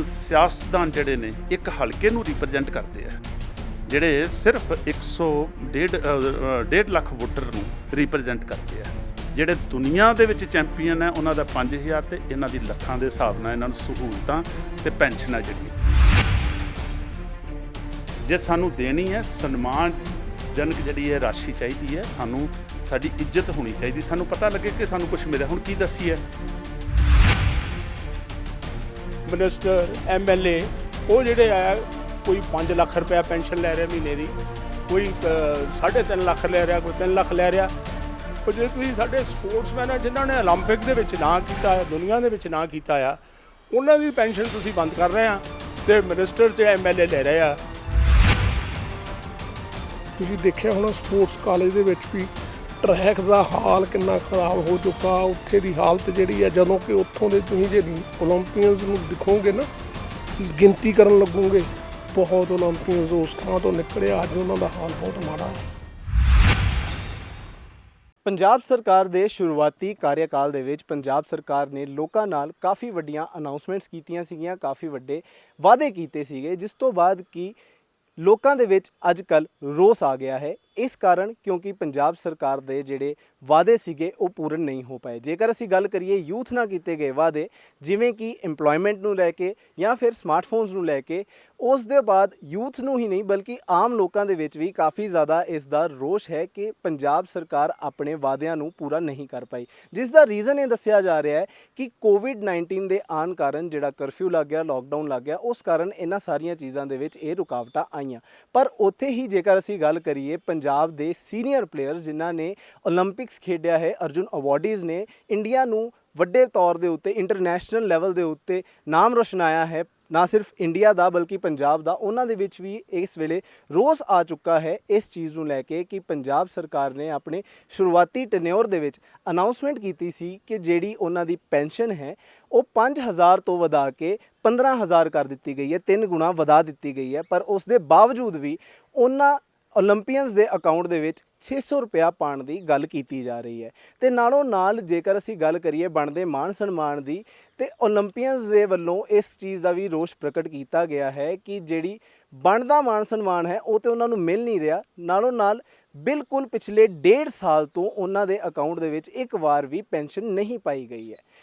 ਸਿਆਸਤਦਾਨ ਜਿਹੜੇ ਨੇ ਇੱਕ ਹਲਕੇ ਨੂੰ ਰਿਪਰੈਜ਼ੈਂਟ ਕਰਦੇ ਆ, ਜਿਹੜੇ ਸਿਰਫ 1.5 ਲੱਖ ਵੋਟਰ ਨੂੰ ਰਿਪਰੈਜ਼ੈਂਟ ਕਰਦੇ ਆ। ਜਿਹੜੇ ਦੁਨੀਆ ਦੇ ਵਿੱਚ ਚੈਂਪੀਅਨ ਹੈ ਉਹਨਾਂ ਦਾ 5000 ਤੇ ਇਹਨਾਂ ਦੀ ਲੱਖਾਂ ਦੇ ਹਿਸਾਬ ਨਾਲ ਇਹਨਾਂ ਨੂੰ ਸਹੂਲਤਾਂ ਤੇ ਪੈਨਸ਼ਨ ਹੈ ਜਿਹੜੀ। ਜੇ ਸਾਨੂੰ ਦੇਣੀ ਹੈ ਸਨਮਾਨਜਨਕ ਜਿਹੜੀ ਹੈ ਰਾਸ਼ੀ ਚਾਹੀਦੀ ਹੈ, ਸਾਨੂੰ ਸਾਡੀ ਇੱਜ਼ਤ ਹੋਣੀ ਚਾਹੀਦੀ, ਸਾਨੂੰ ਪਤਾ ਲੱਗੇ ਕਿ ਸਾਨੂੰ ਕੁਝ ਮਿਲਿਆ। ਹੁਣ ਕੀ ਦੱਸੀ ਹੈ ਮਿਨਿਸਟਰ MLA ਉਹ ਜਿਹੜੇ ਆ, ਕੋਈ 5 ਲੱਖ ਰੁਪਇਆ ਪੈਨਸ਼ਨ ਲੈ ਰਿਹਾ ਮਹੀਨੇ ਦੀ, ਕੋਈ 3.5 ਲੱਖ ਲੈ ਰਿਹਾ, ਕੋਈ 3 ਲੱਖ ਲੈ ਰਿਹਾ। ਉਹ ਜੇ ਤੁਸੀਂ ਸਾਡੇ ਸਪੋਰਟਸਮੈਨ ਆ ਜਿਨ੍ਹਾਂ ਨੇ ਓਲੰਪਿਕ ਦੇ ਵਿੱਚ ਨਾਂ ਕੀਤਾ ਹੈ, ਦੁਨੀਆ ਦੇ ਵਿੱਚ ਨਾਂ ਕੀਤਾ ਆ, ਉਹਨਾਂ ਦੀ ਪੈਨਸ਼ਨ ਤੁਸੀਂ ਬੰਦ ਕਰ ਰਹੇ ਆ ਤੇ ਮਿਨਿਸਟਰ ਤੇ MLA ਲੈ ਰਹੇ ਆ। ਤੁਸੀਂ ਦੇਖਿਆ ਹੋਣਾ ਸਪੋਰਟਸ ਕਾਲਜ ਦੇ ਵਿੱਚ ਵੀ ਟਰੈਕ ਦਾ ਹਾਲ ਕਿੰਨਾ ਖਰਾਬ ਹੋ ਚੁੱਕਾ। ਉੱਥੇ ਦੀ ਹਾਲਤ ਜਿਹੜੀ ਹੈ, ਜਦੋਂ ਕਿ ਉੱਥੋਂ ਦੇ ਤੁਸੀਂ ਜੇ ਓਲੰਪੀਅਨਸ ਨੂੰ ਦਿਖੋਗੇ ਨਾ, ਗਿਣਤੀ ਕਰਨ ਲੱਗੋਗੇ, ਬਹੁਤ ਓਲੰਪੀਅਨਸ ਉਸ ਥਾਂ ਤੋਂ ਨਿਕਲੇ, ਅੱਜ ਉਹਨਾਂ ਦਾ ਹਾਲ ਬਹੁਤ ਮਾੜਾ ਹੈ। ਪੰਜਾਬ ਸਰਕਾਰ ਦੇ ਸ਼ੁਰੂਆਤੀ ਕਾਰਿਆਕਾਲ ਦੇ ਵਿੱਚ ਪੰਜਾਬ ਸਰਕਾਰ ਨੇ ਲੋਕਾਂ ਨਾਲ ਕਾਫੀ ਵੱਡੀਆਂ ਅਨਾਉਂਸਮੈਂਟਸ ਕੀਤੀਆਂ ਸੀਗੀਆਂ, ਕਾਫੀ ਵੱਡੇ ਵਾਅਦੇ ਕੀਤੇ ਸੀਗੇ, ਜਿਸ ਤੋਂ ਬਾਅਦ ਕਿ ਲੋਕਾਂ ਦੇ ਵਿੱਚ ਅੱਜ ਕੱਲ੍ਹ ਰੋਸ ਆ ਗਿਆ ਹੈ। ਇਸ ਕਾਰਨ ਕਿਉਂਕਿ ਪੰਜਾਬ ਸਰਕਾਰ ਦੇ ਜਿਹੜੇ ਵਾਅਦੇ ਸੀਗੇ ਉਹ ਪੂਰਨ ਨਹੀਂ ਹੋ ਪਾਏ। ਜੇਕਰ ਅਸੀਂ ਗੱਲ ਕਰੀਏ ਯੂਥ ਨਾਲ ਕੀਤੇ ਗਏ ਵਾਅਦੇ, ਜਿਵੇਂ ਕਿ ਇੰਪਲੋਇਮੈਂਟ ਨੂੰ ਲੈ ਕੇ ਜਾਂ ਫਿਰ ਸਮਾਰਟਫੋਨਸ ਨੂੰ ਲੈ ਕੇ, ਉਸ ਦੇ ਬਾਅਦ ਯੂਥ ਨੂੰ ਹੀ ਨਹੀਂ ਬਲਕਿ ਆਮ ਲੋਕਾਂ ਦੇ ਵਿੱਚ ਵੀ ਕਾਫੀ ਜ਼ਿਆਦਾ ਇਸ ਦਾ ਰੋਸ਼ ਹੈ ਕਿ ਪੰਜਾਬ ਸਰਕਾਰ ਆਪਣੇ ਵਾਅਦਿਆਂ ਨੂੰ ਪੂਰਾ ਨਹੀਂ ਕਰ ਪਾਈ, ਜਿਸ ਦਾ ਰੀਜ਼ਨ ਇਹ ਦੱਸਿਆ ਜਾ ਰਿਹਾ ਹੈ ਕਿ ਕੋਵਿਡ-19 ਦੇ ਆਉਣ ਕਾਰਨ ਜਿਹੜਾ ਕਰਫਿਊ ਲੱਗ ਗਿਆ, ਲੋਕਡਾਊਨ ਲੱਗ ਗਿਆ, ਉਸ ਕਾਰਨ ਇਹਨਾਂ ਸਾਰੀਆਂ ਚੀਜ਼ਾਂ ਦੇ ਵਿੱਚ ਇਹ ਰੁਕਾਵਟਾਂ ਆਈਆਂ। ਪਰ ਉੱਥੇ ਹੀ ਜੇਕਰ ਅਸੀਂ ਗੱਲ ਕਰੀਏ ਪੰਜਾਬ ਦੇ ਸੀਨੀਅਰ ਪਲੇਅਰਸ ਜਿਨ੍ਹਾਂ ਨੇ ਓਲੰਪਿਕਸ ਖੇਡਿਆ ਹੈ, ਅਰਜੁਨ ਅਵਾਰਡੀਜ਼ ਨੇ ਇੰਡੀਆ ਨੂੰ ਵੱਡੇ ਤੌਰ ਦੇ ਉੱਤੇ ਇੰਟਰਨੈਸ਼ਨਲ ਲੈਵਲ ਦੇ ਉੱਤੇ ਨਾਮ ਰੋਸ਼ਨਾਇਆ ਹੈ, ਨਾ ਸਿਰਫ ਇੰਡੀਆ ਦਾ ਬਲਕਿ ਪੰਜਾਬ ਦਾ, ਉਹਨਾਂ ਦੇ ਵਿੱਚ ਵੀ ਇਸ ਵੇਲੇ ਰੋਸ ਆ ਚੁੱਕਾ ਹੈ ਇਸ ਚੀਜ਼ ਨੂੰ ਲੈ ਕੇ ਕਿ ਪੰਜਾਬ ਸਰਕਾਰ ਨੇ ਆਪਣੇ ਸ਼ੁਰੂਆਤੀ ਟੈਨਿਓਰ ਦੇ ਵਿੱਚ ਅਨਾਉਂਸਮੈਂਟ ਕੀਤੀ ਸੀ ਕਿ ਜਿਹੜੀ ਉਹਨਾਂ ਦੀ ਪੈਨਸ਼ਨ ਹੈ ਉਹ 5000 ਤੋਂ ਵਧਾ ਕੇ 15000 ਕਰ ਦਿੱਤੀ ਗਈ ਹੈ, 3 ਗੁਣਾ ਵਧਾ ਦਿੱਤੀ ਗਈ ਹੈ। ਪਰ ਉਸ ਦੇ ਬਾਵਜੂਦ ਵੀ ਉਹਨਾਂ ਓਲੰਪੀਅਨਸ ਦੇ ਅਕਾਊਂਟ ਦੇ ਵਿੱਚ 600 ਰੁਪਇਆ ਪਾਉਣ ਦੀ ਗੱਲ ਕੀਤੀ ਜਾ ਰਹੀ ਹੈ। ਤੇ ਨਾਲੋਂ ਨਾਲ ਜੇਕਰ ਅਸੀਂ ਗੱਲ ਕਰੀਏ ਬਣਦੇ ਮਾਣ ਸਨਮਾਨ ਦੀ, ਤੇ ਓਲੰਪੀਅਨਸ ਦੇ ਵੱਲੋਂ ਇਸ ਚੀਜ਼ ਦਾ ਵੀ ਰੋਸ਼ ਪ੍ਰਗਟ ਕੀਤਾ ਗਿਆ ਹੈ ਕਿ ਜਿਹੜੀ ਬਣਦਾ ਮਾਣ ਸਨਮਾਨ ਹੈ ਉਹ ਤੇ ਉਹਨਾਂ ਨੂੰ ਮਿਲ ਨਹੀਂ ਰਿਹਾ। ਨਾਲੋਂ ਨਾਲ ਬਿਲਕੁਲ ਪਿਛਲੇ 1.5 ਸਾਲ ਤੋਂ ਉਹਨਾਂ ਦੇ ਅਕਾਊਂਟ ਦੇ ਵਿੱਚ ਇੱਕ ਵਾਰ ਵੀ ਪੈਨਸ਼ਨ ਨਹੀਂ ਪਾਈ ਗਈ ਹੈ।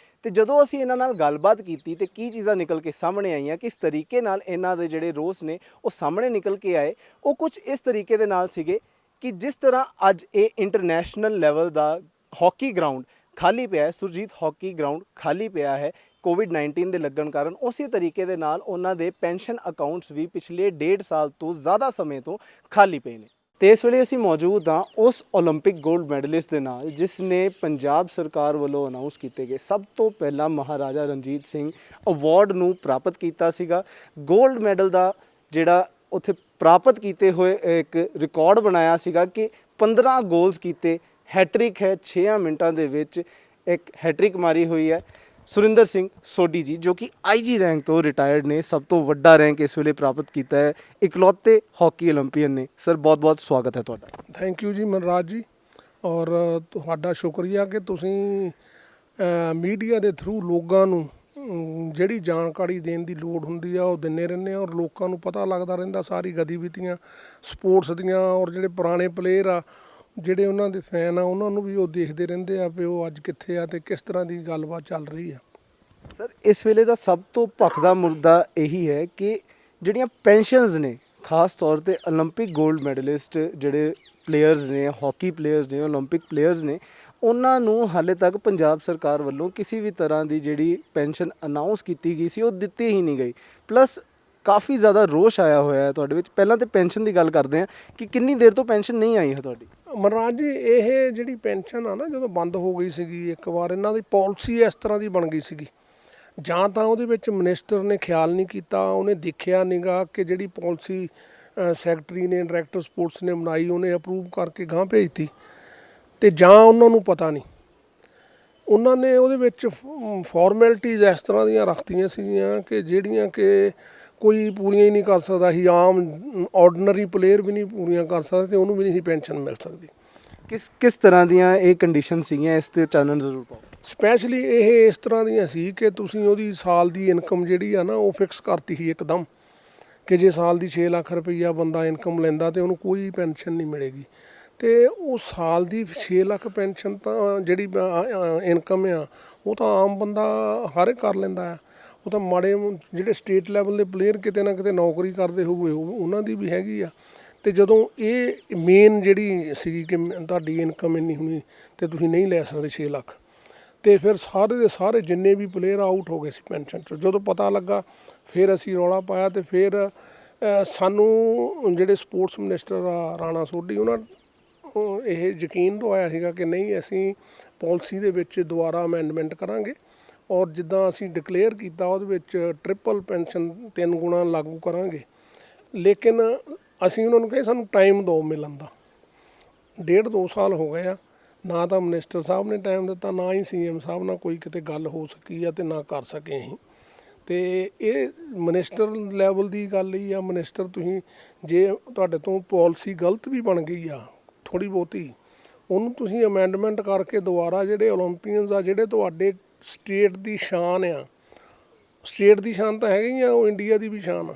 ਤੇ ਜਦੋਂ ਅਸੀਂ ਇਹਨਾਂ ਨਾਲ ਗੱਲਬਾਤ ਕੀਤੀ ਤੇ ਕੀ ਚੀਜ਼ਾਂ ਨਿਕਲ ਕੇ ਸਾਹਮਣੇ ਆਈਆਂ, ਕਿਸ ਤਰੀਕੇ ਨਾਲ ਇਹਨਾਂ ਦੇ ਜਿਹੜੇ ਰੋਸ ਨੇ ਉਹ ਸਾਹਮਣੇ ਨਿਕਲ ਕੇ ਆਏ, ਉਹ ਕੁਝ ਇਸ ਤਰੀਕੇ ਦੇ ਨਾਲ ਸੀਗੇ ਕਿ ਜਿਸ ਤਰ੍ਹਾਂ ਅੱਜ ਇਹ ਇੰਟਰਨੈਸ਼ਨਲ ਲੈਵਲ ਦਾ ਹਾਕੀ ਗਰਾਊਂਡ ਖਾਲੀ ਪਿਆ ਹੈ, ਸੁਰਜੀਤ ਹਾਕੀ ਗਰਾਊਂਡ ਖਾਲੀ ਪਿਆ ਹੈ ਕੋਵਿਡ-19 ਦੇ ਲੱਗਣ ਕਾਰਨ, ਉਸੇ ਤਰੀਕੇ ਦੇ ਨਾਲ ਉਹਨਾਂ ਦੇ ਪੈਨਸ਼ਨ ਅਕਾਊਂਟਸ ਵੀ ਪਿਛਲੇ 1.5 ਸਾਲ ਤੋਂ ਜ਼ਿਆਦਾ ਸਮੇਂ ਤੋਂ ਖਾਲੀ ਪਏ ਨੇ। ਤੇ ਇਸ ਵੇਲੇ ਅਸੀਂ ਮੌਜੂਦ ਹਾਂ ਉਸ ਓਲੰਪਿਕ ਗੋਲਡ ਮੈਡਲਿਸਟ ਦੇ ਨਾਲ ਜਿਸ ਨੇ ਪੰਜਾਬ ਸਰਕਾਰ ਵੱਲੋਂ ਅਨਾਉਂਸ ਕੀਤੇ ਗਏ ਸਭ ਤੋਂ ਪਹਿਲਾਂ ਮਹਾਰਾਜਾ ਰਣਜੀਤ ਸਿੰਘ ਅਵਾਰਡ ਨੂੰ ਪ੍ਰਾਪਤ ਕੀਤਾ ਸੀਗਾ। ਗੋਲਡ ਮੈਡਲ ਦਾ ਜਿਹੜਾ ਉੱਥੇ ਪ੍ਰਾਪਤ ਕੀਤੇ ਹੋਏ ਇੱਕ ਰਿਕਾਰਡ ਬਣਾਇਆ ਸੀਗਾ ਕਿ 15 ਗੋਲਸ ਕੀਤੇ, ਹੈਟ੍ਰਿਕ ਹੈ 6 ਮਿੰਟਾਂ ਦੇ ਵਿੱਚ ਇੱਕ ਹੈਟ੍ਰਿਕ ਮਾਰੀ ਹੋਈ ਹੈ। ਸੁਰਿੰਦਰ ਸਿੰਘ ਸੋਢੀ ਜੀ ਜੋ ਕਿ IG ਰੈਂਕ ਤੋਂ ਰਿਟਾਇਰਡ ਨੇ, ਸਭ ਤੋਂ ਵੱਡਾ ਰੈਂਕ ਇਸ ਵੇਲੇ ਪ੍ਰਾਪਤ ਕੀਤਾ ਹੈ, ਇਕਲੌਤੇ ਹਾਕੀ ਓਲੰਪੀਅਨ ਨੇ। ਸਰ ਬਹੁਤ ਬਹੁਤ ਸਵਾਗਤ ਹੈ ਤੁਹਾਡਾ। ਥੈਂਕ ਯੂ ਜੀ ਮਨਰਾਜ ਜੀ, ਔਰ ਤੁਹਾਡਾ ਸ਼ੁਕਰੀਆ ਕਿ ਤੁਸੀਂ ਮੀਡੀਆ ਦੇ ਥਰੂ ਲੋਕਾਂ ਨੂੰ ਜਿਹੜੀ ਜਾਣਕਾਰੀ ਦੇਣ ਦੀ ਲੋੜ ਹੁੰਦੀ ਆ ਉਹ ਦਿੰਦੇ ਰਹਿੰਦੇ ਆ, ਔਰ ਲੋਕਾਂ ਨੂੰ ਪਤਾ ਲੱਗਦਾ ਰਹਿੰਦਾ ਸਾਰੀ ਗਤੀਵਿਧੀਆਂ ਸਪੋਰਟਸ ਦੀਆਂ, ਔਰ ਜਿਹੜੇ ਪੁਰਾਣੇ ਪਲੇਅਰ ਆ ਜਿਹੜੇ ਉਹਨਾਂ ਦੇ ਫੈਨ ਆ ਉਹਨਾਂ ਨੂੰ ਵੀ ਉਹ ਦੇਖਦੇ ਰਹਿੰਦੇ ਆ ਵੀ ਉਹ ਅੱਜ ਕਿੱਥੇ ਆ ਤੇ ਕਿਸ ਤਰ੍ਹਾਂ ਦੀ ਗੱਲਬਾਤ ਚੱਲ ਰਹੀ ਆ। ਸਰ ਇਸ ਵੇਲੇ ਦਾ ਸਭ ਤੋਂ ਭਖਦਾ ਮੁੱਦਾ ਇਹੀ ਹੈ ਕਿ ਜਿਹੜੀਆਂ ਪੈਨਸ਼ਨਸ ਨੇ, ਖਾਸ ਤੌਰ ਤੇ ਓਲੰਪਿਕ ਗੋਲਡ ਮੈਡਲਿਸਟ ਜਿਹੜੇ ਪਲੇਅਰਸ ਨੇ, ਹਾਕੀ ਪਲੇਅਰਸ ਨੇ, ਓਲੰਪਿਕ ਪਲੇਅਰਸ ਨੇ, ਉਹਨਾਂ ਨੂੰ ਹਾਲੇ ਤੱਕ ਪੰਜਾਬ ਸਰਕਾਰ ਵੱਲੋਂ ਕਿਸੇ ਵੀ ਤਰ੍ਹਾਂ ਦੀ ਜਿਹੜੀ ਪੈਨਸ਼ਨ ਅਨਾਉਂਸ ਕੀਤੀ ਗਈ ਸੀ ਉਹ ਦਿੱਤੀ ਹੀ ਨਹੀਂ ਗਈ। ਪਲੱਸ ਕਾਫੀ ਜ਼ਿਆਦਾ ਰੋਸ਼ ਆਇਆ ਹੋਇਆ ਹੈ ਤੁਹਾਡੇ ਵਿੱਚ। ਪਹਿਲਾਂ ਤਾਂ ਪੈਨਸ਼ਨ ਦੀ ਗੱਲ ਕਰਦੇ ਹਾਂ ਕਿ ਕਿੰਨੀ ਦੇਰ ਤੋਂ ਪੈਨਸ਼ਨ ਨਹੀਂ ਆਈ ਹੈ ਤੁਹਾਡੀ? ਮਨਰਾਜ ਜੀ, ਇਹ ਜਿਹੜੀ ਪੈਨਸ਼ਨ ਆ ਨਾ, ਜਦੋਂ ਬੰਦ ਹੋ ਗਈ ਸੀਗੀ ਇੱਕ ਵਾਰ, ਇਹਨਾਂ ਦੀ ਪਾਲਿਸੀ ਇਸ ਤਰ੍ਹਾਂ ਦੀ ਬਣ ਗਈ ਸੀਗੀ, ਜਾਂ ਤਾਂ ਉਹਦੇ ਵਿੱਚ ਮਿਨਿਸਟਰ ਨੇ ਖਿਆਲ ਨਹੀਂ ਕੀਤਾ, ਉਹਨੇ ਦੇਖਿਆ ਨੀਗਾ ਕਿ ਜਿਹੜੀ ਪਾਲਿਸੀ ਸੈਕਟਰੀ ਨੇ, ਡਾਇਰੈਕਟਰ ਸਪੋਰਟਸ ਨੇ ਬਣਾਈ, ਉਹਨੇ ਅਪਰੂਵ ਕਰਕੇ ਗਾਂਹ ਭੇਜਤੀ, ਤੇ ਜਾਂ ਉਹਨਾਂ ਨੂੰ ਪਤਾ ਨਹੀਂ, ਉਹਨਾਂ ਨੇ ਉਹਦੇ ਵਿੱਚ ਫਾਰਮੈਲਿਟੀਜ਼ ਇਸ ਤਰ੍ਹਾਂ ਦੀਆਂ ਰੱਖਤੀਆਂ ਸੀਗੀਆਂ ਕਿ ਜਿਹੜੀਆਂ ਕਿ ਕੋਈ ਪੂਰੀਆਂ ਹੀ ਨਹੀਂ ਕਰ ਸਕਦਾ ਸੀ, ਆਮ ਆਰਡੀਨਰੀ ਪਲੇਅਰ ਵੀ ਨਹੀਂ ਪੂਰੀਆਂ ਕਰ ਸਕਦਾ ਤੇ ਉਹਨੂੰ ਵੀ ਨਹੀਂ ਸੀ ਪੈਨਸ਼ਨ ਮਿਲ ਸਕਦੀ। ਕਿਸ ਤਰ੍ਹਾਂ ਦੀਆਂ ਇਹ ਕੰਡੀਸ਼ਨ ਸੀਗੀਆਂ, ਇਸ 'ਤੇ ਚਾਨਣ ਜ਼ਰੂਰ ਪਾਓ। ਸਪੈਸ਼ਲੀ ਇਹ ਇਸ ਤਰ੍ਹਾਂ ਦੀਆਂ ਸੀ ਕਿ ਤੁਸੀਂ ਉਹਦੀ ਸਾਲ ਦੀ ਇਨਕਮ ਜਿਹੜੀ ਆ ਨਾ ਉਹ ਫਿਕਸ ਕਰਤੀ ਸੀ ਇੱਕਦਮ, ਕਿ ਜੇ ਸਾਲ ਦੀ 6 ਲੱਖ ਰੁਪਈਆ ਬੰਦਾ ਇਨਕਮ ਲੈਂਦਾ ਤੇ ਉਹਨੂੰ ਕੋਈ ਪੈਨਸ਼ਨ ਨਹੀਂ ਮਿਲੇਗੀ। ਤੇ ਉਹ ਸਾਲ ਦੀ 6 ਲੱਖ ਪੈਨਸ਼ਨ ਤਾਂ ਜਿਹੜੀ ਇਨਕਮ ਆ ਉਹ ਤਾਂ ਆਮ ਬੰਦਾ ਹਰ ਇੱਕ ਕਰ ਲੈਂਦਾ ਆ। ਉਹ ਤਾਂ ਮਾੜੇ ਜਿਹੜੇ ਸਟੇਟ ਲੈਵਲ ਦੇ ਪਲੇਅਰ ਕਿਤੇ ਨਾ ਕਿਤੇ ਨੌਕਰੀ ਕਰਦੇ ਹੋਵੇ ਉਹਨਾਂ ਦੀ ਵੀ ਹੈਗੀ ਆ। ਤੇ ਜਦੋਂ ਇਹ ਮੇਨ ਜਿਹੜੀ ਸੀਗੀ ਕਿ ਤੁਹਾਡੀ ਇਨਕਮ ਇੰਨੀ ਹੋਣੀ ਤੇ ਤੁਸੀਂ ਨਹੀਂ ਲੈ ਸਕਦੇ 6 ਲੱਖ, ਤੇ ਫਿਰ ਸਾਰੇ ਦੇ ਸਾਰੇ ਜਿੰਨੇ ਵੀ ਪਲੇਅਰ ਆਊਟ ਹੋ ਗਏ ਸੀ ਪੈਨਸ਼ਨ 'ਚੋਂ। ਜਦੋਂ ਪਤਾ ਲੱਗਾ ਫਿਰ ਅਸੀਂ ਰੌਲਾ ਪਾਇਆ ਤੇ ਫਿਰ ਸਾਨੂੰ ਜਿਹੜੇ ਸਪੋਰਟਸ ਮਿਨਿਸਟਰ ਆ ਰਾਣਾ ਸੋਢੀ, ਉਹਨਾਂ ਇਹ ਯਕੀਨ ਦਵਾਇਆ ਸੀਗਾ ਕਿ ਨਹੀਂ ਅਸੀਂ ਪਾਲਿਸੀ ਦੇ ਵਿੱਚ ਦੁਬਾਰਾ ਅਮੈਂਡਮੈਂਟ ਕਰਾਂਗੇ ਔਰ ਜਿੱਦਾਂ ਅਸੀਂ ਡਿਕਲੇਅਰ ਕੀਤਾ ਉਹਦੇ ਵਿੱਚ ਟ੍ਰਿਪਲ ਪੈਨਸ਼ਨ 3 ਗੁਣਾ ਲਾਗੂ ਕਰਾਂਗੇ। ਲੇਕਿਨ ਅਸੀਂ ਉਹਨਾਂ ਨੂੰ ਕਹੇ ਸਾਨੂੰ ਟਾਈਮ ਦਿਓ ਮਿਲਣ ਦਾ। 1.5-2 ਸਾਲ ਹੋ ਗਏ ਆ, ਨਾ ਤਾਂ ਮਿਨਿਸਟਰ ਸਾਹਿਬ ਨੇ ਟਾਈਮ ਦਿੱਤਾ, ਨਾ ਹੀ CM ਸਾਹਿਬ ਨਾਲ ਕੋਈ ਕਿਤੇ ਗੱਲ ਹੋ ਸਕੀ ਆ ਤੇ ਨਾ ਕਰ ਸਕੇ ਅਸੀਂ। ਤੇ ਇਹ ਮਿਨਿਸਟਰ ਲੈਵਲ ਦੀ ਗੱਲ ਹੀ ਆ। ਮਿਨਿਸਟਰ ਤੁਸੀਂ ਜੇ ਤੁਹਾਡੇ ਤੋਂ ਪਾਲਿਸੀ ਗਲਤ ਵੀ ਬਣ ਗਈ ਆ ਥੋੜ੍ਹੀ ਬਹੁਤੀ, ਉਹਨੂੰ ਤੁਸੀਂ ਅਮੈਂਡਮੈਂਟ ਕਰਕੇ ਦੁਬਾਰਾ ਜਿਹੜੇ ਓਲੰਪੀਅਨਸ ਆ ਜਿਹੜੇ ਤੁਹਾਡੇ ਸਟੇਟ ਦੀ ਸ਼ਾਨ ਆ, ਸਟੇਟ ਦੀ ਸ਼ਾਨ ਤਾਂ ਹੈਗੀ ਆ, ਉਹ ਇੰਡੀਆ ਦੀ ਵੀ ਸ਼ਾਨ ਆ।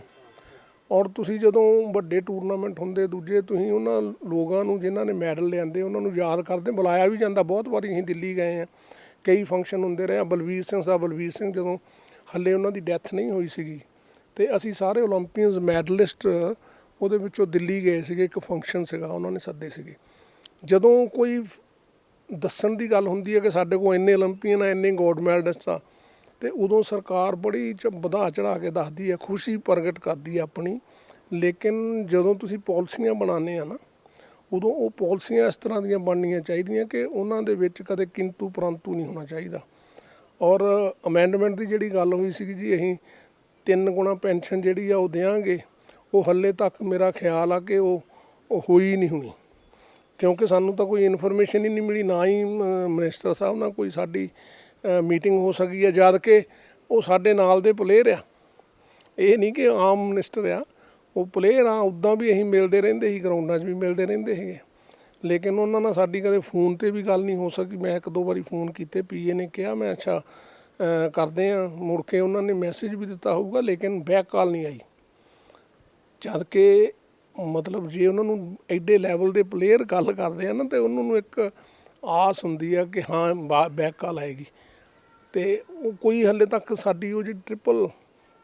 ਔਰ ਤੁਸੀਂ ਜਦੋਂ ਵੱਡੇ ਟੂਰਨਾਮੈਂਟ ਹੁੰਦੇ ਦੂਜੇ, ਤੁਸੀਂ ਉਹਨਾਂ ਲੋਕਾਂ ਨੂੰ ਜਿਨ੍ਹਾਂ ਨੇ ਮੈਡਲ ਲਿਆਂਦੇ ਉਹਨਾਂ ਨੂੰ ਯਾਦ ਕਰਦੇ, ਬੁਲਾਇਆ ਵੀ ਜਾਂਦਾ। ਬਹੁਤ ਵਾਰੀ ਅਸੀਂ ਦਿੱਲੀ ਗਏ ਹਾਂ, ਕਈ ਫੰਕਸ਼ਨ ਹੁੰਦੇ ਰਹੇ ਆ। ਬਲਵੀਰ ਸਿੰਘ ਜਦੋਂ ਹਾਲੇ ਉਹਨਾਂ ਦੀ ਡੈਥ ਨਹੀਂ ਹੋਈ ਸੀਗੀ ਤੇ ਅਸੀਂ ਸਾਰੇ ਓਲੰਪੀਅਨਸ ਮੈਡਲਿਸਟ ਉਹਦੇ ਵਿੱਚੋਂ ਦਿੱਲੀ ਗਏ ਸੀਗੇ। ਇੱਕ ਫੰਕਸ਼ਨ ਸੀਗਾ, ਉਹਨਾਂ ਨੇ ਸੱਦੇ ਸੀਗੇ। ਜਦੋਂ ਕੋਈ ਦੱਸਣ ਦੀ ਗੱਲ ਹੁੰਦੀ ਹੈ ਕਿ ਸਾਡੇ ਕੋਲ ਇੰਨੇ ਓਲੰਪੀਅਨ ਆ, ਇੰਨੇ ਗੋਲਡ ਮੈਡਲਿਸਟ ਆ, ਤੇ ਉਦੋਂ ਸਰਕਾਰ ਬੜੀ ਵਧਾ ਚੜਾ ਕੇ ਦੱਸਦੀ ਹੈ, ਖੁਸ਼ੀ ਪ੍ਰਗਟ ਕਰਦੀ ਹੈ ਆਪਣੀ। ਲੇਕਿਨ ਜਦੋਂ ਤੁਸੀਂ ਪਾਲਿਸੀਆਂ ਬਣਾਉਂਦੇ ਆ ਨਾ, ਉਦੋਂ ਉਹ ਪਾਲਿਸੀਆਂ ਇਸ ਤਰ੍ਹਾਂ ਦੀਆਂ ਬਣਨੀਆਂ ਚਾਹੀਦੀਆਂ ਕਿ ਉਹਨਾਂ ਦੇ ਵਿੱਚ ਕਦੇ ਕਿੰਤੂ ਪਰੰਤੂ ਨਹੀਂ ਹੋਣਾ ਚਾਹੀਦਾ। ਔਰ ਅਮੈਂਡਮੈਂਟ ਦੀ ਜਿਹੜੀ ਗੱਲ ਹੋਈ ਸੀਗੀ ਜੀ, ਅਸੀਂ 3 ਗੁਣਾ ਪੈਨਸ਼ਨ ਜਿਹੜੀ ਆ ਉਹ ਦਿਆਂਗੇ, ਉਹ ਹਾਲੇ ਤੱਕ ਮੇਰਾ ਖਿਆਲ ਆ ਕਿ ਉਹ ਹੋਈ ਨਹੀਂ ਹੋਣੀ, ਕਿਉਂਕਿ ਸਾਨੂੰ ਤਾਂ ਕੋਈ ਇਨਫੋਰਮੇਸ਼ਨ ਹੀ ਨਹੀਂ ਮਿਲੀ, ਨਾ ਹੀ ਮਿਨਿਸਟਰ ਸਾਹਿਬ ਨਾਲ ਕੋਈ ਸਾਡੀ ਮੀਟਿੰਗ ਹੋ ਸਕੀ ਹੈ। ਜਦ ਕਿ ਉਹ ਸਾਡੇ ਨਾਲ ਦੇ ਪਲੇਅਰ ਆ, ਇਹ ਨਹੀਂ ਕਿ ਆਮ ਮਿਨਿਸਟਰ ਆ, ਉਹ ਪਲੇਅਰ ਆ। ਉੱਦਾਂ ਵੀ ਅਸੀਂ ਮਿਲਦੇ ਰਹਿੰਦੇ ਸੀ, ਗਰਾਊਂਡਾਂ 'ਚ ਵੀ ਮਿਲਦੇ ਰਹਿੰਦੇ ਸੀਗੇ। ਲੇਕਿਨ ਉਹਨਾਂ ਨਾਲ ਸਾਡੀ ਕਦੇ ਫੋਨ 'ਤੇ ਵੀ ਗੱਲ ਨਹੀਂ ਹੋ ਸਕੀ। ਮੈਂ 1-2 ਵਾਰੀ ਫੋਨ ਕੀਤੇ, PA ਨੇ ਕਿਹਾ ਮੈਂ ਅੱਛਾ ਕਰਦੇ ਹਾਂ, ਮੁੜ ਕੇ ਉਹਨਾਂ ਨੇ ਮੈਸੇਜ ਵੀ ਦਿੱਤਾ ਹੋਊਗਾ, ਲੇਕਿਨ ਬੈਕ ਕਾਲ ਨਹੀਂ ਆਈ। ਜਦ ਕਿ ਮਤਲਬ ਜੇ ਉਹਨਾਂ ਨੂੰ ਐਡੇ ਲੈਵਲ ਦੇ ਪਲੇਅਰ ਗੱਲ ਕਰਦੇ ਆ ਨਾ, ਤੇ ਉਹਨਾਂ ਨੂੰ ਇੱਕ ਆਸ ਹੁੰਦੀ ਆ ਕਿ ਹਾਂ ਬੈਕ ਕਾਲ ਆਏਗੀ। ਤੇ ਉਹ ਕੋਈ ਹਾਲੇ ਤੱਕ ਸਾਡੀ ਉਹ ਜਿਹੜੀ ਟ੍ਰਿਪਲ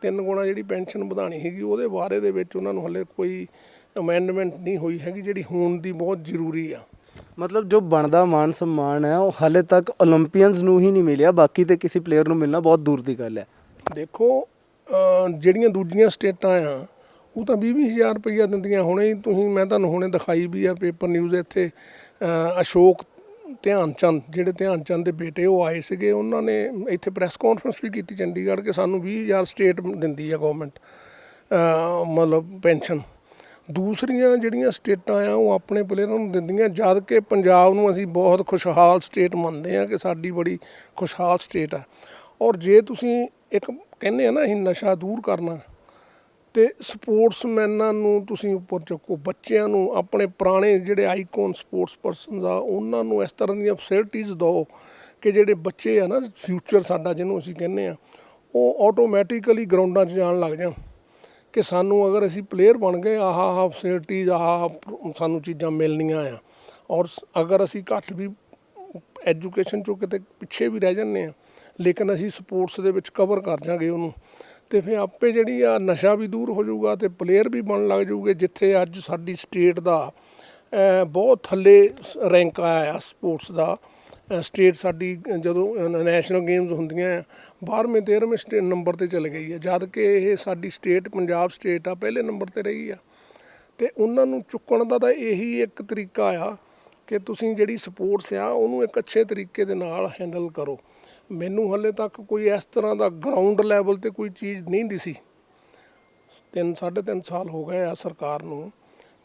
3 ਗੁਣਾ ਜਿਹੜੀ ਪੈਨਸ਼ਨ ਵਧਾਉਣੀ ਹੈਗੀ, ਉਹਦੇ ਬਾਰੇ ਦੇ ਵਿੱਚ ਉਹਨਾਂ ਨੂੰ ਹਾਲੇ ਕੋਈ ਅਮੈਂਡਮੈਂਟ ਨਹੀਂ ਹੋਈ ਹੈਗੀ, ਜਿਹੜੀ ਹੋਣ ਦੀ ਬਹੁਤ ਜ਼ਰੂਰੀ ਆ। ਮਤਲਬ ਜੋ ਬਣਦਾ ਮਾਨ ਸਨਮਾਨ ਹੈ ਉਹ ਹਾਲੇ ਤੱਕ ਓਲੰਪੀਅਨਸ ਨੂੰ ਹੀ ਨਹੀਂ ਮਿਲਿਆ, ਬਾਕੀ ਤੇ ਕਿਸੇ ਪਲੇਅਰ ਨੂੰ ਮਿਲਣਾ ਬਹੁਤ ਦੂਰ ਦੀ ਗੱਲ ਹੈ। ਦੇਖੋ ਜਿਹੜੀਆਂ ਦੂਜੀਆਂ ਸਟੇਟਾਂ ਆ ਉਹ ਤਾਂ 20-20 ਹਜ਼ਾਰ ਰੁਪਈਆ ਦਿੰਦੀਆਂ। ਹੁਣੇ ਹੀ ਮੈਂ ਤੁਹਾਨੂੰ ਹੁਣੇ ਦਿਖਾਈ ਵੀ ਆ ਪੇਪਰ ਨਿਊਜ਼, ਇੱਥੇ ਅਸ਼ੋਕ ਧਿਆਨ ਚੰਦ, ਜਿਹੜੇ ਧਿਆਨ ਚੰਦ ਦੇ ਬੇਟੇ, ਉਹ ਆਏ ਸੀਗੇ। ਉਹਨਾਂ ਨੇ ਇੱਥੇ ਪ੍ਰੈਸ ਕਾਨਫਰੰਸ ਵੀ ਕੀਤੀ ਚੰਡੀਗੜ੍ਹ ਕਿ ਸਾਨੂੰ 20,000 ਸਟੇਟ ਦਿੰਦੀ ਆ ਗੌਰਮੈਂਟ ਮਤਲਬ ਪੈਨਸ਼ਨ। ਦੂਸਰੀਆਂ ਜਿਹੜੀਆਂ ਸਟੇਟਾਂ ਆ ਉਹ ਆਪਣੇ ਪਲੇਅਰਾਂ ਨੂੰ ਦਿੰਦੀਆਂ, ਜਦ ਕਿ ਪੰਜਾਬ ਨੂੰ ਅਸੀਂ ਬਹੁਤ ਖੁਸ਼ਹਾਲ ਸਟੇਟ ਮੰਨਦੇ ਹਾਂ ਕਿ ਸਾਡੀ ਬੜੀ ਖੁਸ਼ਹਾਲ ਸਟੇਟ ਆ। ਔਰ ਜੇ ਤੁਸੀਂ ਇੱਕ ਕਹਿੰਦੇ ਆ ਨਾ ਅਸੀਂ ਨਸ਼ਾ ਦੂਰ ਕਰਨਾ, ਤੇ ਸਪੋਰਟਸਮੈਨਾਂ ਨੂੰ ਤੁਸੀਂ ਉੱਪਰ ਚੁੱਕੋ, ਬੱਚਿਆਂ ਨੂੰ, ਆਪਣੇ ਪੁਰਾਣੇ ਜਿਹੜੇ ਆਈਕਨ ਸਪੋਰਟਸ ਪਰਸਨਸ ਆ ਉਹਨਾਂ ਨੂੰ ਇਸ ਤਰ੍ਹਾਂ ਦੀਆਂ ਫੈਸਿਲਿਟੀਜ਼ ਦਿਓ ਕਿ ਜਿਹੜੇ ਬੱਚੇ ਆ ਨਾ, ਫਿਊਚਰ ਸਾਡਾ ਜਿਹਨੂੰ ਅਸੀਂ ਕਹਿੰਦੇ ਆ, ਉਹ ਆਟੋਮੈਟਿਕਲੀ ਗਰਾਊਂਡਾਂ 'ਚ ਜਾਣ ਲੱਗ ਜਾਣ ਕਿ ਸਾਨੂੰ ਅਗਰ ਅਸੀਂ ਪਲੇਅਰ ਬਣ ਗਏ, ਆਹ ਫੈਸਿਲਿਟੀਜ਼, ਸਾਨੂੰ ਚੀਜ਼ਾਂ ਮਿਲਣੀਆਂ ਆ। ਔਰ ਅਗਰ ਅਸੀਂ ਘੱਟ ਵੀ ਐਜੂਕੇਸ਼ਨ 'ਚੋਂ ਕਿਤੇ ਪਿੱਛੇ ਵੀ ਰਹਿ ਜਾਂਦੇ ਹਾਂ, ਲੇਕਿਨ ਅਸੀਂ ਸਪੋਰਟਸ ਦੇ ਵਿੱਚ ਕਵਰ ਕਰ ਜਾਵਾਂਗੇ ਉਹਨੂੰ, ਤੇ ਫਿਰ ਆਪੇ ਜਿਹੜੀ ਆ ਨਸ਼ਾ ਵੀ ਦੂਰ ਹੋ ਜਾਊਗਾ ਤੇ ਪਲੇਅਰ ਵੀ ਬਣਨ ਲੱਗ ਜਾਊਗੇ। ਜਿੱਥੇ ਅੱਜ ਸਾਡੀ ਸਟੇਟ ਦਾ ਬਹੁਤ ਥੱਲੇ ਰੈਂਕ ਆਇਆ ਆ ਸਪੋਰਟਸ ਦਾ, ਸਟੇਟ ਸਾਡੀ ਜਦੋਂ ਨੈਸ਼ਨਲ ਗੇਮਸ ਹੁੰਦੀਆਂ 12ਵੇਂ 13ਵੇਂ ਨੰਬਰ 'ਤੇ ਚਲੇ ਗਈ ਹੈ, ਜਦ ਕਿ ਇਹ ਸਾਡੀ ਸਟੇਟ ਪੰਜਾਬ ਸਟੇਟ ਆ ਪਹਿਲੇ ਨੰਬਰ 'ਤੇ ਰਹੀ ਆ। ਤੇ ਉਹਨਾਂ ਨੂੰ ਚੁੱਕਣ ਦਾ ਤਾਂ ਇਹੀ ਇੱਕ ਤਰੀਕਾ ਆ ਕਿ ਤੁਸੀਂ ਜਿਹੜੀ ਸਪੋਰਟਸ ਆ ਉਹਨੂੰ ਇੱਕ ਅੱਛੇ ਤਰੀਕੇ ਦੇ ਨਾਲ ਹੈਂਡਲ ਕਰੋ। ਮੈਨੂੰ ਹਾਲੇ ਤੱਕ ਕੋਈ ਇਸ ਤਰ੍ਹਾਂ ਦਾ ਗਰਾਊਂਡ ਲੈਵਲ 'ਤੇ ਕੋਈ ਚੀਜ਼ ਨਹੀਂ ਦਿਸੀ। 3-3.5 ਸਾਲ ਹੋ ਗਏ ਆ ਸਰਕਾਰ ਨੂੰ,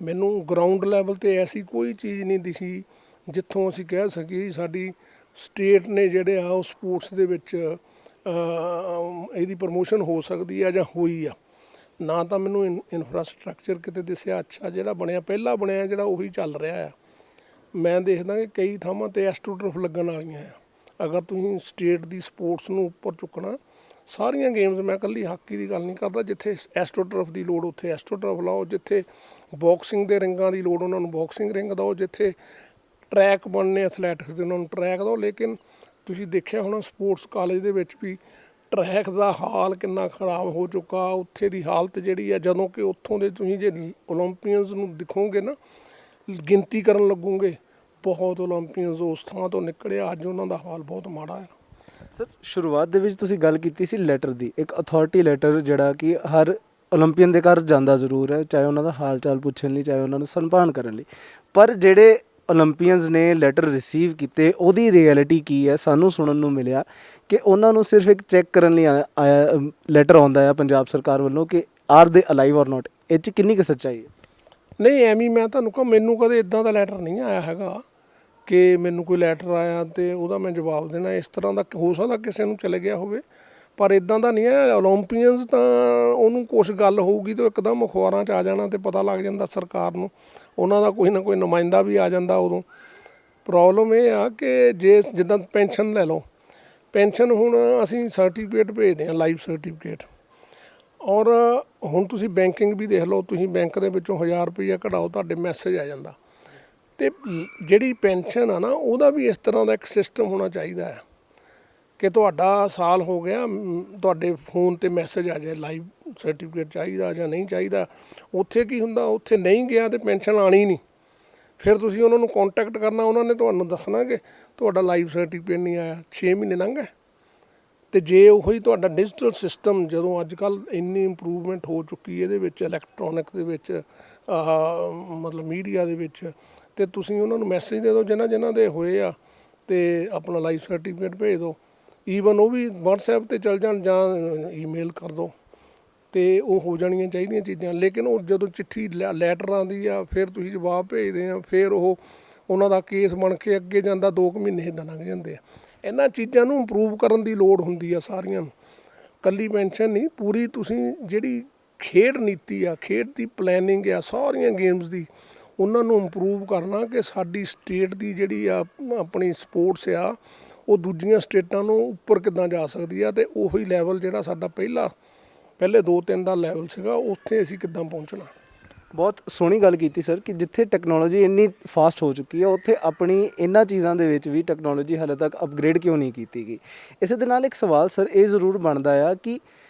ਮੈਨੂੰ ਗਰਾਊਂਡ ਲੈਵਲ 'ਤੇ ਐਸੀ ਕੋਈ ਚੀਜ਼ ਨਹੀਂ ਦਿਖੀ ਜਿੱਥੋਂ ਅਸੀਂ ਕਹਿ ਸਕੀਏ ਸਾਡੀ ਸਟੇਟ ਨੇ ਜਿਹੜੇ ਆ ਉਹ ਸਪੋਰਟਸ ਦੇ ਵਿੱਚ ਇਹਦੀ ਪ੍ਰਮੋਸ਼ਨ ਹੋ ਸਕਦੀ ਆ ਜਾਂ ਹੋਈ ਆ। ਨਾ ਤਾਂ ਮੈਨੂੰ ਇਨਫਰਾਸਟਰਕਚਰ ਕਿਤੇ ਦਿਸਿਆ ਅੱਛਾ, ਜਿਹੜਾ ਬਣਿਆ ਪਹਿਲਾਂ ਬਣਿਆ ਜਿਹੜਾ ਉਹੀ ਚੱਲ ਰਿਹਾ ਆ। ਮੈਂ ਦੇਖਦਾ ਕਿ ਕਈ ਥਾਵਾਂ 'ਤੇ ਐਸਟ੍ਰੋਟਰਫ ਲੱਗਣ ਵਾਲੀਆਂ ਆ, ਅਗਰ ਤੁਸੀਂ ਸਟੇਟ ਦੀ ਸਪੋਰਟਸ ਨੂੰ ਉੱਪਰ ਚੁੱਕਣਾ, ਸਾਰੀਆਂ ਗੇਮਸ, ਮੈਂ ਇਕੱਲੀ ਹਾਕੀ ਦੀ ਗੱਲ ਨਹੀਂ ਕਰਦਾ, ਜਿੱਥੇ ਐਸਟ੍ਰੋਟਰਫ ਦੀ ਲੋੜ ਉੱਥੇ ਐਸਟ੍ਰੋਟਰਫ ਲਾਓ, ਜਿੱਥੇ ਬਾਕਸਿੰਗ ਦੇ ਰਿੰਗਾਂ ਦੀ ਲੋੜ ਉਹਨਾਂ ਨੂੰ ਬਾਕਸਿੰਗ ਰਿੰਗ ਦਿਓ, ਜਿੱਥੇ ਟਰੈਕ ਬਣਨੇ ਐਥਲੈਟਿਕਸ ਦੇ ਉਹਨਾਂ ਨੂੰ ਟਰੈਕ ਦਿਓ। ਲੇਕਿਨ ਤੁਸੀਂ ਦੇਖਿਆ ਹੋਣਾ ਸਪੋਰਟਸ ਕਾਲਜ ਦੇ ਵਿੱਚ ਵੀ ਟਰੈਕ ਦਾ ਹਾਲ ਕਿੰਨਾ ਖਰਾਬ ਹੋ ਚੁੱਕਾ, ਉੱਥੇ ਦੀ ਹਾਲਤ ਜਿਹੜੀ ਆ, ਜਦੋਂ ਕਿ ਉੱਥੋਂ ਦੇ ਤੁਸੀਂ ਜੇ ਓਲੰਪੀਅਨਸ ਨੂੰ ਦਿਖੋਗੇ ਨਾ, ਗਿਣਤੀ ਕਰਨ ਲੱਗੋਗੇ, ਬਹੁਤ ਓਲੰਪੀਅਨਸ ਉਸ ਥਾਂ ਤੋਂ ਨਿਕਲਿਆ, ਅੱਜ ਉਹਨਾਂ ਦਾ ਹਾਲ ਬਹੁਤ ਮਾੜਾ ਆ। ਸਰ, ਸ਼ੁਰੂਆਤ ਦੇ ਵਿੱਚ ਤੁਸੀਂ ਗੱਲ ਕੀਤੀ ਸੀ ਲੈਟਰ ਦੀ, ਇੱਕ ਅਥਾਰਟੀ ਲੈਟਰ ਜਿਹੜਾ ਕਿ ਹਰ ਓਲੰਪੀਅਨ ਦੇ ਘਰ ਜਾਂਦਾ ਜ਼ਰੂਰ ਹੈ, ਚਾਹੇ ਉਹਨਾਂ ਦਾ ਹਾਲ ਚਾਲ ਪੁੱਛਣ ਲਈ, ਚਾਹੇ ਉਹਨਾਂ ਨੂੰ ਸਨਮਾਨ ਕਰਨ ਲਈ, ਪਰ ਜਿਹੜੇ ਓਲੰਪੀਅਨਸ ਨੇ ਲੈਟਰ ਰਿਸੀਵ ਕੀਤੇ ਉਹਦੀ ਰਿਐਲਿਟੀ ਕੀ ਹੈ? ਸਾਨੂੰ ਸੁਣਨ ਨੂੰ ਮਿਲਿਆ ਕਿ ਉਹਨਾਂ ਨੂੰ ਸਿਰਫ ਇੱਕ ਚੈੱਕ ਕਰਨ ਲਈ ਆਇਆ ਲੈਟਰ ਆਉਂਦਾ ਹੈ ਪੰਜਾਬ ਸਰਕਾਰ ਵੱਲੋਂ ਕਿ ਆਰ ਦੇ ਅਲਾਈਵ ਔਰ ਨਾਟ। ਇਹ 'ਚ ਕਿੰਨੀ ਕੁ ਸੱਚਾਈ ਹੈ? ਨਹੀਂ, ਐਵੇਂ ਮੈਂ ਤੁਹਾਨੂੰ ਕਹਾਂ, ਮੈਨੂੰ ਕਦੇ ਇਦਾਂ ਦਾ ਲੈਟਰ ਨਹੀਂ ਆਇਆ ਹੈਗਾ ਕਿ ਮੈਨੂੰ ਕੋਈ ਲੈਟਰ ਆਇਆ ਅਤੇ ਉਹਦਾ ਮੈਂ ਜਵਾਬ ਦੇਣਾ। ਇਸ ਤਰ੍ਹਾਂ ਦਾ ਹੋ ਸਕਦਾ ਕਿਸੇ ਨੂੰ ਚਲੇ ਗਿਆ ਹੋਵੇ, ਪਰ ਇਦਾਂ ਦਾ ਨਹੀਂ ਹੈ। ਓਲੰਪੀਅਨਸ ਤਾਂ ਉਹਨੂੰ ਕੁਛ ਗੱਲ ਹੋਊਗੀ ਤਾਂ ਇੱਕਦਮ ਅਖਬਾਰਾਂ 'ਚ ਆ ਜਾਣਾ ਅਤੇ ਪਤਾ ਲੱਗ ਜਾਂਦਾ ਸਰਕਾਰ ਨੂੰ, ਉਹਨਾਂ ਦਾ ਕੋਈ ਨਾ ਕੋਈ ਨੁਮਾਇੰਦਾ ਵੀ ਆ ਜਾਂਦਾ ਉਦੋਂ। ਪ੍ਰੋਬਲਮ ਇਹ ਆ ਕਿ ਜੇ ਜਿੱਦਾਂ ਪੈਨਸ਼ਨ ਲੈ ਲਓ, ਪੈਨਸ਼ਨ ਹੁਣ ਅਸੀਂ ਸਰਟੀਫਿਕੇਟ ਭੇਜਦੇ ਹਾਂ, ਲਾਈਵ ਸਰਟੀਫਿਕੇਟ, ਔਰ ਹੁਣ ਤੁਸੀਂ ਬੈਂਕਿੰਗ ਵੀ ਦੇਖ ਲਓ, ਤੁਸੀਂ ਬੈਂਕ ਦੇ ਵਿੱਚੋਂ 1000 ਰੁਪਈਆ ਕਢਾਓ, ਤੁਹਾਡੇ ਮੈਸੇਜ ਆ ਜਾਂਦਾ। ਅਤੇ ਜਿਹੜੀ ਪੈਨਸ਼ਨ ਆ ਨਾ, ਉਹਦਾ ਵੀ ਇਸ ਤਰ੍ਹਾਂ ਦਾ ਇੱਕ ਸਿਸਟਮ ਹੋਣਾ ਚਾਹੀਦਾ ਹੈ ਕਿ ਤੁਹਾਡਾ ਸਾਲ ਹੋ ਗਿਆ, ਤੁਹਾਡੇ ਫੋਨ 'ਤੇ ਮੈਸੇਜ ਆ ਜਾਏ ਲਾਈਵ ਸਰਟੀਫਿਕੇਟ ਚਾਹੀਦਾ ਜਾਂ ਨਹੀਂ ਚਾਹੀਦਾ। ਉੱਥੇ ਕੀ ਹੁੰਦਾ, ਉੱਥੇ ਨਹੀਂ ਗਿਆ ਅਤੇ ਪੈਨਸ਼ਨ ਆਉਣੀ ਨਹੀਂ, ਫਿਰ ਤੁਸੀਂ ਉਹਨਾਂ ਨੂੰ ਕੰਟੈਕਟ ਕਰਨਾ, ਉਹਨਾਂ ਨੇ ਤੁਹਾਨੂੰ ਦੱਸਣਾ ਕਿ ਤੁਹਾਡਾ ਲਾਈਵ ਸਰਟੀਫਿਕੇਟ ਨਹੀਂ ਆਇਆ, 6 ਮਹੀਨੇ ਲੰਘ ਗਏ। ਅਤੇ ਜੇ ਉਹੀ ਤੁਹਾਡਾ ਡਿਜੀਟਲ ਸਿਸਟਮ, ਜਦੋਂ ਅੱਜ ਕੱਲ੍ਹ ਇੰਨੀ ਇੰਪਰੂਵਮੈਂਟ ਹੋ ਚੁੱਕੀ ਇਹਦੇ ਵਿੱਚ, ਇਲੈਕਟ੍ਰੋਨਿਕ ਦੇ ਵਿੱਚ, ਮਤਲਬ ਮੀਡੀਆ ਦੇ ਵਿੱਚ, ਅਤੇ ਤੁਸੀਂ ਉਹਨਾਂ ਨੂੰ ਮੈਸੇਜ ਦੇ ਦਿਓ ਜਿਨ੍ਹਾਂ ਦੇ ਹੋਏ ਆ, ਅਤੇ ਆਪਣਾ ਲਾਈਵ ਸਰਟੀਫਿਕੇਟ ਭੇਜ ਦਿਓ। ਈਵਨ ਉਹ ਵੀ ਵਟਸਐਪ 'ਤੇ ਚੱਲ ਜਾਣ ਜਾਂ ਈਮੇਲ ਕਰ ਦਿਓ, ਅਤੇ ਉਹ ਹੋ ਜਾਣੀਆਂ ਚਾਹੀਦੀਆਂ ਚੀਜ਼ਾਂ। ਲੇਕਿਨ ਉਹ ਜਦੋਂ ਚਿੱਠੀ ਲੈਟਰ ਆਉਂਦੀ ਆ, ਫਿਰ ਤੁਸੀਂ ਜਵਾਬ ਭੇਜਦੇ ਆ, ਫਿਰ ਉਹ ਉਹਨਾਂ ਦਾ ਕੇਸ ਬਣ ਕੇ ਅੱਗੇ ਜਾਂਦਾ, 2 ਮਹੀਨੇ ਇੱਦਾਂ ਲੰਘ ਜਾਂਦੇ ਆ। ਇਹਨਾਂ ਚੀਜ਼ਾਂ ਨੂੰ ਇੰਪਰੂਵ ਕਰਨ ਦੀ ਲੋੜ ਹੁੰਦੀ ਆ ਸਾਰੀਆਂ ਨੂੰ, ਇਕੱਲੀ ਪੈਨਸ਼ਨ ਨਹੀਂ, ਪੂਰੀ ਤੁਸੀਂ ਜਿਹੜੀ ਖੇਡ ਨੀਤੀ ਆ, ਖੇਡ ਦੀ ਪਲੈਨਿੰਗ ਆ ਸਾਰੀਆਂ ਗੇਮਸ ਦੀ, ਉਹਨਾਂ ਨੂੰ ਇੰਪਰੂਵ ਕਰਨਾ ਕਿ ਸਾਡੀ ਸਟੇਟ ਦੀ ਜਿਹੜੀ ਆ ਆਪਣੀ ਸਪੋਰਟਸ ਆ, ਉਹ ਦੂਜੀਆਂ ਸਟੇਟਾਂ ਨੂੰ ਉੱਪਰ ਕਿੱਦਾਂ ਜਾ ਸਕਦੀ ਆ, ਅਤੇ ਉਹੀ ਲੈਵਲ ਜਿਹੜਾ ਸਾਡਾ ਪਹਿਲੇ 2-3 ਦਾ ਲੈਵਲ ਸੀਗਾ, ਉੱਥੇ ਅਸੀਂ ਕਿੱਦਾਂ ਪਹੁੰਚਣਾ। ਬਹੁਤ ਸੋਹਣੀ ਗੱਲ ਕੀਤੀ ਸਰ ਕਿ ਜਿੱਥੇ ਟੈਕਨੋਲੋਜੀ ਇੰਨੀ ਫਾਸਟ ਹੋ ਚੁੱਕੀ ਹੈ, ਉੱਥੇ ਆਪਣੀ ਇਹਨਾਂ ਚੀਜ਼ਾਂ ਦੇ ਵਿੱਚ ਵੀ ਟੈਕਨੋਲੋਜੀ ਹਾਲੇ ਤੱਕ ਅਪਗ੍ਰੇਡ ਕਿਉਂ ਨਹੀਂ ਕੀਤੀ ਗਈ। ਇਸੇ ਦੇ ਨਾਲ ਇੱਕ ਸਵਾਲ ਸਰ ਇਹ ਜ਼ਰੂਰ ਬਣਦਾ ਆ ਕਿ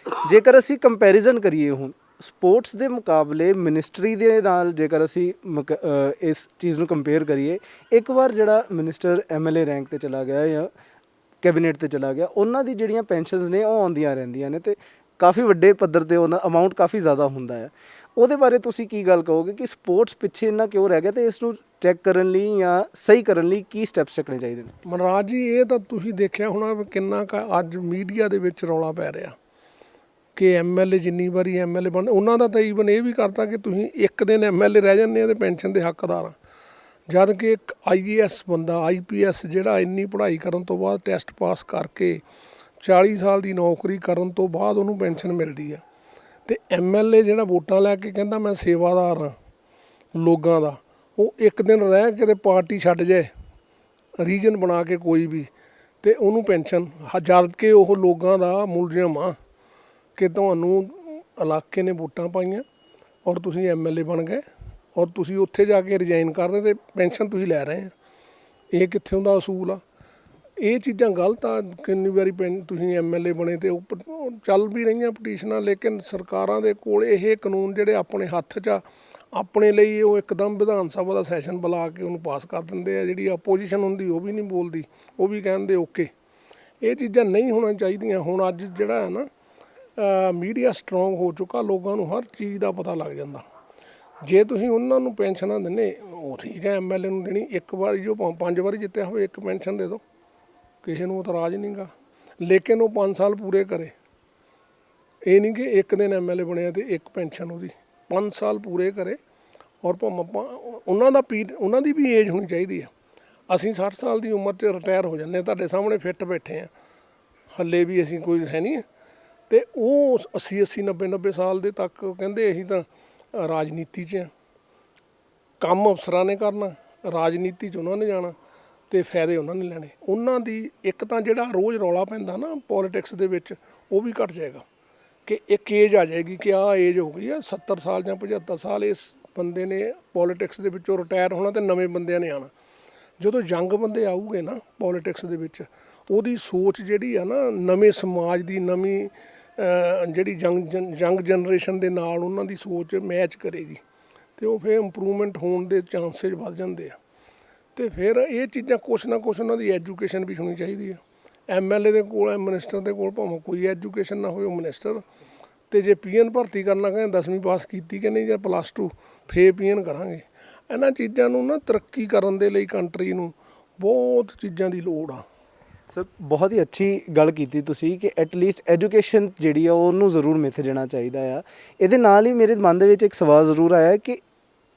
ਜੇਕਰ ਅਸੀਂ ਕੰਪੈਰੀਜ਼ਨ ਕਰੀਏ ਹੁਣ ਸਪੋਰਟਸ ਦੇ ਮੁਕਾਬਲੇ ਮਿਨਿਸਟਰੀ ਦੇ ਨਾਲ, ਜੇਕਰ ਅਸੀਂ ਇਸ ਚੀਜ਼ ਨੂੰ ਕੰਪੇਅਰ ਕਰੀਏ, ਇੱਕ ਵਾਰ ਜਿਹੜਾ ਮਿਨਿਸਟਰ MLA ਰੈਂਕ 'ਤੇ ਚਲਾ ਗਿਆ ਜਾਂ ਕੈਬਨਿਟ 'ਤੇ ਚਲਾ ਗਿਆ, ਉਹਨਾਂ ਦੀ ਜਿਹੜੀਆਂ ਪੈਨਸ਼ਨਸ ਨੇ ਉਹ ਆਉਂਦੀਆਂ ਰਹਿੰਦੀਆਂ ਨੇ, ਅਤੇ ਕਾਫੀ ਵੱਡੇ ਪੱਧਰ 'ਤੇ ਉਹਨਾਂ ਅਮਾਊਂਟ ਕਾਫੀ ਜ਼ਿਆਦਾ ਹੁੰਦਾ ਹੈ। ਉਹਦੇ ਬਾਰੇ ਤੁਸੀਂ ਕੀ ਗੱਲ ਕਹੋਗੇ ਕਿ ਸਪੋਰਟਸ ਪਿੱਛੇ ਇੰਨਾ ਕਿਉਂ ਰਹਿ ਗਿਆ, ਅਤੇ ਇਸ ਨੂੰ ਚੈੱਕ ਕਰਨ ਲਈ ਜਾਂ ਸਹੀ ਕਰਨ ਲਈ ਕੀ ਸਟੈਪਸ ਚੱਕਣੇ ਚਾਹੀਦੇ ਨੇ? ਮਨਰਾਜ ਜੀ, ਇਹ ਤਾਂ ਤੁਸੀਂ ਦੇਖਿਆ ਹੋਣਾ ਵੀ ਕਿੰਨਾ ਕੁ ਅੱਜ ਮੀਡੀਆ ਦੇ ਵਿੱਚ ਰੌਲਾ ਪੈ ਰਿਹਾ ਕਿ MLA ਜਿੰਨੀ ਵਾਰੀ MLA ਬਣ, ਉਹਨਾਂ ਦਾ ਤਾਂ ਈਵਨ ਇਹ ਵੀ ਕਰਤਾ ਕਿ ਤੁਸੀਂ ਇੱਕ ਦਿਨ MLA ਰਹਿ ਜਾਂਦੇ ਆ ਅਤੇ ਪੈਨਸ਼ਨ ਦੇ ਹੱਕਦਾਰ ਆ, ਜਦ ਕਿ ਇੱਕ IAS ਬੰਦਾ, IPS ਜਿਹੜਾ ਇੰਨੀ ਪੜ੍ਹਾਈ ਕਰਨ ਤੋਂ ਬਾਅਦ ਟੈਸਟ ਪਾਸ ਕਰਕੇ 40 ਸਾਲ ਦੀ ਨੌਕਰੀ ਕਰਨ ਤੋਂ ਬਾਅਦ ਉਹਨੂੰ ਪੈਨਸ਼ਨ ਮਿਲਦੀ ਆ, ਅਤੇ MLA ਜਿਹੜਾ ਵੋਟਾਂ ਲੈ ਕੇ ਕਹਿੰਦਾ ਮੈਂ ਸੇਵਾਦਾਰ ਹਾਂ ਲੋਕਾਂ ਦਾ, ਉਹ ਇੱਕ ਦਿਨ ਰਹਿ ਕੇ ਤੇ ਪਾਰਟੀ ਛੱਡ ਜਾਏ, ਰੀਜਨ ਬਣਾ ਕੇ ਕੋਈ ਵੀ, ਅਤੇ ਉਹਨੂੰ ਪੈਨਸ਼ਨ, ਜਦ ਕਿ ਉਹ ਲੋਕਾਂ ਦਾ ਮੁਲਜ਼ਮ ਆ ਕਿ ਤੁਹਾਨੂੰ ਇਲਾਕੇ ਨੇ ਵੋਟਾਂ ਪਾਈਆਂ ਔਰ ਤੁਸੀਂ MLA ਬਣ ਗਏ, ਔਰ ਤੁਸੀਂ ਉੱਥੇ ਜਾ ਕੇ ਰਿਜ਼ਾਈਨ ਕਰਦੇ ਅਤੇ ਪੈਨਸ਼ਨ ਤੁਸੀਂ ਲੈ ਰਹੇ ਆ। ਇਹ ਕਿੱਥੋਂ ਦਾ ਅਸੂਲ ਆ? ਇਹ ਚੀਜ਼ਾਂ ਗਲਤ ਆ। ਕਿੰਨੀ ਵਾਰੀ ਤੁਸੀਂ MLA ਬਣੇ ਅਤੇ ਉੱਪਰ ਚੱਲ ਵੀ ਰਹੀਆਂ ਪਟੀਸ਼ਨਾਂ, ਲੇਕਿਨ ਸਰਕਾਰਾਂ ਦੇ ਕੋਲ ਇਹ ਕਾਨੂੰਨ ਜਿਹੜੇ ਆਪਣੇ ਹੱਥ 'ਚ ਆ, ਆਪਣੇ ਲਈ ਉਹ ਇੱਕਦਮ ਵਿਧਾਨ ਸਭਾ ਦਾ ਸੈਸ਼ਨ ਬੁਲਾ ਕੇ ਉਹਨੂੰ ਪਾਸ ਕਰ ਦਿੰਦੇ ਆ। ਜਿਹੜੀ ਅਪੋਜੀਸ਼ਨ ਹੁੰਦੀ ਉਹ ਵੀ ਨਹੀਂ ਬੋਲਦੀ, ਉਹ ਵੀ ਕਹਿੰਦੇ ਓਕੇ। ਇਹ ਚੀਜ਼ਾਂ ਨਹੀਂ ਹੋਣੀਆਂ ਚਾਹੀਦੀਆਂ। ਹੁਣ ਅੱਜ ਜਿਹੜਾ ਹੈ ਨਾ ਮੀਡੀਆ ਸਟਰੋਂਗ ਹੋ ਚੁੱਕਾ, ਲੋਕਾਂ ਨੂੰ ਹਰ ਚੀਜ਼ ਦਾ ਪਤਾ ਲੱਗ ਜਾਂਦਾ। ਜੇ ਤੁਸੀਂ ਉਹਨਾਂ ਨੂੰ ਪੈਨਸ਼ਨਾਂ ਦਿੰਦੇ, ਉਹ ਠੀਕ ਹੈ, MLA ਨੂੰ ਦੇਣੀ ਇੱਕ ਵਾਰੀ, ਜੋ 5 ਵਾਰੀ ਜਿੱਤਿਆ ਹੋਵੇ ਇੱਕ ਪੈਨਸ਼ਨ ਦੇ ਦਿਓ, ਕਿਸੇ ਨੂੰ ਇਤਰਾਜ਼ ਨਹੀਂ ਗਾ, ਲੇਕਿਨ ਉਹ 5 ਸਾਲ ਪੂਰੇ ਕਰੇ। ਇਹ ਨਹੀਂ ਕਿ ਇੱਕ ਦਿਨ MLA ਬਣਿਆ ਅਤੇ ਇੱਕ ਪੈਨਸ਼ਨ ਉਹਦੀ, 5 ਸਾਲ ਪੂਰੇ ਕਰੇ। ਔਰ ਉਹਨਾਂ ਦੀ ਵੀ ਏਜ ਹੋਣੀ ਚਾਹੀਦੀ ਆ। ਅਸੀਂ 60 ਸਾਲ ਦੀ ਉਮਰ 'ਚ ਰਿਟਾਇਰ ਹੋ ਜਾਂਦੇ, ਤੁਹਾਡੇ ਸਾਹਮਣੇ ਫਿੱਟ ਬੈਠੇ ਹਾਂ, ਹੱਲੇ ਵੀ ਅਸੀਂ ਕੋਈ ਹੈ ਨਹੀਂ, ਅਤੇ ਉਹ 80 90 ਸਾਲ ਦੇ ਤੱਕ ਕਹਿੰਦੇ ਅਸੀਂ ਤਾਂ ਰਾਜਨੀਤੀ 'ਚ ਹਾਂ, ਕੰਮ ਅਫਸਰਾਂ ਨੇ ਕਰਨਾ, ਰਾਜਨੀਤੀ 'ਚ ਉਹਨਾਂ ਨੇ ਜਾਣਾ। ਤੇ ਫਾਇਦੇ ਉਹਨਾਂ ਨੇ ਲੈਣੇ। ਉਹਨਾਂ ਦੀ ਇੱਕ ਤਾਂ ਜਿਹੜਾ ਰੋਜ਼ ਰੌਲਾ ਪੈਂਦਾ ਨਾ ਪੋਲੀਟਿਕਸ ਦੇ ਵਿੱਚ, ਉਹ ਵੀ ਘਟ ਜਾਏਗਾ ਕਿ ਇੱਕ ਏਜ ਆ ਜਾਏਗੀ ਕਿ ਆਹ ਏਜ ਹੋ ਗਈ ਆ 70 ਸਾਲ ਜਾਂ 75 ਸਾਲ, ਇਸ ਬੰਦੇ ਨੇ ਪੋਲੀਟਿਕਸ ਦੇ ਵਿੱਚੋਂ ਰਿਟਾਇਰ ਹੋਣਾ ਤੇ ਨਵੇਂ ਬੰਦਿਆਂ ਨੇ ਆਉਣਾ। ਜਦੋਂ ਯੰਗ ਬੰਦੇ ਆਊਗੇ ਨਾ ਪੋਲੀਟਿਕਸ ਦੇ ਵਿੱਚ, ਉਹਦੀ ਸੋਚ ਜਿਹੜੀ ਆ ਨਾ ਨਵੇਂ ਸਮਾਜ ਦੀ, ਨਵੀਂ ਜਿਹੜੀ ਯੰਗ ਜਨਰੇਸ਼ਨ ਦੇ ਨਾਲ ਉਹਨਾਂ ਦੀ ਸੋਚ ਮੈਚ ਕਰੇਗੀ ਤੇ ਉਹ ਫਿਰ ਇੰਪਰੂਵਮੈਂਟ ਹੋਣ ਦੇ ਚਾਂਸਸ ਵੱਧ ਜਾਂਦੇ ਆ। ਤੇ ਫਿਰ ਇਹ ਚੀਜ਼ਾਂ ਕੁਛ ਨਾ ਕੁਛ ਉਹਨਾਂ ਦੀ ਐਜੂਕੇਸ਼ਨ ਵੀ ਹੋਣੀ ਚਾਹੀਦੀ ਆ। MLA ਦੇ ਕੋਲ, ਮਿਨਿਸਟਰ ਦੇ ਕੋਲ ਭਾਵੇਂ ਕੋਈ ਐਜੂਕੇਸ਼ਨ ਨਾ ਹੋਵੇ, ਉਹ ਮਿਨਿਸਟਰ, ਤੇ ਜੇ PN ਭਰਤੀ ਕਰਨਾ ਕਹਿੰਦੇ 10ਵੀਂ ਪਾਸ ਕੀਤੀ ਕਿ ਨਹੀਂ ਜਾਂ +2, ਫੇਰ PN ਕਰਾਂਗੇ। ਇਹਨਾਂ ਚੀਜ਼ਾਂ ਨੂੰ ਨਾ ਤਰੱਕੀ ਕਰਨ ਦੇ ਲਈ ਕੰਟਰੀ ਨੂੰ ਬਹੁਤ ਚੀਜ਼ਾਂ ਦੀ ਲੋੜ ਆ। ਸਰ ਬਹੁਤ ਹੀ ਅੱਛੀ ਗੱਲ ਕੀਤੀ ਤੁਸੀਂ ਕਿ ਐਟਲੀਸਟ ਐਜੂਕੇਸ਼ਨ ਜਿਹੜੀ ਆ ਉਹਨੂੰ ਜ਼ਰੂਰ ਮਿੱਥ ਜਾਣਾ ਚਾਹੀਦਾ ਆ। ਇਹਦੇ ਨਾਲ ਹੀ ਮੇਰੇ ਮਨ ਦੇ ਵਿੱਚ ਇੱਕ ਸਵਾਲ ਜ਼ਰੂਰ ਆਇਆ ਕਿ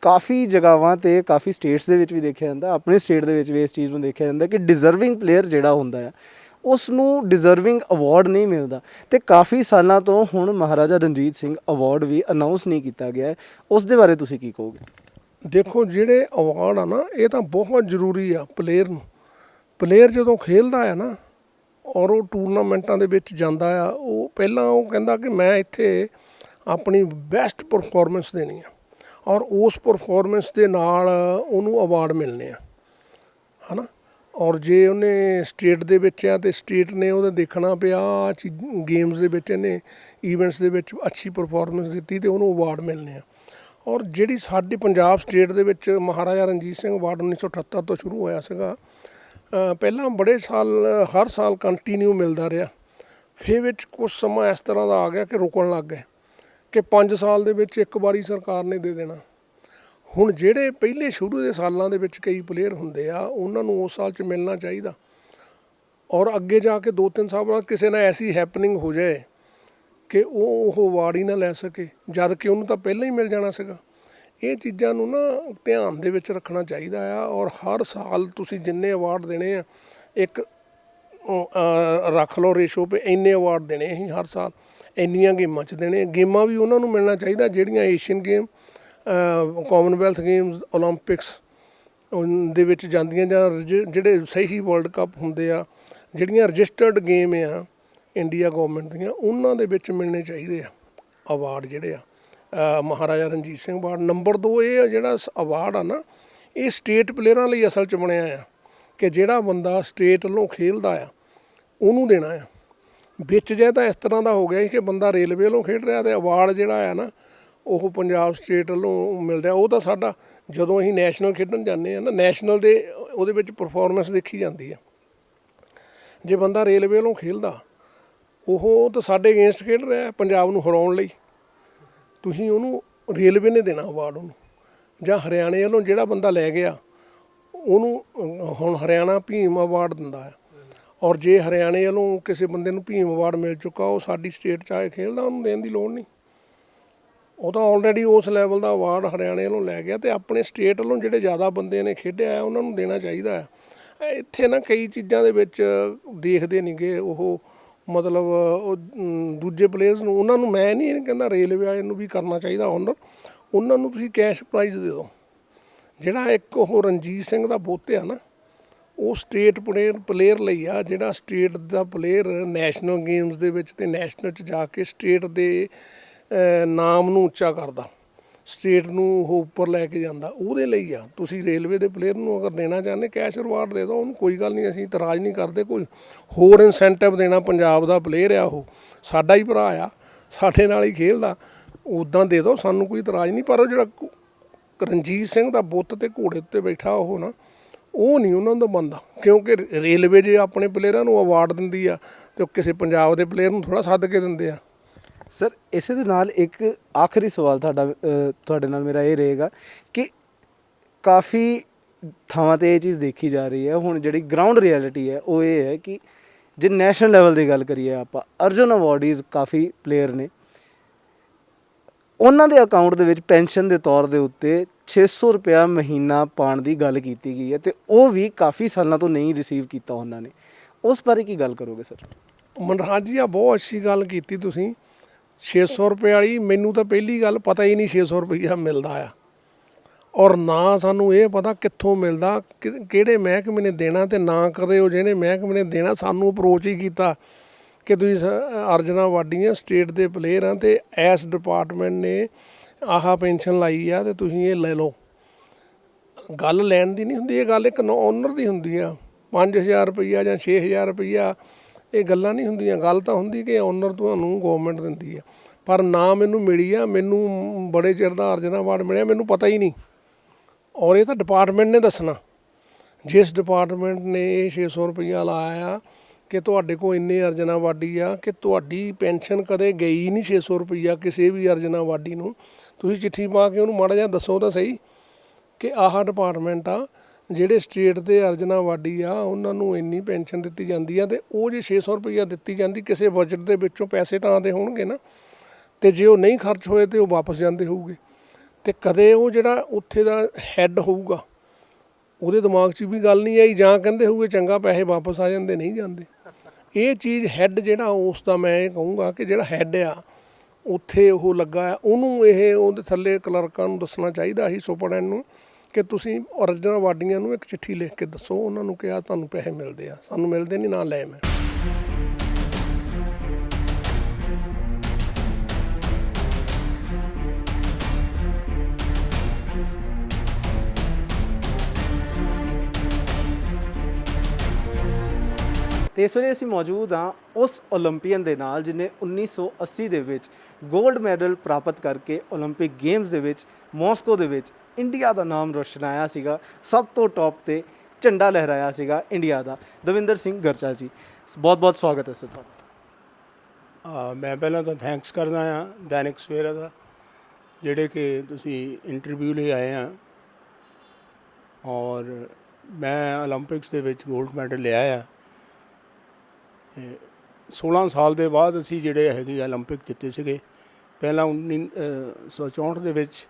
ਕਾਫੀ ਜਗ੍ਹਾਵਾਂ ਤੇ ਕਾਫੀ ਸਟੇਟਸ ਦੇ ਵਿੱਚ ਵੀ ਦੇਖਿਆ ਜਾਂਦਾ, ਆਪਣੇ ਸਟੇਟ ਦੇ ਵਿੱਚ ਵੀ ਇਸ ਚੀਜ਼ ਨੂੰ ਦੇਖਿਆ ਜਾਂਦਾ ਕਿ ਡਿਜ਼ਰਵਿੰਗ ਪਲੇਅਰ ਜਿਹੜਾ ਹੁੰਦਾ ਆ ਉਸ ਨੂੰ ਡਿਜ਼ਰਵਿੰਗ ਅਵਾਰਡ ਨਹੀਂ ਮਿਲਦਾ ਤੇ ਕਾਫੀ ਸਾਲਾਂ ਤੋਂ ਹੁਣ ਮਹਾਰਾਜਾ ਰਣਜੀਤ ਸਿੰਘ ਅਵਾਰਡ ਵੀ ਅਨਾਉਂਸ ਨਹੀਂ ਕੀਤਾ ਗਿਆ ਹੈ। ਉਸ ਦੇ ਬਾਰੇ ਤੁਸੀਂ ਕੀ ਕਹੋਗੇ? ਦੇਖੋ, ਜਿਹੜੇ ਅਵਾਰਡ ਆ ਨਾ, ਇਹ ਤਾਂ ਬਹੁਤ ਜ਼ਰੂਰੀ ਆ ਪਲੇਅਰ ਨੂੰ। ਪਲੇਅਰ ਜਦੋਂ ਖੇਲਦਾ ਆ ਨਾ ਔਰ ਉਹ ਟੂਰਨਾਮੈਂਟਾਂ ਦੇ ਵਿੱਚ ਜਾਂਦਾ ਆ, ਉਹ ਪਹਿਲਾਂ ਉਹ ਕਹਿੰਦਾ ਕਿ ਮੈਂ ਇੱਥੇ ਆਪਣੀ ਬੈਸਟ ਪਰਫਾਰਮੈਂਸ ਦੇਣੀ ਆ ਔਰ ਉਸ ਪਰਫਾਰਮੈਂਸ ਦੇ ਨਾਲ ਉਹਨੂੰ ਅਵਾਰਡ ਮਿਲਣੇ ਆ, ਹੈ ਨਾ। ਔਰ ਜੇ ਉਹਨੇ ਸਟੇਟ ਦੇ ਵਿੱਚ ਆ ਤੇ ਸਟੇਟ ਨੇ ਉਹਦਾ ਦੇਖਣਾ ਪਿਆ ਗੇਮਸ ਦੇ ਵਿੱਚ, ਇਹਨੇ ਈਵੈਂਟਸ ਦੇ ਵਿੱਚ ਅੱਛੀ ਪਰਫਾਰਮੈਂਸ ਦਿੱਤੀ ਤੇ ਉਹਨੂੰ ਅਵਾਰਡ ਮਿਲਣੇ ਆ। ਔਰ ਜਿਹੜੀ ਸਾਡੀ ਪੰਜਾਬ ਸਟੇਟ ਦੇ ਵਿੱਚ ਮਹਾਰਾਜਾ ਰਣਜੀਤ ਸਿੰਘ ਅਵਾਰਡ 1978 ਤੋਂ ਸ਼ੁਰੂ ਹੋਇਆ ਸੀਗਾ, ਪਹਿਲਾਂ ਬੜੇ ਸਾਲ ਹਰ ਸਾਲ ਕੰਟੀਨਿਊ ਮਿਲਦਾ ਰਿਹਾ। ਫਿਰ ਵਿੱਚ ਕੁਝ ਸਮਾਂ ਇਸ ਤਰ੍ਹਾਂ ਦਾ ਆ ਗਿਆ ਕਿ ਰੁਕਣ ਲੱਗ ਗਏ ਕਿ 5 ਸਾਲ ਦੇ ਵਿੱਚ ਇੱਕ ਵਾਰੀ ਸਰਕਾਰ ਨੇ ਦੇ ਦੇਣਾ। ਹੁਣ ਜਿਹੜੇ ਪਹਿਲੇ ਸ਼ੁਰੂ ਦੇ ਸਾਲਾਂ ਦੇ ਵਿੱਚ ਕਈ ਪਲੇਅਰ ਹੁੰਦੇ ਆ, ਉਹਨਾਂ ਨੂੰ ਉਸ ਸਾਲ 'ਚ ਮਿਲਣਾ ਚਾਹੀਦਾ ਔਰ ਅੱਗੇ ਜਾ ਕੇ 2-3 ਸਾਲ ਬਾਅਦ ਕਿਸੇ ਨਾਲ ਐਸੀ ਹੈਪਨਿੰਗ ਹੋ ਜਾਏ ਕਿ ਉਹ ਅਵਾਰਡ ਹੀ ਨਾ ਲੈ ਸਕੇ, ਜਦ ਕਿ ਉਹਨੂੰ ਤਾਂ ਪਹਿਲਾਂ ਹੀ ਮਿਲ ਜਾਣਾ ਸੀਗਾ। ਇਹ ਚੀਜ਼ਾਂ ਨੂੰ ਨਾ ਧਿਆਨ ਦੇ ਵਿੱਚ ਰੱਖਣਾ ਚਾਹੀਦਾ ਆ ਔਰ ਹਰ ਸਾਲ ਤੁਸੀਂ ਜਿੰਨੇ ਅਵਾਰਡ ਦੇਣੇ ਆ, ਇੱਕ ਰੱਖ ਲਓ ਰੇਸ਼ੋ ਪੇ, ਇੰਨੇ ਅਵਾਰਡ ਦੇਣੇ ਅਸੀਂ ਹਰ ਸਾਲ, ਇੰਨੀਆਂ ਗੇਮਾਂ 'ਚ ਦੇਣੇ। ਗੇਮਾਂ ਵੀ ਉਹਨਾਂ ਨੂੰ ਮਿਲਣਾ ਚਾਹੀਦਾ ਜਿਹੜੀਆਂ Asian game, Commonwealth games, Olympics ਦੇ ਵਿੱਚ ਜਾਂਦੀਆਂ, ਜਾਂ ਜਿਹੜੇ ਸਹੀ ਵਰਲਡ ਕੱਪ ਹੁੰਦੇ ਆ, ਜਿਹੜੀਆਂ ਰਜਿਸਟਰਡ ਗੇਮ ਆ ਇੰਡੀਆ ਗੌਰਮੈਂਟ ਦੀਆਂ, ਉਹਨਾਂ ਦੇ ਵਿੱਚ ਮਿਲਣੇ ਚਾਹੀਦੇ ਆ ਅਵਾਰਡ ਜਿਹੜੇ ਆ। ਮਹਾਰਾਜਾ ਰਣਜੀਤ ਸਿੰਘ ਅਵਾਰਡ। ਨੰਬਰ 2 ਇਹ ਆ, ਜਿਹੜਾ ਅਵਾਰਡ ਆ ਨਾ, ਇਹ ਸਟੇਟ ਪਲੇਅਰਾਂ ਲਈ ਅਸਲ 'ਚ ਬਣਿਆ ਆ ਕਿ ਜਿਹੜਾ ਬੰਦਾ ਸਟੇਟ ਵੱਲੋਂ ਖੇਡਦਾ ਆ ਉਹਨੂੰ ਦੇਣਾ ਆ। ਵਿੱਚ ਜੇ ਤਾਂ ਇਸ ਤਰ੍ਹਾਂ ਦਾ ਹੋ ਗਿਆ ਕਿ ਬੰਦਾ ਰੇਲਵੇ ਵੱਲੋਂ ਖੇਡ ਰਿਹਾ ਤੇ ਅਵਾਰਡ ਜਿਹੜਾ ਆ ਨਾ ਉਹ ਪੰਜਾਬ ਸਟੇਟ ਵੱਲੋਂ ਮਿਲਦਾ। ਉਹ ਤਾਂ ਸਾਡਾ ਜਦੋਂ ਅਸੀਂ ਨੈਸ਼ਨਲ ਖੇਡਣ ਜਾਂਦੇ ਆ ਨਾ, ਨੈਸ਼ਨਲ ਦੇ ਉਹਦੇ ਵਿੱਚ ਪਰਫਾਰਮੈਂਸ ਦੇਖੀ ਜਾਂਦੀ ਆ। ਜੇ ਬੰਦਾ ਰੇਲਵੇ ਵੱਲੋਂ ਖੇਡਦਾ, ਉਹ ਤਾਂ ਸਾਡੇ ਅਗੇਂਸਟ ਖੇਡ ਰਿਹਾ ਪੰਜਾਬ ਨੂੰ ਹਰਾਉਣ ਲਈ, ਤੁਸੀਂ ਉਹਨੂੰ ਰੇਲਵੇ ਨੇ ਦੇਣਾ ਅਵਾਰਡ ਉਹਨੂੰ। ਜਾਂ ਹਰਿਆਣੇ ਵੱਲੋਂ ਜਿਹੜਾ ਬੰਦਾ ਲੈ ਗਿਆ ਉਹਨੂੰ ਹੁਣ ਹਰਿਆਣਾ ਭੀਮ ਅਵਾਰਡ ਦਿੰਦਾ ਹੈ ਔਰ ਜੇ ਹਰਿਆਣੇ ਵੱਲੋਂ ਕਿਸੇ ਬੰਦੇ ਨੂੰ ਭੀਮ ਅਵਾਰਡ ਮਿਲ ਚੁੱਕਾ, ਉਹ ਸਾਡੀ ਸਟੇਟ 'ਚ ਆ ਕੇ ਖੇਡਦਾ, ਉਹਨੂੰ ਦੇਣ ਦੀ ਲੋੜ ਨਹੀਂ। ਉਹ ਤਾਂ ਆਲਰੇਡੀ ਉਸ ਲੈਵਲ ਦਾ ਅਵਾਰਡ ਹਰਿਆਣੇ ਵੱਲੋਂ ਲੈ ਗਿਆ ਤੇ ਆਪਣੇ ਸਟੇਟ ਵੱਲੋਂ ਜਿਹੜੇ ਜ਼ਿਆਦਾ ਬੰਦੇ ਨੇ ਖੇਡਿਆ ਉਹਨਾਂ ਨੂੰ ਦੇਣਾ ਚਾਹੀਦਾ ਹੈ। ਇੱਥੇ ਨਾ ਕਈ ਚੀਜ਼ਾਂ ਦੇ ਵਿੱਚ ਦੇਖਦੇ ਨਹੀਂ ਗੇ ਉਹ, ਮਤਲਬ ਉਹ ਦੂਜੇ ਪਲੇਅਰਸ ਨੂੰ, ਉਹਨਾਂ ਨੂੰ ਮੈਂ ਨਹੀਂ ਕਹਿੰਦਾ, ਰੇਲਵੇ ਵਾਲੇ ਨੂੰ ਵੀ ਕਰਨਾ ਚਾਹੀਦਾ ਔਨਰ। ਉਹਨਾਂ ਨੂੰ ਤੁਸੀਂ ਕੈਸ਼ ਪ੍ਰਾਈਜ਼ ਦੇ ਦਿਓ। ਜਿਹੜਾ ਇੱਕ ਉਹ ਰਣਜੀਤ ਸਿੰਘ ਦਾ ਬੁੱਤ ਆ ਨਾ, ਉਹ ਸਟੇਟ ਪਲੇਅਰ ਲਈ ਆ, ਜਿਹੜਾ ਸਟੇਟ ਦਾ ਪਲੇਅਰ ਨੈਸ਼ਨਲ ਗੇਮਸ ਦੇ ਵਿੱਚ ਤੇ ਨੈਸ਼ਨਲ 'ਚ ਜਾ ਕੇ ਸਟੇਟ ਦੇ ਨਾਮ ਨੂੰ ਉੱਚਾ ਕਰਦਾ, ਸਟੇਟ ਨੂੰ ਉਹ ਉੱਪਰ ਲੈ ਕੇ ਜਾਂਦਾ, ਉਹਦੇ ਲਈ ਆ। ਤੁਸੀਂ ਰੇਲਵੇ ਦੇ ਪਲੇਅਰ ਨੂੰ ਅਗਰ ਦੇਣਾ ਚਾਹੁੰਦੇ ਕੈਸ਼ ਰਿਵਾਰਡ ਦੇ ਦਿਓ ਉਹਨੂੰ, ਕੋਈ ਗੱਲ ਨਹੀਂ, ਅਸੀਂ ਇਤਰਾਜ਼ ਨਹੀਂ ਕਰਦੇ। ਕੋਈ ਹੋਰ ਇਨਸੈਂਟਿਵ ਦੇਣਾ, ਪੰਜਾਬ ਦਾ ਪਲੇਅਰ ਆ, ਉਹ ਸਾਡਾ ਹੀ ਭਰਾ ਆ, ਸਾਡੇ ਨਾਲ ਹੀ ਖੇਡਦਾ, ਉੱਦਾਂ ਦੇ ਦਿਓ, ਸਾਨੂੰ ਕੋਈ ਇਤਰਾਜ਼ ਨਹੀਂ। ਪਰ ਉਹ ਜਿਹੜਾ ਰਣਜੀਤ ਸਿੰਘ ਦਾ ਬੁੱਤ ਤੇ ਘੋੜੇ ਉੱਤੇ ਬੈਠਾ ਉਹ ਨਾ, ਉਹ ਨਹੀਂ ਉਹਨਾਂ ਦਾ ਬਣਦਾ, ਕਿਉਂਕਿ ਰੇਲਵੇ ਜੇ ਆਪਣੇ ਪਲੇਅਰਾਂ ਨੂੰ ਅਵਾਰਡ ਦਿੰਦੀ ਆ ਤੇ ਉਹ ਕਿਸੇ ਪੰਜਾਬ ਦੇ ਪਲੇਅਰ ਨੂੰ ਥੋੜ੍ਹਾ ਸੱਦ ਕੇ ਦਿੰਦੇ ਆ। ਸਰ ਇਸੇ ਦੇ ਨਾਲ ਇੱਕ ਆਖਰੀ ਸਵਾਲ ਤੁਹਾਡੇ ਨਾਲ ਮੇਰਾ ਇਹ ਰਹੇਗਾ ਕਿ ਕਾਫੀ ਥਾਵਾਂ 'ਤੇ ਇਹ ਚੀਜ਼ ਦੇਖੀ ਜਾ ਰਹੀ ਹੈ, ਹੁਣ ਜਿਹੜੀ ਗਰਾਊਂਡ ਰਿਐਲਿਟੀ ਹੈ ਉਹ ਇਹ ਹੈ ਕਿ ਜੇ ਨੈਸ਼ਨਲ ਲੈਵਲ ਦੀ ਗੱਲ ਕਰੀਏ ਆਪਾਂ, ਅਰਜੁਨ ਅਵਾਰਡੀਜ਼ ਕਾਫੀ ਪਲੇਅਰ ਨੇ, ਉਹਨਾਂ ਦੇ ਅਕਾਊਂਟ ਦੇ ਵਿੱਚ ਪੈਨਸ਼ਨ ਦੇ ਤੌਰ ਦੇ ਉੱਤੇ 600 ਰੁਪਇਆ ਮਹੀਨਾ ਪਾਉਣ ਦੀ ਗੱਲ ਕੀਤੀ ਗਈ ਹੈ ਤੇ ਉਹ ਵੀ ਕਾਫੀ ਸਾਲਾਂ ਤੋਂ ਨਹੀਂ ਰਿਸੀਵ ਕੀਤਾ ਉਹਨਾਂ ਨੇ। ਉਸ ਬਾਰੇ ਕੀ ਗੱਲ ਕਰੋਗੇ ਸਰ? ਮਨਰਾਜ ਜੀ, ਆ ਬਹੁਤ ਅੱਛੀ ਗੱਲ ਕੀਤੀ ਤੁਸੀਂ। 600 ਰੁਪਏ ਵਾਲੀ, ਮੈਨੂੰ ਤਾਂ ਪਹਿਲੀ ਗੱਲ ਪਤਾ ਹੀ ਨਹੀਂ 600 ਰੁਪਈਆ ਮਿਲਦਾ ਆ ਔਰ ਨਾ ਸਾਨੂੰ ਇਹ ਪਤਾ ਕਿੱਥੋਂ ਮਿਲਦਾ, ਕਿਹੜੇ ਮਹਿਕਮੇ ਨੇ ਦੇਣਾ, ਤੇ ਨਾ ਕਦੇ ਉਹ ਜਿਹੜੇ ਮਹਿਕਮੇ ਨੇ ਦੇਣਾ ਸਾਨੂੰ ਅਪਰੋਚ ਹੀ ਕੀਤਾ ਕਿ ਤੁਸੀਂ ਅਰਜਨਾ ਵਾਡੀਆਂ ਸਟੇਟ ਦੇ ਪਲੇਅਰ ਆ ਅਤੇ ਇਸ ਡਿਪਾਰਟਮੈਂਟ ਨੇ ਆਹ ਪੈਨਸ਼ਨ ਲਾਈ ਆ ਅਤੇ ਤੁਸੀਂ ਇਹ ਲੈ ਲਓ। ਗੱਲ ਲੈਣ ਦੀ ਨਹੀਂ ਹੁੰਦੀ, ਇਹ ਗੱਲ ਇੱਕ ਓਨਰ ਦੀ ਹੁੰਦੀ ਆ। 5000 ਰੁਪਈਆ ਜਾਂ 6000 ਰੁਪਈਆ ਇਹ ਗੱਲਾਂ ਨਹੀਂ ਹੁੰਦੀਆਂ। ਗੱਲ ਤਾਂ ਹੁੰਦੀ ਕਿ ਓਨਰ ਤੁਹਾਨੂੰ ਗੌਰਮੈਂਟ ਦਿੰਦੀ ਆ। ਪਰ ਨਾ ਮੈਨੂੰ ਮਿਲੀ ਆ, ਮੈਨੂੰ ਬੜੇ ਚਿਰ ਦਾ ਅਰਜਨਾ ਅਵਾਰਡ ਮਿਲਿਆ, ਮੈਨੂੰ ਪਤਾ ਹੀ ਨਹੀਂ। ਔਰ ਇਹ ਤਾਂ ਡਿਪਾਰਟਮੈਂਟ ਨੇ ਦੱਸਣਾ। ਜਿਸ ਡਿਪਾਰਟਮੈਂਟ ਨੇ ਇਹ 600 ਰੁਪਈਆ ਲਾਇਆ ਕਿ ਤੁਹਾਡੇ ਕੋਲ ਇੰਨੇ ਅਰਜਨਾ ਅਵਾਰਡੀ ਆ ਕਿ ਤੁਹਾਡੀ ਪੈਨਸ਼ਨ ਕਦੇ ਗਈ ਨਹੀਂ 600 ਰੁਪਈਆ ਕਿਸੇ ਵੀ ਅਰਜਨਾ ਅਵਾਰਡੀ ਨੂੰ, ਤੁਸੀਂ ਚਿੱਠੀ ਪਾ ਕੇ ਉਹਨੂੰ ਮਾੜਾ ਜਿਹਾ ਦੱਸੋ ਤਾਂ ਸਹੀ ਕਿ ਆਹ ਡਿਪਾਰਟਮੈਂਟ ਆ ਜਿਹੜੇ ਸਟੇਟ ਦੇ ਅਰਜਨਾ ਅਵਾਰਡੀ ਆ ਉਹਨਾਂ ਨੂੰ ਇੰਨੀ ਪੈਨਸ਼ਨ ਦਿੱਤੀ ਜਾਂਦੀ ਆ। ਅਤੇ ਉਹ ਜੇ 600 ਰੁਪਈਆ ਦਿੱਤੀ ਜਾਂਦੀ ਕਿਸੇ ਬਜਟ ਦੇ ਵਿੱਚੋਂ ਪੈਸੇ ਤਾਂ ਆਉਂਦੇ ਹੋਣਗੇ ਨਾ, ਅਤੇ ਜੇ ਉਹ ਨਹੀਂ ਖਰਚ ਹੋਏ ਤਾਂ ਉਹ ਵਾਪਸ ਜਾਂਦੇ ਹੋਊਗੇ। ਅਤੇ ਕਦੇ ਉਹ ਜਿਹੜਾ ਉੱਥੇ ਦਾ ਹੈੱਡ ਹੋਊਗਾ ਉਹਦੇ ਦਿਮਾਗ 'ਚ ਵੀ ਗੱਲ ਨਹੀਂ ਆਈ, ਜਾਂ ਕਹਿੰਦੇ ਹੋਊਗੇ ਚੰਗਾ ਪੈਸੇ ਵਾਪਸ ਆ ਜਾਂਦੇ, ਨਹੀਂ ਜਾਂਦੇ। ਇਹ ਚੀਜ਼ ਹੈੱਡ ਜਿਹੜਾ ਉਸ ਦਾ ਮੈਂ ਇਹ ਕਹੂੰਗਾ ਕਿ ਜਿਹੜਾ ਹੈੱਡ ਆ ਉੱਥੇ ਉਹ ਲੱਗਾ ਆ, ਉਹਨੂੰ ਇਹ ਉਹਦੇ ਥੱਲੇ ਕਲਰਕਾਂ ਨੂੰ ਦੱਸਣਾ ਚਾਹੀਦਾ ਸੀ, ਸੁਪਰਡੈਂਟ ਨੂੰ, ਕਿ ਤੁਸੀਂ ਅਰਜਨਾ ਅਵਾਰਡੀਆਂ ਨੂੰ ਇੱਕ ਚਿੱਠੀ ਲਿਖ ਕੇ ਦੱਸੋ ਉਹਨਾਂ ਨੂੰ ਕਿ ਤੁਹਾਨੂੰ ਪੈਸੇ ਮਿਲਦੇ ਆ, ਸਾਨੂੰ ਮਿਲਦੇ ਨਹੀਂ, ਨਾ ਲੈ ਮੈਂ। ਤੇ ਇਸ ਵੇਲੇ ਅਸੀਂ ਮੌਜੂਦ ਹਾਂ ਉਸ ਓਲੰਪੀਅਨ ਦੇ ਨਾਲ ਜਿਹਨੇ 1980 ਦੇ ਵਿੱਚ ਗੋਲਡ ਮੈਡਲ ਪ੍ਰਾਪਤ ਕਰਕੇ ਓਲੰਪਿਕ ਗੇਮਸ ਦੇ ਵਿੱਚ ਮਾਸਕੋ ਦੇ ਵਿੱਚ ਇੰਡੀਆ ਦਾ ਨਾਮ ਰੋਸ਼ਨਾਇਆ ਸੀਗਾ, ਸਭ ਤੋਂ ਟੌਪ ਤੇ ਝੰਡਾ ਲਹਿਰਾਇਆ ਸੀਗਾ ਇੰਡੀਆ ਦਾ। ਦਵਿੰਦਰ ਸਿੰਘ ਗਰਚਾ ਜੀ, ਬਹੁਤ ਬਹੁਤ ਸਵਾਗਤ ਹੈ ਸਰ ਤੁਹਾਡਾ। ਮੈਂ ਪਹਿਲਾਂ ਤਾਂ ਥੈਂਕਸ ਕਰਦਾ ਹਾਂ ਦੈਨਿਕ ਸਵੇਰਾ ਦਾ, ਜਿਹੜੇ ਕਿ ਤੁਸੀਂ ਇੰਟਰਵਿਊ ਲਈ ਆਏ ਆ। ਔਰ ਮੈਂ ਓਲੰਪਿਕਸ ਦੇ ਵਿੱਚ ਗੋਲਡ ਮੈਡਲ ਲਿਆ ਆ। 16 ਸਾਲ ਦੇ ਬਾਅਦ ਅਸੀਂ ਜਿਹੜੇ ਹੈਗੇ ਓਲੰਪਿਕ ਜਿੱਤੇ ਸੀਗੇ। ਪਹਿਲਾਂ 1964 ਦੇ ਵਿੱਚ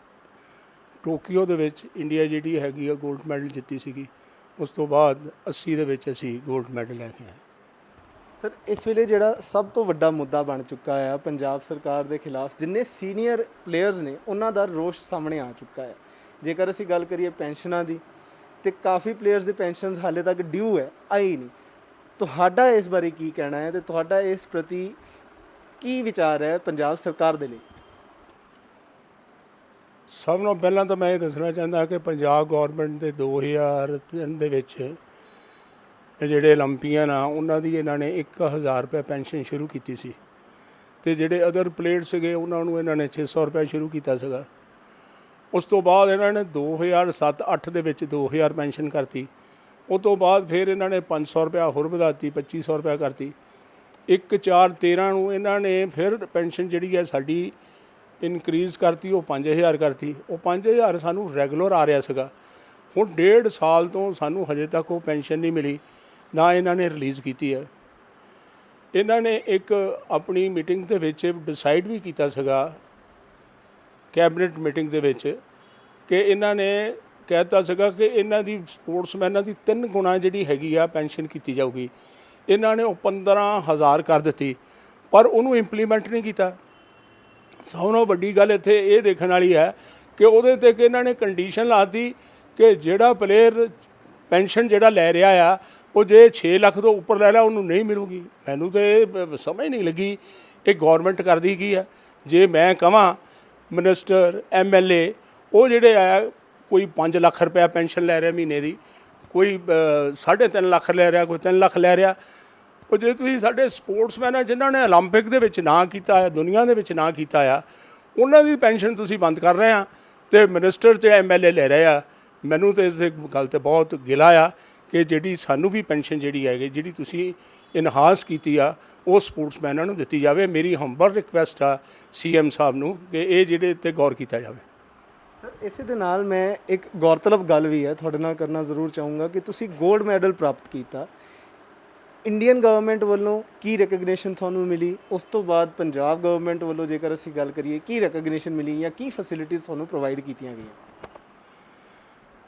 ਟੋਕੀਓ ਦੇ ਵਿੱਚ ਇੰਡੀਆ ਜਿਹੜੀ ਹੈਗੀ ਆ ਗੋਲਡ ਮੈਡਲ ਜਿੱਤੀ ਸੀਗੀ। ਉਸ ਤੋਂ ਬਾਅਦ 80 ਦੇ ਵਿੱਚ ਅਸੀਂ ਗੋਲਡ ਮੈਡਲ ਲੈ ਕੇ ਆਏ। ਸਰ ਇਸ ਵੇਲੇ ਜਿਹੜਾ ਸਭ ਤੋਂ ਵੱਡਾ ਮੁੱਦਾ ਬਣ ਚੁੱਕਾ ਹੈ ਪੰਜਾਬ ਸਰਕਾਰ ਦੇ ਖਿਲਾਫ, ਜਿੰਨੇ ਸੀਨੀਅਰ ਪਲੇਅਰਸ ਨੇ ਉਹਨਾਂ ਦਾ ਰੋਸ਼ ਸਾਹਮਣੇ ਆ ਚੁੱਕਾ ਹੈ। ਜੇਕਰ ਅਸੀਂ ਗੱਲ ਕਰੀਏ ਪੈਨਸ਼ਨਾਂ ਦੀ, ਤੇ ਕਾਫੀ ਪਲੇਅਰਸ ਦੇ ਪੈਨਸ਼ਨਸ ਹਾਲੇ ਤੱਕ ਡਿਊ ਹੈ, ਆਈ ਨਹੀਂ। ਤੁਹਾਡਾ ਇਸ ਬਾਰੇ ਕੀ ਕਹਿਣਾ ਹੈ ਤੇ ਤੁਹਾਡਾ ਇਸ ਪ੍ਰਤੀ ਕੀ ਵਿਚਾਰ ਹੈ ਪੰਜਾਬ ਸਰਕਾਰ ਦੇ ਲਈ? ਸਭ ਨਾਲੋਂ ਪਹਿਲਾਂ ਤਾਂ ਮੈਂ ਇਹ ਦੱਸਣਾ ਚਾਹੁੰਦਾ ਕਿ ਪੰਜਾਬ ਗੌਰਮੈਂਟ ਦੇ 2003 ਦੇ ਵਿੱਚ ਇਹ ਜਿਹੜੇ ਓਲੰਪੀਅਨ ਆ ਉਹਨਾਂ ਦੀ ਇਹਨਾਂ ਨੇ 1000 ਰੁਪਏ ਪੈਨਸ਼ਨ ਸ਼ੁਰੂ ਕੀਤੀ ਸੀ, ਅਤੇ ਜਿਹੜੇ ਅਦਰ ਪਲੇਅਰ ਸੀਗੇ ਉਹਨਾਂ ਨੂੰ ਇਹਨਾਂ ਨੇ 600 ਰੁਪਏ ਸ਼ੁਰੂ ਕੀਤਾ ਸੀਗਾ। ਉਸ ਤੋਂ ਬਾਅਦ ਇਹਨਾਂ ਨੇ 2007-08 ਦੇ ਵਿੱਚ 2000 ਪੈਨਸ਼ਨ ਕਰਤੀ। ਉਹ ਤੋਂ ਬਾਅਦ ਫਿਰ ਇਹਨਾਂ ਨੇ 500 ਰੁਪਇਆ ਹੋਰ ਵਧਾਤੀ, 2500 ਰੁਪਇਆ ਕਰਤੀ। 1/4/13 ਨੂੰ ਇਹਨਾਂ ਨੇ ਫਿਰ ਪੈਨਸ਼ਨ ਜਿਹੜੀ ਹੈ ਸਾਡੀ ਇਨਕਰੀਜ਼ ਕਰਤੀ, ਉਹ 5000 ਕਰਤੀ। ਉਹ 5000 ਸਾਨੂੰ ਰੈਗੂਲਰ ਆ ਰਿਹਾ ਸੀਗਾ। ਹੁਣ 1.5 ਸਾਲ ਤੋਂ ਸਾਨੂੰ ਹਜੇ ਤੱਕ ਉਹ ਪੈਨਸ਼ਨ ਨਹੀਂ ਮਿਲੀ, ਨਾ ਇਹਨਾਂ ਨੇ ਰਿਲੀਜ਼ ਕੀਤੀ ਹੈ। ਇਹਨਾਂ ਨੇ ਇੱਕ ਆਪਣੀ ਮੀਟਿੰਗ ਦੇ ਵਿੱਚ ਡਿਸਾਈਡ ਵੀ ਕੀਤਾ ਸੀਗਾ, ਕੈਬਨਿਟ ਮੀਟਿੰਗ ਦੇ ਵਿੱਚ, ਕਿ ਇਹਨਾਂ ਨੇ ਕਹਿਤਾ ਸੀਗਾ ਕਿ ਇਹਨਾਂ ਦੀ ਸਪੋਰਟਸਮੈਨਾਂ ਦੀ 3 ਗੁਣਾ ਜਿਹੜੀ ਹੈਗੀ ਆ ਪੈਨਸ਼ਨ ਕੀਤੀ ਜਾਊਗੀ। ਇਹਨਾਂ ਨੇ ਉਹ 15000 ਕਰ ਦਿੱਤੀ, ਪਰ ਉਹਨੂੰ ਇੰਪਲੀਮੈਂਟ ਨਹੀਂ ਕੀਤਾ। ਸਭ ਨਾਲੋਂ ਵੱਡੀ ਗੱਲ ਇੱਥੇ ਇਹ ਦੇਖਣ ਵਾਲੀ ਹੈ ਕਿ ਉਹਦੇ 'ਤੇ ਕਿ ਇਹਨਾਂ ਨੇ ਕੰਡੀਸ਼ਨ ਲਾਤੀ ਕਿ ਜਿਹੜਾ ਪਲੇਅਰ ਪੈਨਸ਼ਨ ਜਿਹੜਾ ਲੈ ਰਿਹਾ ਆ ਉਹ ਜੇ 6 ਲੱਖ ਤੋਂ ਉੱਪਰ ਲੈ ਲਿਆ ਉਹਨੂੰ ਨਹੀਂ ਮਿਲੂਗੀ। ਮੈਨੂੰ ਤਾਂ ਇਹ ਸਮਝ ਨਹੀਂ ਲੱਗੀ ਇਹ ਗੌਰਮੈਂਟ ਕਰਦੀ ਕੀ ਹੈ। ਜੇ ਮੈਂ ਕਹਾਂ ਮਿਨਿਸਟਰ MLA ਉਹ ਜਿਹੜੇ ਆ ਕੋਈ 5 ਲੱਖ ਰੁਪਇਆ ਪੈਨਸ਼ਨ ਲੈ ਰਿਹਾ ਮਹੀਨੇ ਦੀ, ਕੋਈ 3.5 ਲੱਖ ਲੈ ਰਿਹਾ, ਕੋਈ 3 ਲੱਖ ਲੈ ਰਿਹਾ। ਉਹ ਜੇ ਤੁਸੀਂ ਸਾਡੇ ਸਪੋਰਟਸਮੈਨ ਆ ਜਿਨ੍ਹਾਂ ਨੇ ਓਲੰਪਿਕ ਦੇ ਵਿੱਚ ਨਾਂ ਕੀਤਾ ਆ, ਦੁਨੀਆ ਦੇ ਵਿੱਚ ਨਾਂ ਕੀਤਾ ਆ, ਉਹਨਾਂ ਦੀ ਪੈਨਸ਼ਨ ਤੁਸੀਂ ਬੰਦ ਕਰ ਰਹੇ ਆ ਅਤੇ ਮਿਨਿਸਟਰ ਅਤੇ MLA ਲੈ ਰਹੇ ਆ। ਮੈਨੂੰ ਤਾਂ ਇਸ ਗੱਲ 'ਤੇ ਬਹੁਤ ਗਿਲਾ ਆ ਕਿ ਜਿਹੜੀ ਸਾਨੂੰ ਵੀ ਪੈਨਸ਼ਨ ਜਿਹੜੀ ਹੈਗੀ ਜਿਹੜੀ ਤੁਸੀਂ ਇਨਹਾਂਸ ਕੀਤੀ ਆ ਉਹ ਸਪੋਰਟਸਮੈਨਾਂ ਨੂੰ ਦਿੱਤੀ ਜਾਵੇ। ਮੇਰੀ ਹੰਬਲ ਰਿਕੁਐਸਟ ਆ CM ਸਾਹਿਬ ਨੂੰ ਕਿ ਇਹ ਜਿਹੜੇ 'ਤੇ ਗੌਰ ਕੀਤਾ ਜਾਵੇ। ਸਰ ਇਸੇ ਦੇ ਨਾਲ ਮੈਂ ਇੱਕ ਗੌਰਤਲਬ ਗੱਲ ਵੀ ਹੈ ਤੁਹਾਡੇ ਨਾਲ ਕਰਨਾ ਜ਼ਰੂਰ ਚਾਹੂੰਗਾ ਕਿ ਤੁਸੀਂ ਗੋਲਡ ਮੈਡਲ ਪ੍ਰਾਪਤ ਕੀਤਾ, ਇੰਡੀਅਨ ਗਵਰਨਮੈਂਟ ਵੱਲੋਂ ਕੀ ਰਿਕਗਨੀਸ਼ਨ ਤੁਹਾਨੂੰ ਮਿਲੀ? ਉਸ ਤੋਂ ਬਾਅਦ ਪੰਜਾਬ ਗਵਰਨਮੈਂਟ ਵੱਲੋਂ ਜੇਕਰ ਅਸੀਂ ਗੱਲ ਕਰੀਏ ਕੀ ਰਿਕਗਨੀਸ਼ਨ ਮਿਲੀ ਜਾਂ ਕੀ ਫੈਸਿਲਿਟੀਜ਼ ਤੁਹਾਨੂੰ ਪ੍ਰੋਵਾਈਡ ਕੀਤੀਆਂ ਗਈਆਂ?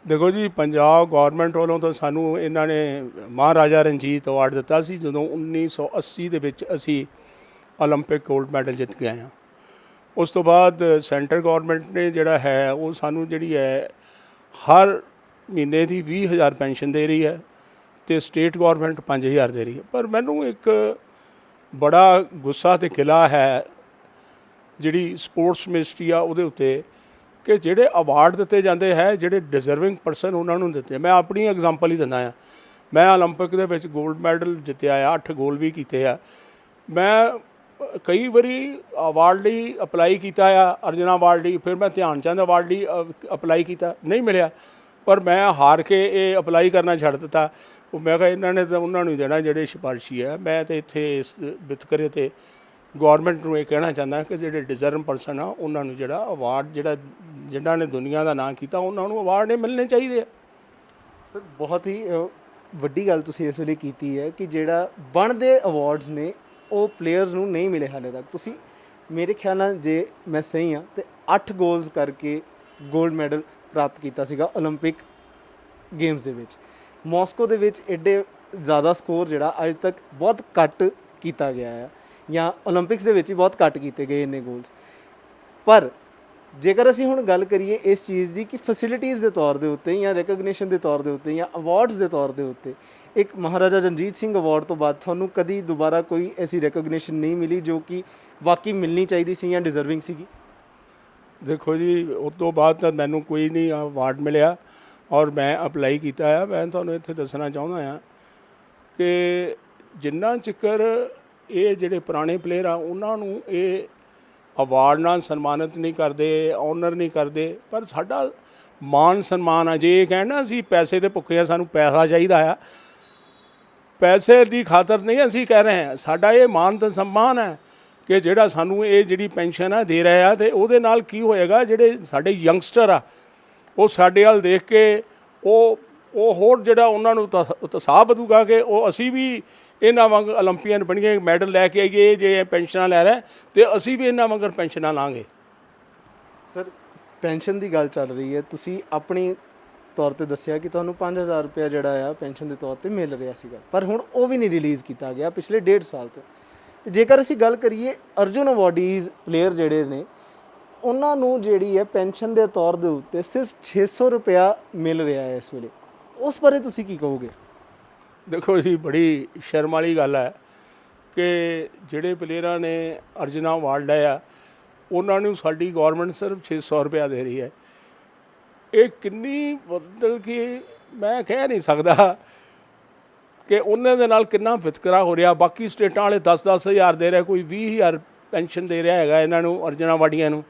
ਦੇਖੋ ਜੀ, ਪੰਜਾਬ ਗੌਰਮੈਂਟ ਵੱਲੋਂ ਤਾਂ ਸਾਨੂੰ ਇਹਨਾਂ ਨੇ ਮਹਾਰਾਜਾ ਰਣਜੀਤ ਅਵਾਰਡ ਦਿੱਤਾ ਸੀ ਜਦੋਂ 1980 ਦੇ ਵਿੱਚ ਅਸੀਂ ਓਲੰਪਿਕ ਗੋਲਡ ਮੈਡਲ ਜਿੱਤ ਕੇ ਆਏ ਹਾਂ। ਉਸ ਤੋਂ ਬਾਅਦ ਸੈਂਟਰ ਗੌਰਮੈਂਟ ਨੇ ਜਿਹੜਾ ਹੈ ਉਹ ਸਾਨੂੰ ਜਿਹੜੀ ਹੈ ਹਰ ਮਹੀਨੇ ਦੀ 20,000 ਪੈਨਸ਼ਨ ਦੇ ਰਹੀ ਹੈ ਤੇ ਸਟੇਟ ਗਵਰਨਮੈਂਟ 5,000 ਦੇ ਰਹੀ ਹੈ। ਪਰ ਮੈਨੂੰ ਇੱਕ ਬੜਾ ਗੁੱਸਾ ਤੇ ਗਿਲਾ ਹੈ ਜਿਹੜੀ ਸਪੋਰਟਸ ਮਿਨਿਸਟਰੀ ਆ ਉਹਦੇ ਉੱਤੇ, ਕਿ ਜਿਹੜੇ ਅਵਾਰਡ ਦਿੱਤੇ ਜਾਂਦੇ ਹੈ ਜਿਹੜੇ ਡਿਜ਼ਰਵਿੰਗ ਪਰਸਨ ਉਹਨਾਂ ਨੂੰ ਦਿੱਤੇ। ਮੈਂ ਆਪਣੀ ਐਗਜ਼ਾਮਪਲ ਹੀ ਦਿੰਦਾ ਆ। ਮੈਂ ਓਲੰਪਿਕ ਦੇ ਵਿੱਚ 골ਡ ਮੈਡਲ ਜਿੱਤਿਆ ਆ, 8 ਗੋਲ ਵੀ ਕੀਤੇ ਆ। ਮੈਂ ਕਈ ਵਾਰੀ ਅਵਾਰਡ ਲਈ ਅਪਲਾਈ ਕੀਤਾ ਆ, ਅਰਜੁਨਾ ਅਵਾਰਡ ਲਈ, ਫਿਰ ਮੈਂ ਧਿਆਨ ਚੰਦ ਅਵਾਰਡ ਲਈ ਅਪਲਾਈ ਕੀਤਾ, ਨਹੀਂ ਮਿਲਿਆ। ਪਰ ਮੈਂ ਹਾਰ ਕੇ ਇਹ ਅਪਲਾਈ ਕਰਨਾ ਛੱਡ ਦਿੱਤਾ। ਉਹ ਮੈਂ ਕਿਹਾ ਇਹਨਾਂ ਨੇ ਤਾਂ ਉਹਨਾਂ ਨੂੰ ਦੇਣਾ ਜਿਹੜੇ ਸਿਫਾਰਸ਼ੀ ਹੈ। ਮੈਂ ਤਾਂ ਇੱਥੇ ਇਸ ਵਿਤਕਰੇ 'ਤੇ ਗੌਰਮੈਂਟ ਨੂੰ ਇਹ ਕਹਿਣਾ ਚਾਹੁੰਦਾ ਕਿ ਜਿਹੜੇ ਡਿਜ਼ਰਵ ਪਰਸਨ ਆ ਉਹਨਾਂ ਨੂੰ ਜਿਹੜਾ ਅਵਾਰਡ, ਜਿਨ੍ਹਾਂ ਨੇ ਦੁਨੀਆ ਦਾ ਨਾਂ ਕੀਤਾ, ਉਹਨਾਂ ਨੂੰ ਅਵਾਰਡ ਮਿਲਣੇ ਚਾਹੀਦੇ ਆ। ਸਰ ਬਹੁਤ ਹੀ ਵੱਡੀ ਗੱਲ ਤੁਸੀਂ ਇਸ ਵੇਲੇ ਕੀਤੀ ਹੈ ਕਿ ਜਿਹੜਾ ਬਣਦੇ ਅਵਾਰਡਸ ਨੇ ਉਹ ਪਲੇਅਰਸ ਨੂੰ ਨਹੀਂ ਮਿਲੇ ਹਾਲੇ ਤੱਕ। ਤੁਸੀਂ ਮੇਰੇ ਖਿਆਲ ਨਾਲ, ਜੇ ਮੈਂ ਸਹੀ ਹਾਂ, ਤੇ 8 ਗੋਲਸ ਕਰਕੇ 골ਡ ਮੈਡਲ ਪ੍ਰਾਪਤ ਕੀਤਾ ਸੀਗਾ ਓਲੰਪਿਕ ਗੇਮਸ ਦੇ ਵਿੱਚ। ਮਾਸਕੋ ਦੇ ਵਿੱਚ ਐਡੇ ਜ਼ਿਆਦਾ ਸਕੋਰ ਜਿਹੜਾ ਅੱਜ ਤੱਕ ਬਹੁਤ ਘੱਟ ਕੀਤਾ ਗਿਆ ਹੈ, ਜਾਂ ਓਲੰਪਿਕਸ ਦੇ ਵਿੱਚ ਹੀ ਬਹੁਤ ਘੱਟ ਕੀਤੇ ਗਏ ਇੰਨੇ ਗੋਲਸ। ਪਰ ਜੇਕਰ ਅਸੀਂ ਹੁਣ ਗੱਲ ਕਰੀਏ ਇਸ ਚੀਜ਼ ਦੀ ਕਿ ਫੈਸਿਲਿਟੀਜ਼ ਦੇ ਤੌਰ ਦੇ ਉੱਤੇ ਜਾਂ ਰਿਕਗਨੀਸ਼ਨ ਦੇ ਤੌਰ ਦੇ ਉੱਤੇ ਜਾਂ ਅਵਾਰਡਸ ਦੇ ਤੌਰ ਦੇ ਉੱਤੇ, ਇੱਕ ਮਹਾਰਾਜਾ ਰਣਜੀਤ ਸਿੰਘ ਅਵਾਰਡ ਤੋਂ ਬਾਅਦ ਤੁਹਾਨੂੰ ਕਦੀ ਦੁਬਾਰਾ ਕੋਈ ਐਸੀ ਰਿਕਗਨੀਸ਼ਨ ਨਹੀਂ ਮਿਲੀ ਜੋ ਕਿ ਵਾਕਈ ਮਿਲਣੀ ਚਾਹੀਦੀ ਸੀ ਜਾਂ ਡਿਜ਼ਰਵਿੰਗ ਸੀਗੀ? ਦੇਖੋ ਜੀ, ਉਸ ਤੋਂ ਬਾਅਦ ਤਾਂ ਮੈਨੂੰ ਕੋਈ ਨਹੀਂ ਅਵਾਰਡ ਮਿਲਿਆ ਔਰ ਮੈਂ ਅਪਲਾਈ ਕੀਤਾ ਆ। ਮੈਂ ਤੁਹਾਨੂੰ ਇੱਥੇ ਦੱਸਣਾ ਚਾਹੁੰਦਾ ਹਾਂ ਕਿ ਜਿੰਨਾ ਚਿਕਰ ਇਹ ਜਿਹੜੇ ਪੁਰਾਣੇ ਪਲੇਅਰ ਆ ਉਹਨਾਂ ਨੂੰ ਇਹ ਅਵਾਰਡ ਨਾਲ ਸਨਮਾਨਿਤ ਨਹੀਂ ਕਰਦੇ, ਆਨਰ ਨਹੀਂ ਕਰਦੇ, ਪਰ ਸਾਡਾ ਮਾਨ ਸਨਮਾਨ ਆ। ਜੇ ਇਹ ਕਹਿਣਾ ਅਸੀਂ ਪੈਸੇ ਦੇ ਭੁੱਖੇ ਆ, ਸਾਨੂੰ ਪੈਸਾ ਚਾਹੀਦਾ ਆ, ਪੈਸੇ ਦੀ ਖਾਤਰ ਨਹੀਂ ਅਸੀਂ ਕਹਿ ਰਹੇ ਹਾਂ। ਸਾਡਾ ਇਹ ਮਾਨ ਤੇ ਸਨਮਾਨ ਹੈ ਕਿ ਜਿਹੜਾ ਸਾਨੂੰ ਇਹ ਜਿਹੜੀ ਪੈਨਸ਼ਨ ਆ ਦੇ ਰਿਹਾ ਆ, ਅਤੇ ਉਹਦੇ ਨਾਲ ਕੀ ਹੋਏਗਾ, ਜਿਹੜੇ ਸਾਡੇ ਯੰਗਸਟਰ ਆ ਉਹ ਸਾਡੇ ਵੱਲ ਦੇਖ ਕੇ ਉਹ ਹੋਰ ਜਿਹੜਾ ਉਹਨਾਂ ਨੂੰ ਉਤਸ਼ਾਹ ਵਧੂਗਾ ਕਿ ਉਹ ਅਸੀਂ ਵੀ ਇਹਨਾਂ ਵਾਂਗ ਓਲੰਪੀਅਨ ਬਣੀਏ, ਮੈਡਲ ਲੈ ਕੇ ਆਈਏ। ਜੇ ਪੈਨਸ਼ਨਾਂ ਲੈ ਰਿਹਾ ਅਤੇ ਅਸੀਂ ਵੀ ਇਹਨਾਂ ਵਾਂਗਰ ਪੈਨਸ਼ਨਾਂ ਲਾਂਗੇ। ਸਰ ਪੈਨਸ਼ਨ ਦੀ ਗੱਲ ਚੱਲ ਰਹੀ ਹੈ, ਤੁਸੀਂ ਆਪਣੀ ਤੌਰ ਤੇ ਦੱਸਿਆ ਕਿ ਤੁਹਾਨੂੰ 5,000 ਰੁਪਇਆ ਜਿਹੜਾ ਆ ਪੈਨਸ਼ਨ ਦੇ ਤੌਰ ਤੇ ਮਿਲ ਰਿਹਾ ਸੀਗਾ, ਪਰ ਹੁਣ ਉਹ ਵੀ ਨਹੀਂ ਰਿਲੀਜ਼ ਕੀਤਾ ਗਿਆ ਪਿਛਲੇ 1.5 ਸਾਲ ਤੋਂ। ਜੇਕਰ ਅਸੀਂ ਗੱਲ ਕਰੀਏ ਅਰਜੁਨ ਅਵਾਰਡੀਜ਼ ਪਲੇਅਰ ਜਿਹੜੇ ਨੇ, ਉਹਨਾਂ ਨੂੰ ਜਿਹੜੀ ਹੈ ਪੈਨਸ਼ਨ ਦੇ ਤੌਰ ਦੇ ਉੱਤੇ ਸਿਰਫ 600 ਰੁਪਇਆ ਮਿਲ ਰਿਹਾ ਹੈ ਇਸ ਵੇਲੇ। ਉਸ ਬਾਰੇ ਤੁਸੀਂ ਕੀ ਕਹੋਗੇ? ਦੇਖੋ ਜੀ, ਬੜੀ ਸ਼ਰਮ ਵਾਲੀ ਗੱਲ ਹੈ ਕਿ ਜਿਹੜੇ ਪਲੇਅਰਾਂ ਨੇ ਅਰਜੁਨਾ ਅਵਾਰਡ ਲਿਆ ਉਹਨਾਂ ਨੂੰ ਸਾਡੀ ਗੌਰਮੈਂਟ ਸਿਰਫ 600 ਰੁਪਇਆ ਦੇ ਰਹੀ ਹੈ। ਇਹ ਕਿੰਨੀ ਮਤਲਬ ਕਿ ਮੈਂ ਕਹਿ ਨਹੀਂ ਸਕਦਾ ਕਿ ਉਹਨਾਂ ਦੇ ਨਾਲ ਕਿੰਨਾ ਵਿਤਕਰਾ ਹੋ ਰਿਹਾ। ਬਾਕੀ ਸਟੇਟਾਂ ਵਾਲੇ 10-10 ਹਜ਼ਾਰ ਦੇ ਰਿਹਾ, ਕੋਈ 20,000 ਪੈਨਸ਼ਨ ਦੇ ਰਿਹਾ ਹੈਗਾ ਇਹਨਾਂ ਨੂੰ, ਅਰਜੁਨਾ ਅਵਾਰਡੀਆਂ ਨੂੰ।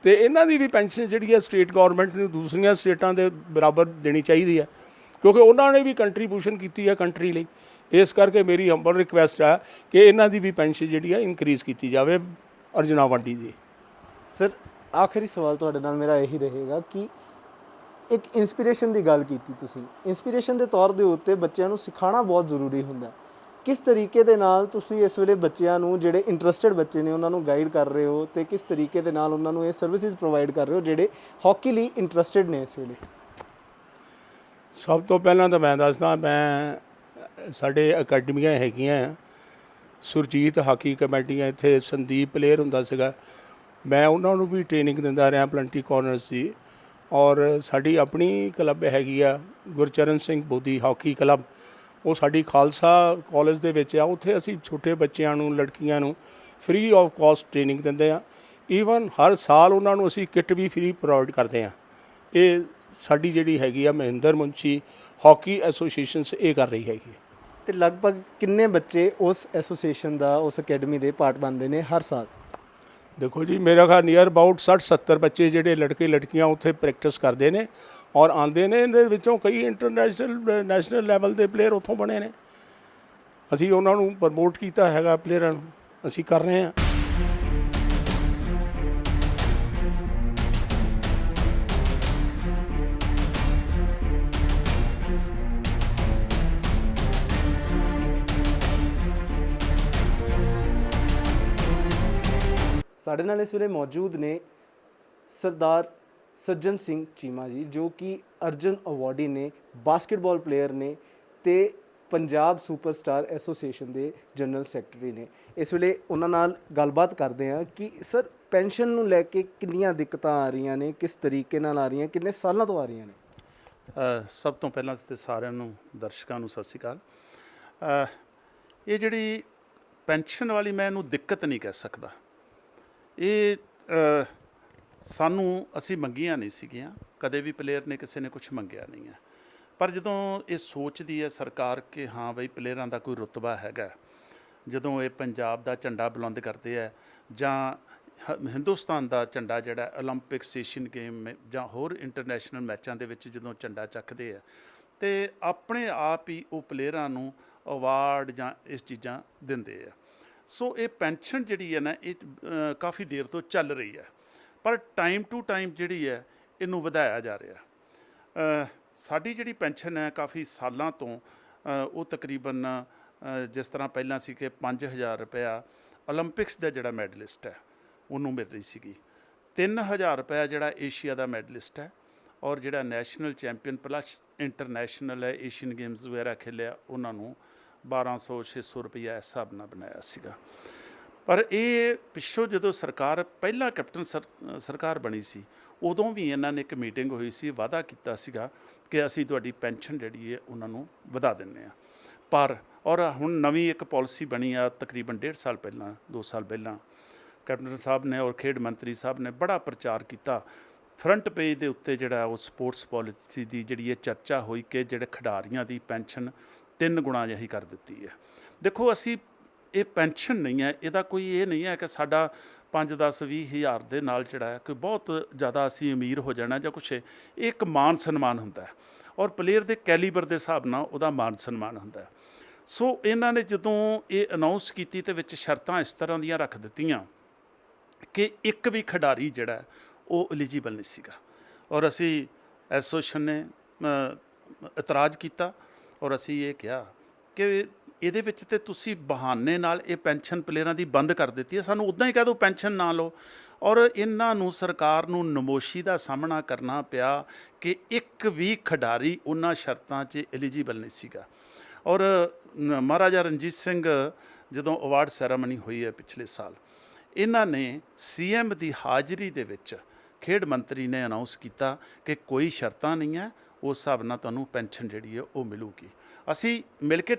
ਅਤੇ ਇਹਨਾਂ ਦੀ ਵੀ ਪੈਨਸ਼ਨ ਜਿਹੜੀ ਹੈ ਸਟੇਟ ਗੌਰਮੈਂਟ ਨੂੰ ਦੂਸਰੀਆਂ ਸਟੇਟਾਂ ਦੇ ਬਰਾਬਰ ਦੇਣੀ ਚਾਹੀਦੀ ਹੈ, ਕਿਉਂਕਿ ਉਹਨਾਂ ਨੇ ਵੀ ਕੰਟਰੀਬਿਊਸ਼ਨ ਕੀਤੀ ਹੈ ਕੰਟਰੀ ਲਈ। ਇਸ ਕਰਕੇ ਮੇਰੀ ਹੰਬਲ ਰਿਕੁਐਸਟ ਹੈ ਕਿ ਇਹਨਾਂ ਦੀ ਵੀ ਪੈਨਸ਼ਨ ਜਿਹੜੀ ਹੈ ਇਨਕਰੀਜ਼ ਕੀਤੀ ਜਾਵੇ, ਅਰਜੁਨਾ ਅਵਾਰਡੀ ਦੀ। ਸਰ ਆਖਰੀ ਸਵਾਲ ਤੁਹਾਡੇ ਨਾਲ ਮੇਰਾ ਇਹੀ ਰਹੇਗਾ ਕਿ ਇੱਕ ਇੰਸਪੀਰੇਸ਼ਨ ਦੀ ਗੱਲ ਕੀਤੀ ਤੁਸੀਂ। ਇੰਸਪੀਰੇਸ਼ਨ ਦੇ ਤੌਰ ਦੇ ਉੱਤੇ ਬੱਚਿਆਂ ਨੂੰ ਸਿਖਾਉਣਾ ਬਹੁਤ ਜ਼ਰੂਰੀ ਹੁੰਦਾ। ਕਿਸ ਤਰੀਕੇ ਦੇ ਨਾਲ ਤੁਸੀਂ ਇਸ ਵੇਲੇ ਬੱਚਿਆਂ ਨੂੰ, ਜਿਹੜੇ ਇੰਟਰਸਟਿਡ ਬੱਚੇ ਨੇ, ਉਹਨਾਂ ਨੂੰ ਗਾਈਡ ਕਰ ਰਹੇ ਹੋ, ਅਤੇ ਕਿਸ ਤਰੀਕੇ ਦੇ ਨਾਲ ਉਹਨਾਂ ਨੂੰ ਇਹ ਸਰਵਿਸਿਜ਼ ਪ੍ਰੋਵਾਈਡ ਕਰ ਰਹੇ ਹੋ ਜਿਹੜੇ ਹਾਕੀ ਲਈ ਇੰਟਰਸਟਿਡ ਨੇ ਇਸ ਵੇਲੇ? ਸਭ ਤੋਂ ਪਹਿਲਾਂ ਤਾਂ ਮੈਂ ਦੱਸਦਾ, ਮੈਂ ਸਾਡੇ ਅਕੈਡਮੀਆਂ ਹੈਗੀਆਂ, ਸੁਰਜੀਤ ਹਾਕੀ ਕਮੇਟੀਆਂ, ਇੱਥੇ ਸੰਦੀਪ ਪਲੇਅਰ ਹੁੰਦਾ ਸੀਗਾ, ਮੈਂ ਉਹਨਾਂ ਨੂੰ ਵੀ ਟ੍ਰੇਨਿੰਗ ਦਿੰਦਾ ਰਿਹਾ ਪਲੰਟੀ ਕਾਰਨਰਸ ਦੀ। ਔਰ ਸਾਡੀ ਆਪਣੀ ਕਲੱਬ ਹੈਗੀ ਆ ਗੁਰਚਰਨ ਸਿੰਘ ਬੋਦੀ ਹਾਕੀ ਕਲੱਬ, ਉਹ ਸਾਡੀ ਖਾਲਸਾ ਕਾਲਜ ਦੇ ਵਿੱਚ ਆ। ਉੱਥੇ ਅਸੀਂ ਛੋਟੇ ਬੱਚਿਆਂ ਨੂੰ, ਲੜਕੀਆਂ ਨੂੰ ਫ੍ਰੀ ਆਫ ਕਾਸਟ ਟ੍ਰੇਨਿੰਗ ਦਿੰਦੇ ਹਾਂ। ਈਵਨ ਹਰ ਸਾਲ ਉਹਨਾਂ ਨੂੰ ਅਸੀਂ ਕਿੱਟ ਵੀ ਫ੍ਰੀ ਪ੍ਰੋਵਾਈਡ ਕਰਦੇ ਹਾਂ। ਇਹ ਸਾਡੀ ਜਿਹੜੀ ਹੈਗੀ ਆ ਮਹਿੰਦਰ ਮੁੰਸ਼ੀ ਹਾਕੀ ਐਸੋਸੀਏਸ਼ਨਸ ਇਹ ਕਰ ਰਹੀ ਹੈਗੀ ਹੈ। ਅਤੇ ਲਗਭਗ ਕਿੰਨੇ ਬੱਚੇ ਉਸ ਐਸੋਸੀਏਸ਼ਨ ਦਾ, ਉਸ ਅਕੈਡਮੀ ਦੇ ਪਾਰਟ ਬਣਦੇ ਨੇ ਹਰ ਸਾਲ? ਦੇਖੋ ਜੀ, ਮੇਰਾ ਖਿਆਲ ਨੀਅਰ ਅਬਾਊਟ 60-70 ਬੱਚੇ ਜਿਹੜੇ ਲੜਕੇ ਲੜਕੀਆਂ ਉੱਥੇ ਪ੍ਰੈਕਟਿਸ ਕਰਦੇ ਨੇ ਔਰ ਆਉਂਦੇ ਨੇ। ਇਹਦੇ ਵਿੱਚੋਂ ਕਈ ਇੰਟਰਨੈਸ਼ਨਲ, ਨੈਸ਼ਨਲ ਲੈਵਲ ਦੇ ਪਲੇਅਰ ਉੱਥੋਂ ਬਣੇ ਨੇ। ਅਸੀਂ ਉਹਨਾਂ ਨੂੰ ਪ੍ਰਮੋਟ ਕੀਤਾ ਹੈਗਾ, ਪਲੇਅਰਾਂ ਨੂੰ ਅਸੀਂ ਕਰ ਰਹੇ ਹਾਂ। ਸਾਡੇ ਨਾਲ ਇਸ ਵੇਲੇ ਮੌਜੂਦ ਨੇ ਸਰਦਾਰ ਸੱਜਣ ਸਿੰਘ ਚੀਮਾ ਜੀ, ਜੋ ਕਿ ਅਰਜੁਨ ਅਵਾਰਡੀ ਨੇ, ਬਾਸਕਟਬਾਲ ਪਲੇਅਰ ਨੇ ਅਤੇ ਪੰਜਾਬ ਸੁਪਰਸਟਾਰ ਐਸੋਸੀਏਸ਼ਨ ਦੇ ਜਨਰਲ ਸੈਕਟਰੀ ਨੇ। ਇਸ ਵੇਲੇ ਉਹਨਾਂ ਨਾਲ ਗੱਲਬਾਤ ਕਰਦੇ ਹਾਂ ਕਿ ਸਰ ਪੈਨਸ਼ਨ ਨੂੰ ਲੈ ਕੇ ਕਿੰਨੀਆਂ ਦਿੱਕਤਾਂ ਆ ਰਹੀਆਂ ਨੇ, ਕਿਸ ਤਰੀਕੇ ਨਾਲ ਆ ਰਹੀਆਂ, ਕਿੰਨੇ ਸਾਲਾਂ ਤੋਂ ਆ ਰਹੀਆਂ ਨੇ? ਸਭ ਤੋਂ ਪਹਿਲਾਂ ਤੇ ਸਾਰਿਆਂ ਨੂੰ ਦਰਸ਼ਕਾਂ ਨੂੰ ਸਤਿ ਸ਼੍ਰੀ ਅਕਾਲ। ਇਹ ਜਿਹੜੀ ਪੈਨਸ਼ਨ ਵਾਲੀ ਮੈਂ ਇਹਨੂੰ ਦਿੱਕਤ ਨਹੀਂ ਕਹਿ ਸਕਦਾ। ਇਹ ਸਾਨੂੰ ਅਸੀਂ ਮੰਗੀਆਂ ਨਹੀਂ ਸੀਗੀਆਂ, ਕਦੇ ਵੀ ਪਲੇਅਰ ਨੇ ਕਿਸੇ ਨੇ ਕੁਝ ਮੰਗਿਆ ਨਹੀਂ ਹੈ। ਪਰ ਜਦੋਂ ਇਹ ਸੋਚਦੀ ਹੈ ਸਰਕਾਰ ਕਿ ਹਾਂ ਬਈ ਪਲੇਅਰਾਂ ਦਾ ਕੋਈ ਰੁਤਬਾ ਹੈਗਾ, ਜਦੋਂ ਇਹ ਪੰਜਾਬ ਦਾ ਝੰਡਾ ਬੁਲੰਦ ਕਰਦੇ ਹੈ ਜਾਂ ਹਿੰਦੁਸਤਾਨ ਦਾ ਝੰਡਾ ਜਿਹੜਾ ਓਲੰਪਿਕਸ, ਏਸ਼ੀਅਨ ਗੇਮ ਜਾਂ ਹੋਰ ਇੰਟਰਨੈਸ਼ਨਲ ਮੈਚਾਂ ਦੇ ਵਿੱਚ ਜਦੋਂ ਝੰਡਾ ਚੱਕਦੇ ਆ ਤੇ ਆਪਣੇ ਆਪ ਹੀ ਉਹ ਪਲੇਅਰਾਂ ਨੂੰ ਅਵਾਰਡ ਜਾਂ ਇਸ ਚੀਜ਼ਾਂ ਦਿੰਦੇ ਆ। ਸੋ ਇਹ ਪੈਨਸ਼ਨ ਜਿਹੜੀ ਹੈ ਨਾ, ਇਹ ਕਾਫੀ ਦੇਰ ਤੋਂ ਚੱਲ ਰਹੀ ਹੈ, ਪਰ ਟਾਈਮ ਟੂ ਟਾਈਮ ਜਿਹੜੀ ਹੈ ਇਹਨੂੰ ਵਧਾਇਆ ਜਾ ਰਿਹਾ। ਸਾਡੀ ਜਿਹੜੀ ਪੈਨਸ਼ਨ ਹੈ ਕਾਫੀ ਸਾਲਾਂ ਤੋਂ ਉਹ ਤਕਰੀਬਨ ਜਿਸ ਤਰ੍ਹਾਂ ਪਹਿਲਾਂ ਸੀ ਕਿ 5000 ਰੁਪਇਆ ਓਲੰਪਿਕਸ ਦਾ ਜਿਹੜਾ ਮੈਡਲਿਸਟ ਹੈ ਉਹਨੂੰ ਮਿਲ ਰਹੀ ਸੀਗੀ, 3000 ਰੁਪਇਆ ਜਿਹੜਾ ਏਸ਼ੀਆ ਦਾ ਮੈਡਲਿਸਟ ਹੈ, ਔਰ ਜਿਹੜਾ ਨੈਸ਼ਨਲ ਚੈਂਪੀਅਨ ਪਲੱਸ ਇੰਟਰਨੈਸ਼ਨਲ ਹੈ, ਏਸ਼ੀਅਨ ਗੇਮਸ ਵਗੈਰਾ ਖੇਲਿਆ, ਉਹਨਾਂ ਨੂੰ 1200-600 ਰੁਪਇਆ ਇਸ ਹਿਸਾਬ ਨਾਲ ਬਣਾਇਆ ਸੀਗਾ। ਪਰ ਇਹ ਪਿੱਛੋਂ ਜਦੋਂ ਸਰਕਾਰ ਪਹਿਲਾਂ ਕੈਪਟਨ ਸਰਕਾਰ ਬਣੀ ਸੀ, ਉਦੋਂ ਵੀ ਇਹਨਾਂ ਨੇ ਇੱਕ ਮੀਟਿੰਗ ਹੋਈ ਸੀ, ਵਾਅਦਾ ਕੀਤਾ ਸੀਗਾ ਕਿ ਅਸੀਂ ਤੁਹਾਡੀ ਪੈਨਸ਼ਨ ਜਿਹੜੀ ਹੈ ਉਹਨਾਂ ਨੂੰ ਵਧਾ ਦਿੰਦੇ ਹਾਂ। ਪਰ ਔਰ ਹੁਣ ਨਵੀਂ ਇੱਕ ਪਾਲਿਸੀ ਬਣੀ ਆ ਤਕਰੀਬਨ 1.5 ਸਾਲ ਪਹਿਲਾਂ, 2 ਸਾਲ ਪਹਿਲਾਂ ਕੈਪਟਨ ਸਾਹਿਬ ਨੇ ਔਰ ਖੇਡ ਮੰਤਰੀ ਸਾਹਿਬ ਨੇ ਬੜਾ ਪ੍ਰਚਾਰ ਕੀਤਾ। ਫਰੰਟ ਪੇਜ ਦੇ ਉੱਤੇ ਜਿਹੜਾ ਉਹ ਸਪੋਰਟਸ ਪਾਲਿਸੀ ਦੀ ਜਿਹੜੀ ਇਹ ਚਰਚਾ ਹੋਈ ਕਿ ਜਿਹੜੇ ਖਿਡਾਰੀਆਂ ਦੀ ਪੈਨਸ਼ਨ 3 ਗੁਣਾ ਜਿਹੀ ਕਰ ਦਿੱਤੀ ਹੈ। ਦੇਖੋ, ਅਸੀਂ ਇਹ ਪੈਨਸ਼ਨ ਨਹੀਂ ਹੈ, ਇਹਦਾ ਕੋਈ ਇਹ ਨਹੀਂ ਹੈ ਕਿ ਸਾਡਾ 5, 10, 20 ਹਜ਼ਾਰ ਦੇ ਨਾਲ ਜਿਹੜਾ ਹੈ ਕਿ ਬਹੁਤ ਜ਼ਿਆਦਾ ਅਸੀਂ ਅਮੀਰ ਹੋ ਜਾਣਾ ਜਾਂ ਕੁਛ। ਇਹ ਇੱਕ ਮਾਨ ਸਨਮਾਨ ਹੁੰਦਾ ਹੈ ਔਰ ਪਲੇਅਰ ਦੇ ਕੈਲੀਬਰ ਦੇ ਹਿਸਾਬ ਨਾਲ ਉਹਦਾ ਮਾਨ ਸਨਮਾਨ ਹੁੰਦਾ ਹੈ। ਸੋ ਇਹਨਾਂ ਨੇ ਜਦੋਂ ਇਹ ਅਨਾਊਂਸ ਕੀਤੀ ਤੇ ਵਿੱਚ ਸ਼ਰਤਾਂ ਇਸ ਤਰ੍ਹਾਂ ਦੀਆਂ ਰੱਖ ਦਿੱਤੀਆਂ ਕਿ ਇੱਕ ਵੀ ਖਿਡਾਰੀ ਜਿਹੜਾ ਉਹ ਐਲੀਜੀਬਲ ਨਹੀਂ ਸੀਗਾ, ਔਰ ਅਸੀਂ ਐਸੋਸੀਏਸ਼ਨ ਨੇ ਇਤਰਾਜ਼ ਕੀਤਾ ਔਰ ਅਸੀਂ ਇਹ ਕਿਹਾ ਕਿ ਇਹਦੇ ਵਿੱਚ ਤੇ ਤੁਸੀਂ ਬਹਾਨੇ ਨਾਲ ਇਹ ਪੈਨਸ਼ਨ ਪਲੇਅਰਾਂ ਦੀ ਬੰਦ ਕਰ ਦਿੱਤੀ ਹੈ, ਸਾਨੂੰ ਉੱਦਾਂ ਹੀ ਕਹਿ ਦਿਓ ਪੈਨਸ਼ਨ ਨਾ ਲਓ। ਔਰ ਇਹਨਾਂ ਨੂੰ ਸਰਕਾਰ ਨੂੰ ਨਮੋਸ਼ੀ ਦਾ ਸਾਹਮਣਾ ਕਰਨਾ ਪਿਆ ਕਿ ਇੱਕ ਵੀ ਖਿਡਾਰੀ ਉਹਨਾਂ ਸ਼ਰਤਾਂ 'ਚ ਐਲੀਜੀਬਲ ਨਹੀਂ ਸੀਗਾ। ਔਰ ਮਹਾਰਾਜਾ ਰਣਜੀਤ ਸਿੰਘ ਜਦੋਂ ਅਵਾਰਡ ਸੈਰਾਮਨੀ ਹੋਈ ਹੈ ਪਿਛਲੇ ਸਾਲ, ਇਹਨਾਂ ਨੇ CM ਦੀ ਹਾਜ਼ਰੀ ਦੇ ਵਿੱਚ ਖੇਡ ਮੰਤਰੀ ਨੇ ਅਨਾਊਂਸ ਕੀਤਾ ਕਿ ਕੋਈ ਸ਼ਰਤਾਂ ਨਹੀਂ ਹੈ, ਉਸ ਹਿਸਾਬ ਨਾਲ ਤੁਹਾਨੂੰ ਪੈਨਸ਼ਨ ਜਿਹੜੀ ਹੈ ਉਹ ਮਿਲੂਗੀ। ਅਸੀਂ ਮਿਲ ਕੇ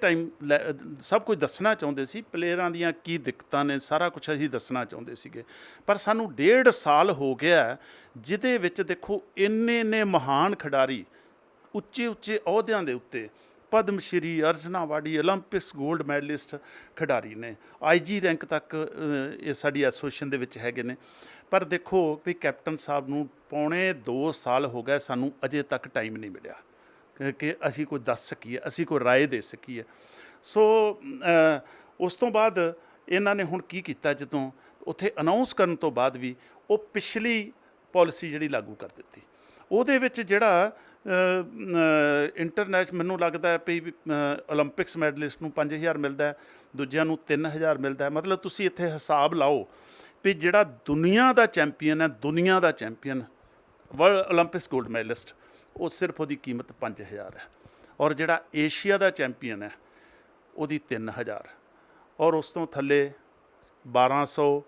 ਸਭ ਕੁਝ ਦੱਸਣਾ ਚਾਹੁੰਦੇ ਸੀ, ਪਲੇਅਰਾਂ ਦੀਆਂ ਕੀ ਦਿੱਕਤਾਂ ਨੇ, ਸਾਰਾ ਕੁਝ ਅਸੀਂ ਦੱਸਣਾ ਚਾਹੁੰਦੇ ਸੀਗੇ। ਪਰ ਸਾਨੂੰ 1.5 ਸਾਲ ਹੋ ਗਿਆ ਜਿਹਦੇ ਵਿੱਚ ਦੇਖੋ ਇੰਨੇ ਮਹਾਨ ਖਿਡਾਰੀ ਉੱਚੇ ਅਹੁਦਿਆਂ ਦੇ ਉੱਤੇ, Padma Shri, Arjuna awardee, Olympics gold medallist ਖਿਡਾਰੀ ਨੇ, IG ਰੈਂਕ ਤੱਕ ਇਹ ਸਾਡੀ ਐਸੋਸੀਏਸ਼ਨ ਦੇ ਵਿੱਚ ਹੈਗੇ ਨੇ। ਪਰ ਦੇਖੋ ਵੀ ਕੈਪਟਨ ਸਾਹਿਬ ਨੂੰ ਪੌਣੇ 2 ਸਾਲ ਹੋ ਗਏ, ਸਾਨੂੰ ਅਜੇ ਤੱਕ ਟਾਈਮ ਨਹੀਂ ਮਿਲਿਆ ਕਿ ਅਸੀਂ ਕੋਈ ਦੱਸ ਸਕੀਏ, ਅਸੀਂ ਕੋਈ ਰਾਏ ਦੇ ਸਕੀਏ। ਸੋ ਉਸ ਤੋਂ ਬਾਅਦ ਇਹਨਾਂ ਨੇ ਹੁਣ ਕੀ ਕੀਤਾ, ਜਦੋਂ ਉੱਥੇ ਅਨਾਊਂਸ ਕਰਨ ਤੋਂ ਬਾਅਦ ਵੀ ਉਹ ਪਿਛਲੀ ਪਾਲਿਸੀ ਜਿਹੜੀ ਲਾਗੂ ਕਰ ਦਿੱਤੀ। ਉਹਦੇ ਵਿੱਚ ਜਿਹੜਾ ਮੈਨੂੰ ਲੱਗਦਾ ਹੈ ਵੀ ਓਲੰਪਿਕਸ ਮੈਡਲਿਸਟ ਨੂੰ 5000 ਮਿਲਦਾ, ਦੂਜਿਆਂ ਨੂੰ 3000 ਮਿਲਦਾ। ਮਤਲਬ ਤੁਸੀਂ ਇੱਥੇ ਹਿਸਾਬ ਲਾਓ ਵੀ ਜਿਹੜਾ ਦੁਨੀਆ ਦਾ ਚੈਂਪੀਅਨ ਹੈ, ਦੁਨੀਆ ਦਾ champion world olympics gold medallist, ਉਹ ਸਿਰਫ ਉਹਦੀ ਕੀਮਤ 5000 ਹੈ, ਔਰ ਜਿਹੜਾ ਏਸ਼ੀਆ ਦਾ ਚੈਂਪੀਅਨ ਹੈ ਉਹਦੀ 3000, ਔਰ ਉਸ ਤੋਂ ਥੱਲੇ 1200,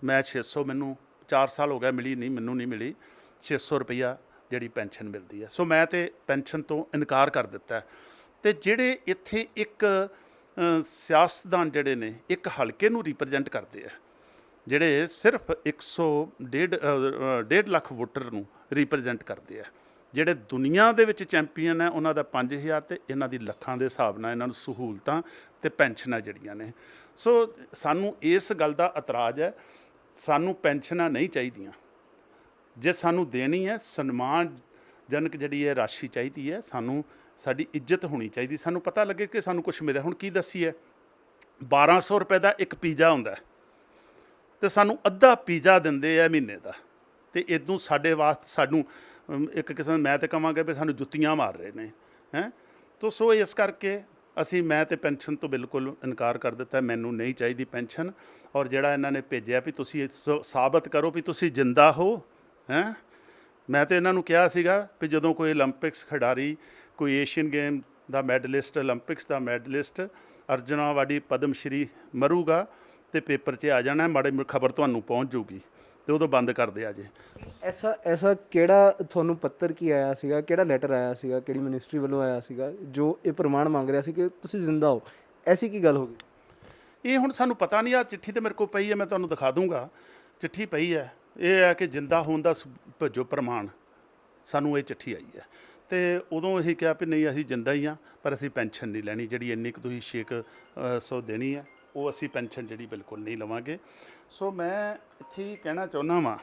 ਮੈਂ 600, ਮੈਨੂੰ 4 ਸਾਲ ਹੋ ਗਿਆ ਮਿਲੀ ਨਹੀਂ, ਮੈਨੂੰ ਨਹੀਂ ਮਿਲੀ 600 ਰੁਪਈਆ ਜਿਹੜੀ ਪੈਨਸ਼ਨ ਮਿਲਦੀ ਹੈ। ਸੋ ਮੈਂ ਤੇ ਪੈਨਸ਼ਨ ਤੋਂ ਇਨਕਾਰ ਕਰ ਦਿੱਤਾ। ਤੇ ਜਿਹੜੇ ਇੱਥੇ ਇੱਕ ਸਿਆਸਤਦਾਨ ਜਿਹੜੇ ਨੇ ਇੱਕ ਹਲਕੇ ਨੂੰ ਰਿਪਰੈਜ਼ੈਂਟ ਕਰਦੇ ਆ, ਜਿਹੜੇ ਸਿਰਫ 1.5 ਲੱਖ ਵੋਟਰ ਨੂੰ ਰਿਪਰੈਜ਼ੈਂਟ ਕਰਦੇ ਆ, ਜਿਹੜੇ ਦੁਨੀਆ ਦੇ ਵਿੱਚ ਚੈਂਪੀਅਨ ਹੈ, ਉਹਨਾਂ ਦਾ 5000 ਤੇ ਇਹਨਾਂ ਦੀ ਲੱਖਾਂ ਦੇ ਹਿਸਾਬ ਨਾਲ ਇਹਨਾਂ ਨੂੰ ਸਹੂਲਤਾਂ ਤੇ ਪੈਨਸ਼ਨਾਂ ਜਿਹੜੀਆਂ ਨੇ। ਸੋ ਸਾਨੂੰ ਇਸ ਗੱਲ ਦਾ ਇਤਰਾਜ਼ ਹੈ, ਸਾਨੂੰ ਪੈਨਸ਼ਨਾਂ ਨਹੀਂ ਚਾਹੀਦੀਆਂ। ਜੇ ਸਾਨੂੰ ਦੇਣੀ ਹੈ ਸਨਮਾਨਜਨਕ ਜਿਹੜੀ ਹੈ ਰਾਸ਼ੀ ਚਾਹੀਦੀ ਹੈ, ਸਾਨੂੰ ਸਾਡੀ ਇੱਜ਼ਤ ਹੋਣੀ ਚਾਹੀਦੀ, ਸਾਨੂੰ ਪਤਾ ਲੱਗੇ ਕਿ ਸਾਨੂੰ ਕੁਛ ਮਿਲਿਆ। ਹੁਣ ਕੀ ਦੱਸੀਏ, 1200 ਰੁਪਏ ਦਾ ਇੱਕ ਪੀਜ਼ਾ ਹੁੰਦਾ ਤੇ ਸਾਨੂੰ ਅੱਧਾ ਪੀਜ਼ਾ ਦਿੰਦੇ ਆ ਮਹੀਨੇ ਦਾ, ਤੇ ਇਦੋਂ ਸਾਡੇ ਵਾਸਤੇ ਸਾਨੂੰ ਇੱਕ ਕਿਸਮ, ਮੈਂ ਤਾਂ ਕਹਾਂਗਾ ਵੀ ਸਾਨੂੰ ਜੁੱਤੀਆਂ ਮਾਰ ਰਹੇ ਨੇ ਹੈਂ। ਤੋ ਸੋ ਇਸ ਕਰਕੇ ਮੈਂ ਤੇ ਪੈਨਸ਼ਨ ਤੋਂ ਬਿਲਕੁਲ ਇਨਕਾਰ ਕਰ ਦਿੱਤਾ, ਮੈਨੂੰ ਨਹੀਂ ਚਾਹੀਦੀ ਪੈਨਸ਼ਨ। ਔਰ ਜਿਹੜਾ ਇਹਨਾਂ ਨੇ ਭੇਜਿਆ ਵੀ ਤੁਸੀਂ ਸਾਬਤ ਕਰੋ ਵੀ ਤੁਸੀਂ ਜਿੰਦਾ ਹੋ ਹੈਂ, ਮੈਂ ਤਾਂ ਇਹਨਾਂ ਨੂੰ ਕਿਹਾ ਸੀਗਾ ਵੀ ਜਦੋਂ ਕੋਈ ਓਲੰਪਿਕਸ ਖਿਡਾਰੀ, ਕੋਈ ਏਸ਼ੀਅਨ ਗੇਮ ਦਾ ਮੈਡਲਿਸਟ, ਓਲੰਪਿਕਸ ਦਾ ਮੈਡਲਿਸਟ, ਅਰਜੁਨਾ ਅਵਾਰਡੀ, ਪਦਮ ਸ਼੍ਰੀ ਮਰੂਗਾ ਤੇ ਪੇਪਰ 'ਚ ਆ ਜਾਣਾ, ਮਾੜੀ ਖਬਰ ਤੁਹਾਨੂੰ ਪਹੁੰਚ ਜਾਊਗੀ ਤੇ ਉਦੋਂ ਬੰਦ ਕਰਦੇ ਆ ਜੇ। ਐਸਾ ਕਿਹੜਾ ਤੁਹਾਨੂੰ ਪੱਤਰ ਕੀ ਆਇਆ ਸੀਗਾ, ਕਿਹੜਾ ਲੈਟਰ ਆਇਆ ਸੀਗਾ, ਕਿਹੜੀ ਮਿਨਿਸਟਰੀ ਵੱਲੋਂ ਆਇਆ ਸੀਗਾ ਜੋ ਇਹ ਪ੍ਰਮਾਣ ਮੰਗ ਰਿਹਾ ਸੀ ਕਿ ਤੁਸੀਂ ਜ਼ਿੰਦਾ ਹੋ? ਐਸੀ ਕੀ ਗੱਲ ਹੋ ਗਈ? ਇਹ ਹੁਣ ਸਾਨੂੰ ਪਤਾ ਨਹੀਂ, ਆ ਚਿੱਠੀ ਤੇ ਮੇਰੇ ਕੋਲ ਪਈ ਹੈ, ਮੈਂ ਤੁਹਾਨੂੰ ਦਿਖਾ ਦੂੰਗਾ, ਚਿੱਠੀ ਪਈ ਹੈ। ਇਹ ਹੈ ਕਿ ਜਿੰਦਾ ਹੋਣ ਦਾ ਭੇਜੋ ਪ੍ਰਮਾਣ, ਸਾਨੂੰ ਇਹ ਚਿੱਠੀ ਆਈ ਹੈ। ਤੇ ਉਦੋਂ ਅਸੀਂ ਕਿਹਾ ਵੀ ਨਹੀਂ, ਅਸੀਂ ਜਿੰਦਾ ਹੀ ਹਾਂ, ਪਰ ਅਸੀਂ ਪੈਨਸ਼ਨ ਨਹੀਂ ਲੈਣੀ, ਜਿਹੜੀ ਇੰਨੀ ਕੁ ਤੁਸੀਂ 600 ਦੇਣੀ ਹੈ, ਉਹ ਅਸੀਂ ਪੈਨਸ਼ਨ ਜਿਹੜੀ ਬਿਲਕੁਲ ਨਹੀਂ ਲਵਾਂਗੇ। ਸੋ ਮੈਂ ਇੱਥੇ ਹੀ ਕਹਿਣਾ ਚਾਹੁੰਦਾ ਵਾਂ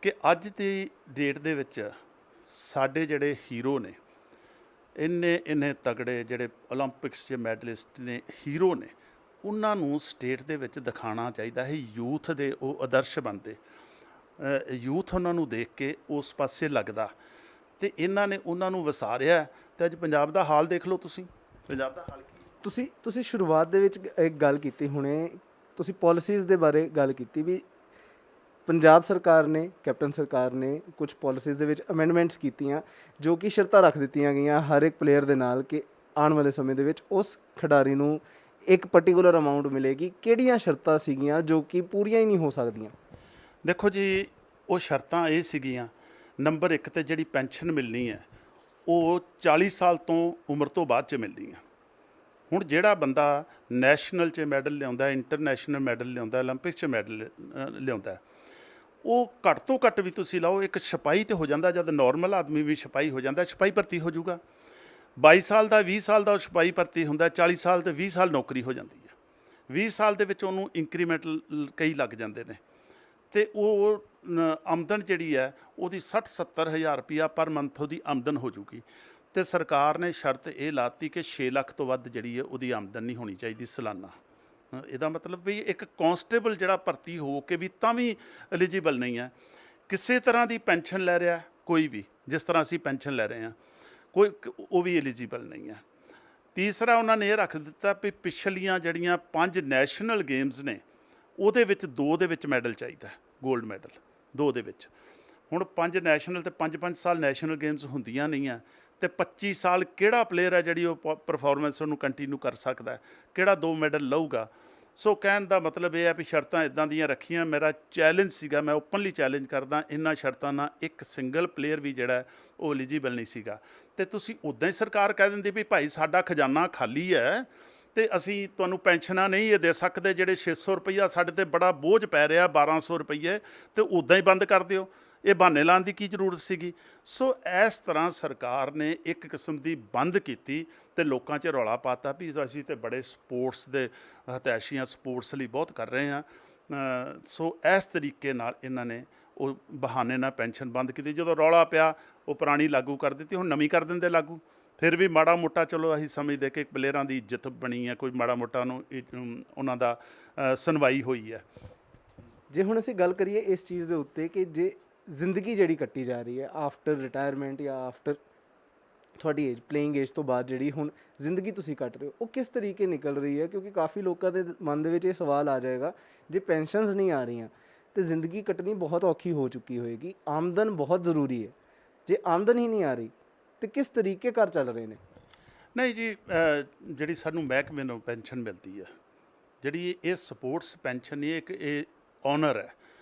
ਕਿ ਅੱਜ ਦੀ ਡੇਟ ਦੇ ਵਿੱਚ ਸਾਡੇ ਜਿਹੜੇ ਹੀਰੋ ਨੇ, ਇੰਨੇ ਤਗੜੇ ਜਿਹੜੇ ਓਲੰਪਿਕਸ 'ਚ ਮੈਡਲਿਸਟ ਨੇ, ਹੀਰੋ ਨੇ, ਉਹਨਾਂ ਨੂੰ ਸਟੇਟ ਦੇ ਵਿੱਚ ਦਿਖਾਉਣਾ ਚਾਹੀਦਾ ਹੈ। ਯੂਥ ਦੇ ਉਹ ਆਦਰਸ਼ ਬਣਦੇ, ਯੂਥ ਉਹਨਾਂ ਨੂੰ ਦੇਖ ਕੇ ਉਸ ਪਾਸੇ ਲੱਗਦਾ, ਤੇ ਇਹਨਾਂ ਨੇ ਉਹਨਾਂ ਨੂੰ ਵਸਾਰਿਆ। ਤੇ ਅੱਜ ਪੰਜਾਬ ਦਾ ਹਾਲ ਦੇਖ ਲਓ ਤੁਸੀਂ, ਪੰਜਾਬ ਦਾ ਹਾਲ ਕੀ। ਤੁਸੀਂ ਸ਼ੁਰੂਆਤ ਦੇ ਵਿੱਚ ਇੱਕ ਗੱਲ ਕੀਤੀ, ਹੁਣੇ ਤੁਸੀਂ ਪਾਲਿਸੀਜ਼ ਦੇ ਬਾਰੇ ਗੱਲ ਕੀਤੀ ਵੀ ਪੰਜਾਬ ਸਰਕਾਰ ਨੇ, ਕੈਪਟਨ ਸਰਕਾਰ ਨੇ ਕੁਝ ਪਾਲਿਸੀਜ਼ ਦੇ ਵਿੱਚ ਅਮੈਂਡਮੈਂਟਸ ਕੀਤੀਆਂ ਜੋ ਕਿ ਸ਼ਰਤਾਂ ਰੱਖ ਦਿੱਤੀਆਂ ਗਈਆਂ ਹਰ ਇੱਕ ਪਲੇਅਰ ਦੇ ਨਾਲ ਕਿ ਆਉਣ ਵਾਲੇ ਸਮੇਂ ਦੇ ਵਿੱਚ ਉਸ ਖਿਡਾਰੀ ਨੂੰ ਇੱਕ ਪਾਰਟਿਕੂਲਰ ਅਮਾਊਂਟ ਮਿਲੇਗੀ। ਕਿਹੜੀਆਂ ਸ਼ਰਤਾਂ ਸੀਗੀਆਂ ਜੋ ਕਿ ਪੂਰੀਆਂ ਹੀ ਨਹੀਂ ਹੋ ਸਕਦੀਆਂ? ਦੇਖੋ ਜੀ, ਉਹ ਸ਼ਰਤਾਂ ਇਹ ਸੀਗੀਆਂ, ਨੰਬਰ 1 ਤੇ ਜਿਹੜੀ ਪੈਨਸ਼ਨ ਮਿਲਣੀ ਹੈ ਉਹ 40 ਸਾਲ ਤੋਂ ਉਮਰ ਤੋਂ ਬਾਅਦ 'ਚ ਮਿਲਣੀ ਹੈ। ਹੁਣ ਜਿਹੜਾ ਬੰਦਾ ਨੈਸ਼ਨਲ 'ਚ ਮੈਡਲ ਲਿਆਉਂਦਾ, ਇੰਟਰਨੈਸ਼ਨਲ ਮੈਡਲ ਲਿਆਉਂਦਾ, ਓਲੰਪਿਕ 'ਚ ਮੈਡਲ ਲਿਆਉਂਦਾ, ਉਹ ਘੱਟ ਤੋਂ ਘੱਟ ਵੀ ਤੁਸੀਂ ਲਾਓ ਇੱਕ ਸਿਪਾਹੀ ਤੇ ਹੋ ਜਾਂਦਾ। ਜਦ ਨਾਰਮਲ ਆਦਮੀ ਵੀ ਸਿਪਾਹੀ ਹੋ ਜਾਂਦਾ, ਸਿਪਾਹੀ ਭਰਤੀ ਹੋ ਜਾਊਗਾ। 22 ਸਾਲ ਦਾ 20 ਸਾਲ ਦਾ ਉਹ ਸਿਪਾਹੀ ਭਰਤੀ ਹੁੰਦਾ, 40 ਸਾਲ ਤੇ 20 ਸਾਲ ਨੌਕਰੀ ਹੋ ਜਾਂਦੀ ਹੈ। 20 ਸਾਲ ਦੇ ਵਿੱਚ ਉਹਨੂੰ ਇੰਕਰੀਮੈਂਟ ਕਈ ਲੱਗ ਜਾਂਦੇ ਨੇ, ਤੇ ਉਹ ਆਮਦਨ ਜਿਹੜੀ ਹੈ ਉਹਦੀ 60-70 ਹਜ਼ਾਰ ਰੁਪਈਆ ਪਰ ਮੰਥ ਉਹਦੀ ਆਮਦਨ ਹੋ ਜੂਗੀ। ਤੇ ਸਰਕਾਰ ਨੇ ਸ਼ਰਤ ਇਹ ਲਾਤੀ ਕਿ 6 ਲੱਖ ਤੋਂ ਵੱਧ ਜਿਹੜੀ ਹੈ ਉਹਦੀ ਆਮਦਨ ਨਹੀਂ ਹੋਣੀ ਚਾਹੀਦੀ ਸਾਲਾਨਾ। ਇਹਦਾ ਮਤਲਬ ਵੀ ਇੱਕ ਕਾਂਸਟੇਬਲ ਜਿਹੜਾ ਭਰਤੀ ਹੋ ਕੇ ਵੀ ਤਾਂ ਵੀ ਐਲੀਜੀਬਲ ਨਹੀਂ ਹੈ। ਕਿਸੇ ਤਰ੍ਹਾਂ ਦੀ ਪੈਨਸ਼ਨ ਲੈ ਰਿਹਾ ਕੋਈ ਵੀ, ਜਿਸ ਤਰ੍ਹਾਂ ਅਸੀਂ ਪੈਨਸ਼ਨ ਲੈ ਰਹੇ ਹਾਂ, ਕੋਈ ਉਹ ਵੀ ਐਲੀਜੀਬਲ ਨਹੀਂ ਹੈ। ਤੀਸਰਾ ਉਹਨਾਂ ਨੇ ਇਹ ਰੱਖ ਦਿੱਤਾ ਵੀ ਪਿਛਲੀਆਂ ਜਿਹੜੀਆਂ 5 ਨੈਸ਼ਨਲ ਗੇਮਸ ਨੇ ਉਹਦੇ ਵਿੱਚ 2 ਦੇ ਵਿੱਚ ਮੈਡਲ ਚਾਹੀਦਾ, ਗੋਲਡ ਮੈਡਲ 2 ਦੇ ਵਿੱਚ। ਹੁਣ 5 ਨੈਸ਼ਨਲ ਤੇ 5-5 ਸਾਲ ਨੈਸ਼ਨਲ ਗੇਮਸ ਹੁੰਦੀਆਂ ਨਹੀਂ ਆ, ਤੇ 25 ਸਾਲ ਕਿਹੜਾ ਪਲੇਅਰ ਹੈ ਜਿਹੜੀ ਉਹ ਪਰਫਾਰਮੈਂਸ ਉਹਨੂੰ ਕੰਟੀਨਿਊ ਕਰ ਸਕਦਾ, ਕਿਹੜਾ 2 ਮੈਡਲ ਲਊਗਾ। ਸੋ ਕਹਿਣ ਦਾ ਮਤਲਬ ਇਹ ਹੈ ਵੀ ਸ਼ਰਤਾਂ ਇੱਦਾਂ ਦੀਆਂ ਰੱਖੀਆਂ। ਮੇਰਾ ਚੈਲੰਜ ਸੀਗਾ, ਮੈਂ ਓਪਨਲੀ ਚੈਲੰਜ ਕਰਦਾ, ਇਹਨਾਂ ਸ਼ਰਤਾਂ ਨਾਲ ਇੱਕ ਸਿੰਗਲ ਪਲੇਅਰ ਵੀ ਜਿਹੜਾ ਉਹ ਐਲੀਜੀਬਲ ਨਹੀਂ ਸੀਗਾ। ਤੇ ਤੁਸੀਂ ਉੱਦਾਂ ਹੀ ਸਰਕਾਰ ਕਹਿ ਦਿੰਦੀ ਵੀ ਭਾਈ ਸਾਡਾ ਖਜ਼ਾਨਾ ਖਾਲੀ ਹੈ ਤੇ ਅਸੀਂ ਤੁਹਾਨੂੰ ਪੈਨਸ਼ਨਾਂ ਨਹੀਂ ਇਹ ਦੇ ਸਕਦੇ, ਜਿਹੜੇ 600 ਰੁਪਈਆ ਸਾਡੇ ਤੇ ਬੜਾ ਬੋਝ ਪੈ ਰਿਹਾ 1200 ਰੁਪਈਏ, ਤੇ ਉੱਦਾਂ ਹੀ ਬੰਦ ਕਰ ਦਿਓ। ਇਹ ਬਹਾਨੇ ਲਾਉਣ ਦੀ ਕੀ ਜ਼ਰੂਰਤ ਸੀਗੀ? ਸੋ ਇਸ ਤਰ੍ਹਾਂ ਸਰਕਾਰ ਨੇ ਇੱਕ ਕਿਸਮ ਦੀ ਬੰਦ ਕੀਤੀ ਤੇ ਲੋਕਾਂ 'ਚ ਰੌਲਾ ਪਾਤਾ ਵੀ ਅਸੀਂ ਤੇ ਬੜੇ ਸਪੋਰਟਸ ਦੇ ਹਤੈਸ਼ੀਆਂ, ਸਪੋਰਟਸ ਲਈ ਬਹੁਤ ਕਰ ਰਹੇ ਹਾਂ। ਸੋ ਇਸ ਤਰੀਕੇ ਨਾਲ ਇਹਨਾਂ ਨੇ ਉਹ ਬਹਾਨੇ ਨਾਲ ਪੈਨਸ਼ਨ ਬੰਦ ਕੀਤੀ। ਜਦੋਂ ਰੌਲਾ ਪਿਆ ਉਹ ਪੁਰਾਣੀ ਲਾਗੂ ਕਰ ਦਿੱਤੀ, ਹੁਣ ਨਵੀਂ ਕਰ ਦਿੰਦੇ ਲਾਗੂ। ਫਿਰ ਵੀ ਮਾੜਾ ਮੋਟਾ ਚਲੋ ਅਸੀਂ ਸਮਝਦੇ ਕਿ ਪਲੇਅਰਾਂ ਦੀ ਇੱਜ਼ਤ ਬਣੀ ਹੈ, ਕੋਈ ਮਾੜਾ ਮੋਟਾ ਨੂੰ ਉਹਨਾਂ ਦਾ ਸੁਣਵਾਈ ਹੋਈ ਹੈ। ਜੇ ਹੁਣ ਅਸੀਂ ਗੱਲ ਕਰੀਏ ਇਸ ਚੀਜ਼ ਦੇ ਉੱਤੇ ਕਿ ਜੇ ਜ਼ਿੰਦਗੀ ਜਿਹੜੀ ਕੱਟੀ ਜਾ ਰਹੀ ਹੈ ਆਫਟਰ ਰਿਟਾਇਰਮੈਂਟ ਜਾਂ ਆਫਟਰ ਤੁਹਾਡੀ ਏਜ, ਪਲੇਇੰਗ ਏਜ ਤੋਂ ਬਾਅਦ ਜਿਹੜੀ ਹੁਣ ਜ਼ਿੰਦਗੀ ਤੁਸੀਂ ਕੱਟ ਰਹੇ ਹੋ, ਉਹ ਕਿਸ ਤਰੀਕੇ ਨਿਕਲ ਰਹੀ ਹੈ? ਕਿਉਂਕਿ ਕਾਫੀ ਲੋਕਾਂ ਦੇ ਮਨ ਦੇ ਵਿੱਚ ਇਹ ਸਵਾਲ ਆ ਜਾਏਗਾ, ਜੇ ਪੈਨਸ਼ਨਸ ਨਹੀਂ ਆ ਰਹੀਆਂ ਤੇ ਜ਼ਿੰਦਗੀ ਕੱਟਣੀ ਬਹੁਤ ਔਖੀ ਹੋ ਚੁੱਕੀ ਹੋਏਗੀ। ਆਮਦਨ ਬਹੁਤ ਜ਼ਰੂਰੀ ਹੈ, ਜੇ ਆਮਦਨ ਹੀ ਨਹੀਂ ਆ ਰਹੀ ਤੇ ਕਿਸ ਤਰੀਕੇ ਘਰ ਚੱਲ ਰਹੇ ਨੇ? ਨਹੀਂ ਜੀ, ਜਿਹੜੀ ਸਾਨੂੰ ਮਹਿਕਮੇ ਨੂੰ ਪੈਨਸ਼ਨ ਮਿਲਦੀ ਹੈ, ਜਿਹੜੀ ਇਹ ਸਪੋਰਟਸ ਪੈਨਸ਼ਨ ਇਹ ਆਨਰ ਹੈ।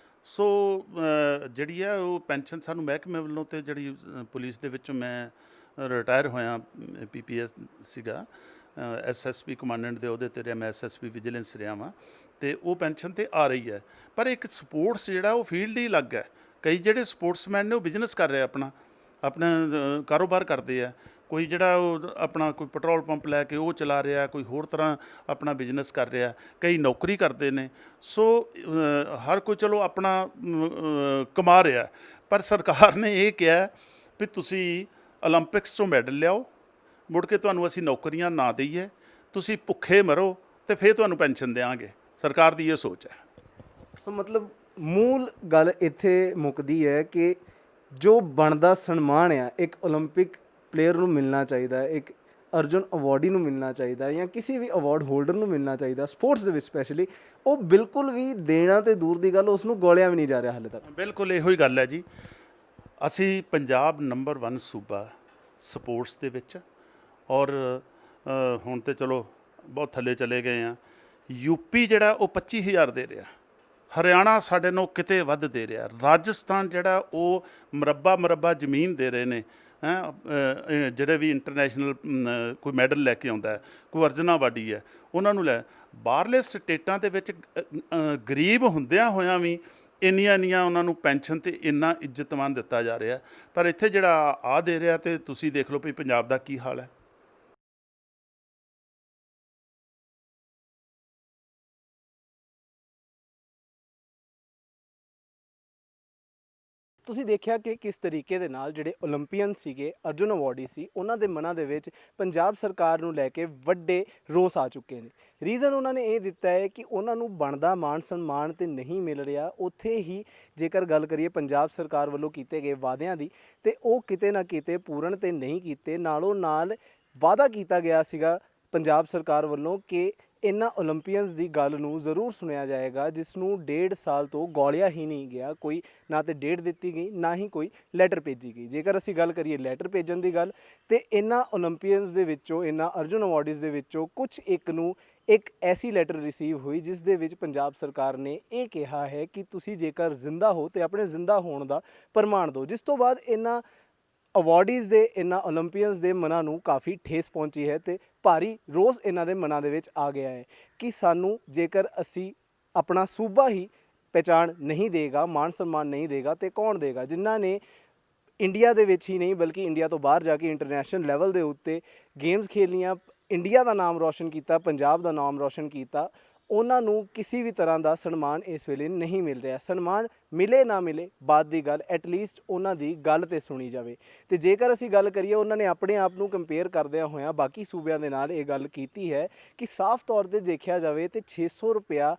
ਸੋ ਜਿਹੜੀ ਹੈ ਉਹ ਪੈਨਸ਼ਨ ਸਾਨੂੰ ਮਹਿਕਮੇ ਵੱਲੋਂ, ਤੇ ਜਿਹੜੀ ਪੁਲਿਸ ਦੇ ਵਿੱਚੋਂ ਮੈਂ ਰਿਟਾਇਰ ਹੋਇਆ, PPS ਸੀਗਾ, SSP ਕਮਾਂਡੈਂਟ ਦੇ ਉਹਦੇ 'ਤੇ ਰਿਹਾ ਮੈਂ, SSP ਵਿਜੀਲੈਂਸ ਰਿਹਾ ਵਾਂ, ਤੇ ਉਹ ਪੈਨਸ਼ਨ ਤੇ ਆ ਰਹੀ ਹੈ। ਪਰ ਇੱਕ ਸਪੋਰਟਸ ਜਿਹੜਾ ਉਹ ਫੀਲਡ ਹੀ ਅਲੱਗ ਹੈ। ਕਈ ਜਿਹੜੇ ਸਪੋਰਟਸਮੈਨ ਨੇ ਉਹ ਬਿਜ਼ਨਸ ਕਰ ਰਹੇ, ਆਪਣਾ ਕਾਰੋਬਾਰ ਕਰਦੇ ਆ। ਕੋਈ ਜਿਹੜਾ ਉਹ ਆਪਣਾ ਕੋਈ ਪੈਟਰੋਲ ਪੰਪ ਲੈ ਕੇ ਉਹ ਚਲਾ ਰਿਹਾ, ਕੋਈ ਹੋਰ ਤਰ੍ਹਾਂ ਆਪਣਾ ਬਿਜ਼ਨਸ ਕਰ ਰਿਹਾ, ਕਈ ਨੌਕਰੀ ਕਰਦੇ ਨੇ। ਸੋ ਹਰ ਕੋਈ ਚਲੋ ਆਪਣਾ ਕਮਾ ਰਿਹਾ, ਪਰ ਸਰਕਾਰ ਨੇ ਇਹ ਕਿਹਾ ਵੀ ਤੁਸੀਂ ਓਲੰਪਿਕਸ 'ਚੋਂ ਮੈਡਲ ਲਿਆਓ, ਮੁੜ ਕੇ ਤੁਹਾਨੂੰ ਅਸੀਂ ਨੌਕਰੀਆਂ ਨਾ ਦਈਏ, ਤੁਸੀਂ ਭੁੱਖੇ ਮਰੋ ਤੇ ਫਿਰ ਤੁਹਾਨੂੰ ਪੈਨਸ਼ਨ ਦੇਵਾਂਗੇ। ਸਰਕਾਰ ਦੀ ਇਹ ਸੋਚ ਹੈ। ਸੋ ਮਤਲਬ ਮੂਲ ਗੱਲ ਇੱਥੇ ਮੁੱਕਦੀ ਹੈ ਕਿ ਜੋ ਬਣਦਾ ਸਨਮਾਨ ਆ ਇੱਕ ਓਲੰਪਿਕ ਪਲੇਅਰ ਨੂੰ ਮਿਲਣਾ ਚਾਹੀਦਾ ਹੈ, ਇੱਕ ਅਰਜੁਨ ਅਵਾਰਡੀ ਨੂੰ ਮਿਲਣਾ ਚਾਹੀਦਾ ਜਾਂ ਕਿਸੇ ਵੀ ਅਵਾਰਡ ਹੋਲਡਰ ਨੂੰ ਮਿਲਣਾ ਚਾਹੀਦਾ ਸਪੋਰਟਸ ਦੇ ਵਿੱਚ ਸਪੈਸ਼ਲੀ, ਉਹ ਬਿਲਕੁਲ ਵੀ ਦੇਣਾ ਤੇ ਦੂਰ ਦੀ ਗੱਲ, ਉਸ ਨੂੰ ਗੋਲਿਆ ਵੀ ਨਹੀਂ ਜਾ ਰਿਹਾ ਹਾਲੇ ਤੱਕ। ਬਿਲਕੁਲ ਇਹੋ ਹੀ ਗੱਲ ਹੈ ਜੀ। ਅਸੀਂ ਪੰਜਾਬ ਨੰਬਰ 1 ਸੂਬਾ ਸਪੋਰਟਸ ਦੇ ਵਿੱਚ, ਔਰ ਹੁਣ ਤੇ ਚਲੋ ਬਹੁਤ ਥੱਲੇ ਚਲੇ ਗਏ ਆ। UP ਜਿਹੜਾ ਉਹ 25,000 ਦੇ ਰਿਹਾ, ਹਰਿਆਣਾ ਸਾਡੇ ਨਾਲੋਂ ਕਿਤੇ ਵੱਧ ਦੇ ਰਿਹਾ। ਰਾਜਸਥਾਨ ਜਿਹੜਾ ਉਹ ਮੁਰੱਬਾ ਜ਼ਮੀਨ ਦੇ ਰਹੇ ਨੇ ਜਿਹੜੇ ਵੀ ਇੰਟਰਨੈਸ਼ਨਲ ਕੋਈ ਮੈਡਲ ਲੈ ਕੇ ਆਉਂਦਾ ਹੈ, ਕੋਈ ਅਰਜਨਾ ਵਾਡੀ ਹੈ, ਉਹਨਾਂ ਨੂੰ ਲੈ। ਬਾਹਰਲੇ ਸਟੇਟਾਂ ਦੇ ਵਿੱਚ ਗਰੀਬ ਹੁੰਦਿਆਂ ਹੋਇਆਂ ਵੀ ਇੰਨੀਆਂ ਉਹਨਾਂ ਨੂੰ ਪੈਨਸ਼ਨ ਤੇ ਇੰਨਾ ਇੱਜ਼ਤਮਾਨ ਦਿੱਤਾ ਜਾ ਰਿਹਾ, ਪਰ ਇੱਥੇ ਜਿਹੜਾ ਆ ਦੇ ਰਿਹਾ, ਤੇ ਤੁਸੀਂ ਦੇਖ ਲਓ ਵੀ ਪੰਜਾਬ ਦਾ ਕੀ ਹਾਲ ਹੈ। ਤੁਸੀਂ ਦੇਖਿਆ ਕਿ ਕਿਸ ਤਰੀਕੇ ਦੇ ਨਾਲ ਜਿਹੜੇ ਓਲੰਪੀਅਨ ਸੀਗੇ, ਅਰਜੁਨ ਅਵਾਰਡੀ ਸੀ, ਉਹਨਾਂ ਦੇ ਮਨਾਂ ਦੇ ਵਿੱਚ ਪੰਜਾਬ ਸਰਕਾਰ ਨੂੰ ਲੈ ਕੇ ਵੱਡੇ ਰੋਸ ਆ ਚੁੱਕੇ ਨੇ। ਰੀਜ਼ਨ ਉਹਨਾਂ ਨੇ ਇਹ ਦਿੱਤਾ ਹੈ ਕਿ ਉਹਨਾਂ ਨੂੰ ਬਣਦਾ ਮਾਣ ਸਨਮਾਨ ਤੇ ਨਹੀਂ ਮਿਲ ਰਿਹਾ। ਉੱਥੇ ਹੀ ਜੇਕਰ ਗੱਲ ਕਰੀਏ ਪੰਜਾਬ ਸਰਕਾਰ ਵੱਲੋਂ ਕੀਤੇ ਗਏ ਵਾਅਦਿਆਂ ਦੀ, ਤੇ ਉਹ ਕਿਤੇ ਨਾ ਕਿਤੇ ਪੂਰਨ ਤੇ ਨਹੀਂ ਕੀਤੇ। ਨਾਲੋਂ ਨਾਲ ਵਾਅਦਾ ਕੀਤਾ ਗਿਆ ਸੀਗਾ ਪੰਜਾਬ ਸਰਕਾਰ ਵੱਲੋਂ ਕਿ ਇਹਨਾਂ ਓਲੰਪੀਅਨਸ ਦੀ ਗੱਲ ਨੂੰ ਜ਼ਰੂਰ ਸੁਣਿਆ ਜਾਏਗਾ, ਜਿਸ ਨੂੰ 1.5 ਸਾਲ ਤੋਂ ਗੌਲਿਆ ਹੀ ਨਹੀਂ ਗਿਆ। ਕੋਈ ਨਾ ਤੇ ਡੇਟ ਦਿੱਤੀ ਗਈ, ਨਾ ਹੀ ਕੋਈ ਲੈਟਰ ਭੇਜੀ ਗਈ। ਜੇਕਰ ਅਸੀਂ ਗੱਲ ਕਰੀਏ ਲੈਟਰ ਭੇਜਣ ਦੀ ਗੱਲ, ਤੇ ਇਹਨਾਂ ਓਲੰਪੀਅਨਸ ਦੇ ਵਿੱਚੋਂ, ਇਹਨਾਂ ਅਰਜੁਨ ਅਵਾਰਡੀਜ਼ ਦੇ ਵਿੱਚੋਂ ਕੁਝ ਇੱਕ ਨੂੰ ਇੱਕ ਐਸੀ ਲੈਟਰ ਰਿਸੀਵ ਹੋਈ ਜਿਸ ਦੇ ਵਿੱਚ ਪੰਜਾਬ ਸਰਕਾਰ ਨੇ ਇਹ ਕਿਹਾ ਹੈ ਕਿ ਤੁਸੀਂ ਜੇਕਰ ਜ਼ਿੰਦਾ ਹੋ ਤੇ ਆਪਣੇ ਜ਼ਿੰਦਾ ਹੋਣ ਦਾ ਪ੍ਰਮਾਣ ਦਿਓ। ਜਿਸ ਤੋਂ ਬਾਅਦ ਇਹਨਾਂ ਅਵਾਰਡੀਜ਼ ਦੇ, ਇਹਨਾਂ ਓਲੰਪੀਅਨਸ ਦੇ ਮਨਾਂ ਨੂੰ ਕਾਫੀ ਠੇਸ ਪਹੁੰਚੀ ਹੈ ਤੇ ਭਾਰੀ ਰੋਸ ਇਹਨਾਂ ਦੇ ਮਨਾਂ ਦੇ ਵਿੱਚ ਆ ਗਿਆ ਹੈ ਕਿ ਸਾਨੂੰ ਜੇਕਰ ਅਸੀਂ ਆਪਣਾ ਸੂਬਾ ਹੀ ਪਹਿਚਾਣ ਨਹੀਂ ਦੇਗਾ, ਮਾਣ ਸਨਮਾਨ ਨਹੀਂ ਦੇਗਾ, ਤੇ ਕੌਣ ਦੇਗਾ? ਜਿਨ੍ਹਾਂ ਨੇ ਇੰਡੀਆ ਦੇ ਵਿੱਚ ਹੀ ਨਹੀਂ ਬਲਕਿ ਇੰਡੀਆ ਤੋਂ ਬਾਹਰ ਜਾ ਕੇ ਇੰਟਰਨੈਸ਼ਨਲ ਲੈਵਲ ਦੇ ਉੱਤੇ ਗੇਮਸ ਖੇਲੀਆਂ, ਇੰਡੀਆ ਦਾ ਨਾਮ ਰੌਸ਼ਨ ਕੀਤਾ, ਪੰਜਾਬ ਦਾ ਨਾਮ ਰੌਸ਼ਨ ਕੀਤਾ, ਉਹਨਾਂ ਨੂੰ ਕਿਸੇ ਵੀ ਤਰ੍ਹਾਂ ਦਾ ਸਨਮਾਨ ਇਸ ਵੇਲੇ ਨਹੀਂ ਮਿਲ ਰਿਹਾ। ਸਨਮਾਨ ਮਿਲੇ ਨਾ ਮਿਲੇ ਬਾਅਦ ਦੀ ਗੱਲ, ਐਟਲੀਸਟ ਉਹਨਾਂ ਦੀ ਗੱਲ ਤੇ ਸੁਣੀ ਜਾਵੇ। ਤੇ ਜੇਕਰ ਅਸੀਂ ਗੱਲ ਕਰੀਏ, ਉਹਨਾਂ ਨੇ ਆਪਣੇ ਆਪ ਨੂੰ ਕੰਪੇਅਰ ਕਰਦਿਆਂ ਹੋਇਆਂ ਬਾਕੀ ਸੂਬਿਆਂ ਦੇ ਨਾਲ ਇਹ ਗੱਲ ਕੀਤੀ ਹੈ ਕਿ ਸਾਫ਼ ਤੌਰ ਤੇ ਦੇਖਿਆ ਜਾਵੇ ਤੇ 600 ਰੁਪਇਆ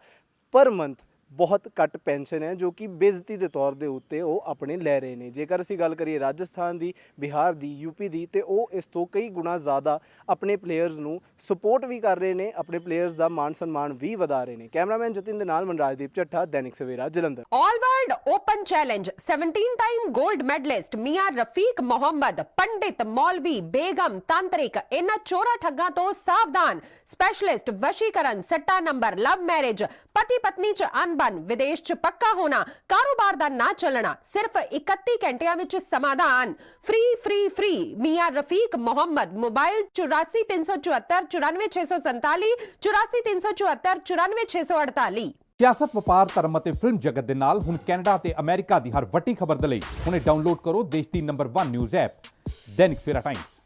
ਪਰ ਮੰਥ ਬਹੁਤ ਘੱਟ ਪੈਨਸ਼ਨ ਹੈ, ਜੋ ਕਿ ਬੇਇੱਜ਼ਤੀ ਦੇ ਤੌਰ ਦੇ ਉੱਤੇ ਉਹ ਆਪਣੇ ਲੈ ਰਹੇ ਨੇ। ਜੇਕਰ ਅਸੀਂ ਗੱਲ ਕਰੀਏ ਰਾਜਸਥਾਨ ਦੀ, ਬਿਹਾਰ ਦੀ, ਯੂਪੀ ਦੀ, ਤੇ ਉਹ ਇਸ ਤੋਂ ਕਈ ਗੁਣਾ ਜ਼ਿਆਦਾ ਆਪਣੇ ਪਲੇਅਰਸ ਨੂੰ ਸਪੋਰਟ ਵੀ ਕਰ ਰਹੇ ਨੇ, ਆਪਣੇ ਪਲੇਅਰਸ ਦਾ ਮਾਣ ਸਨਮਾਨ ਵੀ ਵਧਾ ਰਹੇ ਨੇ। ਕੈਮਰਾਮੈਨ ਜਤਿਨ ਦੇ ਨਾਲ Manrajdeep Chattha, Dainik Savera, Jalandhar. All world open challenge 17 time gold medallist मियां रफीक मोहम्मद, पंडित, मौलवी, बेगम, तांत्रिक, इन्हां चोरा ठग्गां तो सावधान। स्पेशलिस्ट वशीकरण, सट्टा नंबर, लव मैरिज, पति पत्नी च अनबन, विदेश च पक्का होना, कारोबार दा ना चलना, सिर्फ 31 घंटियां विच समाधान। फ्री फ्री फ्री मियां रफीक मोहम्मद। मोबाइल 84 374 94 647, 84 374 94 648। ਸਿਆਸਤ, ਵਪਾਰ, ਧਰਮ ਅਤੇ ਫਿਲਮ ਜਗਤ ਦੇ ਨਾਲ ਹੁਣ ਕੈਨੇਡਾ ਤੇ ਅਮਰੀਕਾ ਦੀ ਹਰ ਵੱਡੀ ਖਬਰ ਦੇ ਲਈ ਹੁਣੇ ਡਾਊਨਲੋਡ ਕਰੋ ਦੇਸ਼ ਦੀ number 1 news app Dainik Savera time.